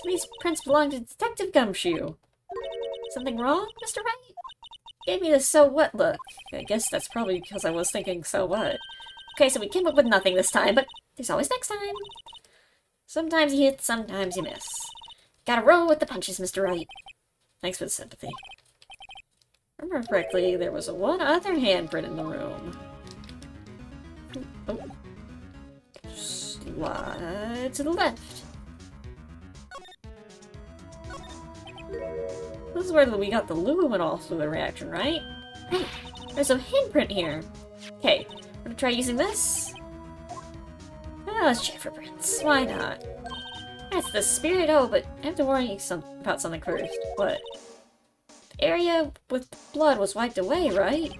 these prints belong to Detective Gumshoe. Something wrong, Mr. Wright? Gave me the so what look. I guess that's probably because I was thinking so what. Okay, so we came up with nothing this time, but there's always next time. Sometimes you hit, sometimes you miss. Gotta roll with the punches, Mr. Wright. Thanks for the sympathy. Remember correctly, there was one other handprint in the room. Oh. Slide to the left. This is where we got the luminol fluid reaction, right? Hey, there's a handprint here. Okay, I'm gonna try using this. Oh, let's check for prints. Why not? That's the spirit. Oh, but I have to warn you about something first. What? The area with the blood was wiped away, right?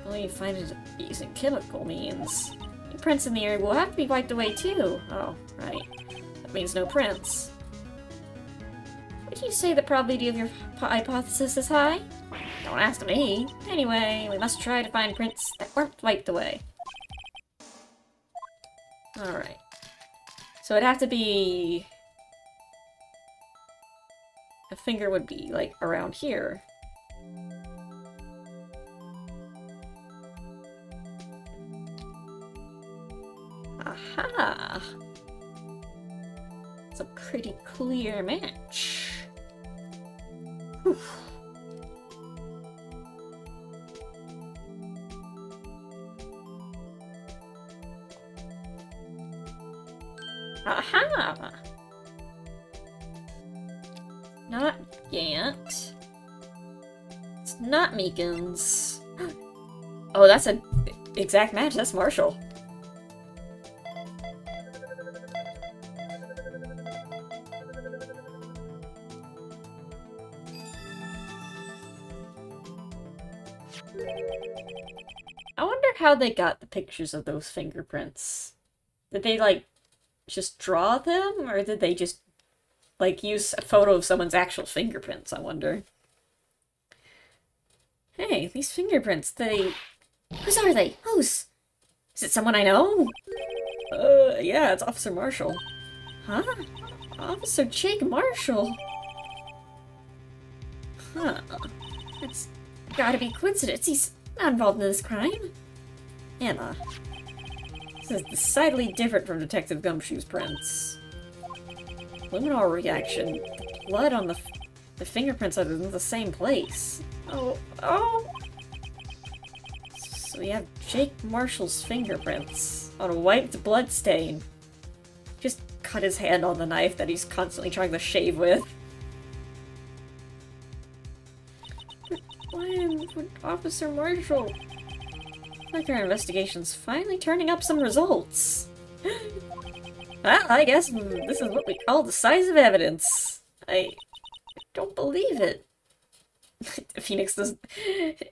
Well, you find it using chemical means. The prints in the area will have to be wiped away too. Oh, right. That means no prints. Would you say the probability of your hypothesis is high? Don't ask me. Anyway, we must try to find prints that weren't wiped away. Alright. So it'd have to be... A finger would be, like, around here. Aha! It's a pretty clear match. Whew. Aha! Not Gant. It's not Meekins. Oh, that's an exact match. That's Marshall. I wonder how they got the pictures of those fingerprints. Did they, like, just draw them? Or did they just, like, use a photo of someone's actual fingerprints, I wonder? Hey, these fingerprints, whose are they? Whose? Is it someone I know? Yeah, it's Officer Marshall. Huh? Officer Jake Marshall? Huh. It's gotta be coincidence. He's not involved in this crime. Emma. This is decidedly different from Detective Gumshoe's prints. Luminol reaction. The blood on the fingerprints are in the same place. Oh. So we have Jake Marshall's fingerprints on a wiped blood stain. Just cut his hand on the knife that he's constantly trying to shave with. Why would Officer Marshall? Like our investigation's finally turning up some results. Well, I guess this is what we call the size of evidence. I don't believe it. Phoenix does.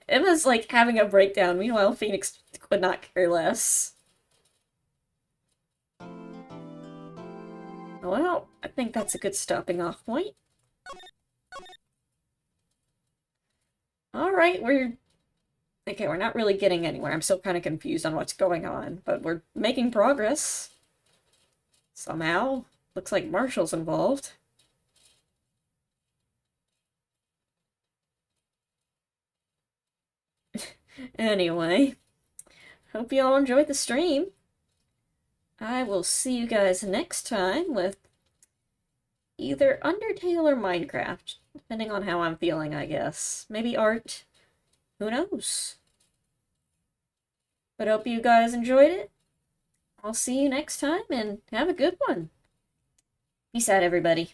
Emma's like having a breakdown. Meanwhile, Phoenix could not care less. Well, I think that's a good stopping off point. Alright, we're not really getting anywhere. I'm still kind of confused on what's going on, but we're making progress. Somehow. Looks like Marshall's involved. Anyway, hope you all enjoyed the stream. I will see you guys next time with either Undertale or Minecraft, depending on how I'm feeling, I guess. Maybe art. Who knows? But hope you guys enjoyed it. I'll see you next time, and have a good one. Peace out, everybody.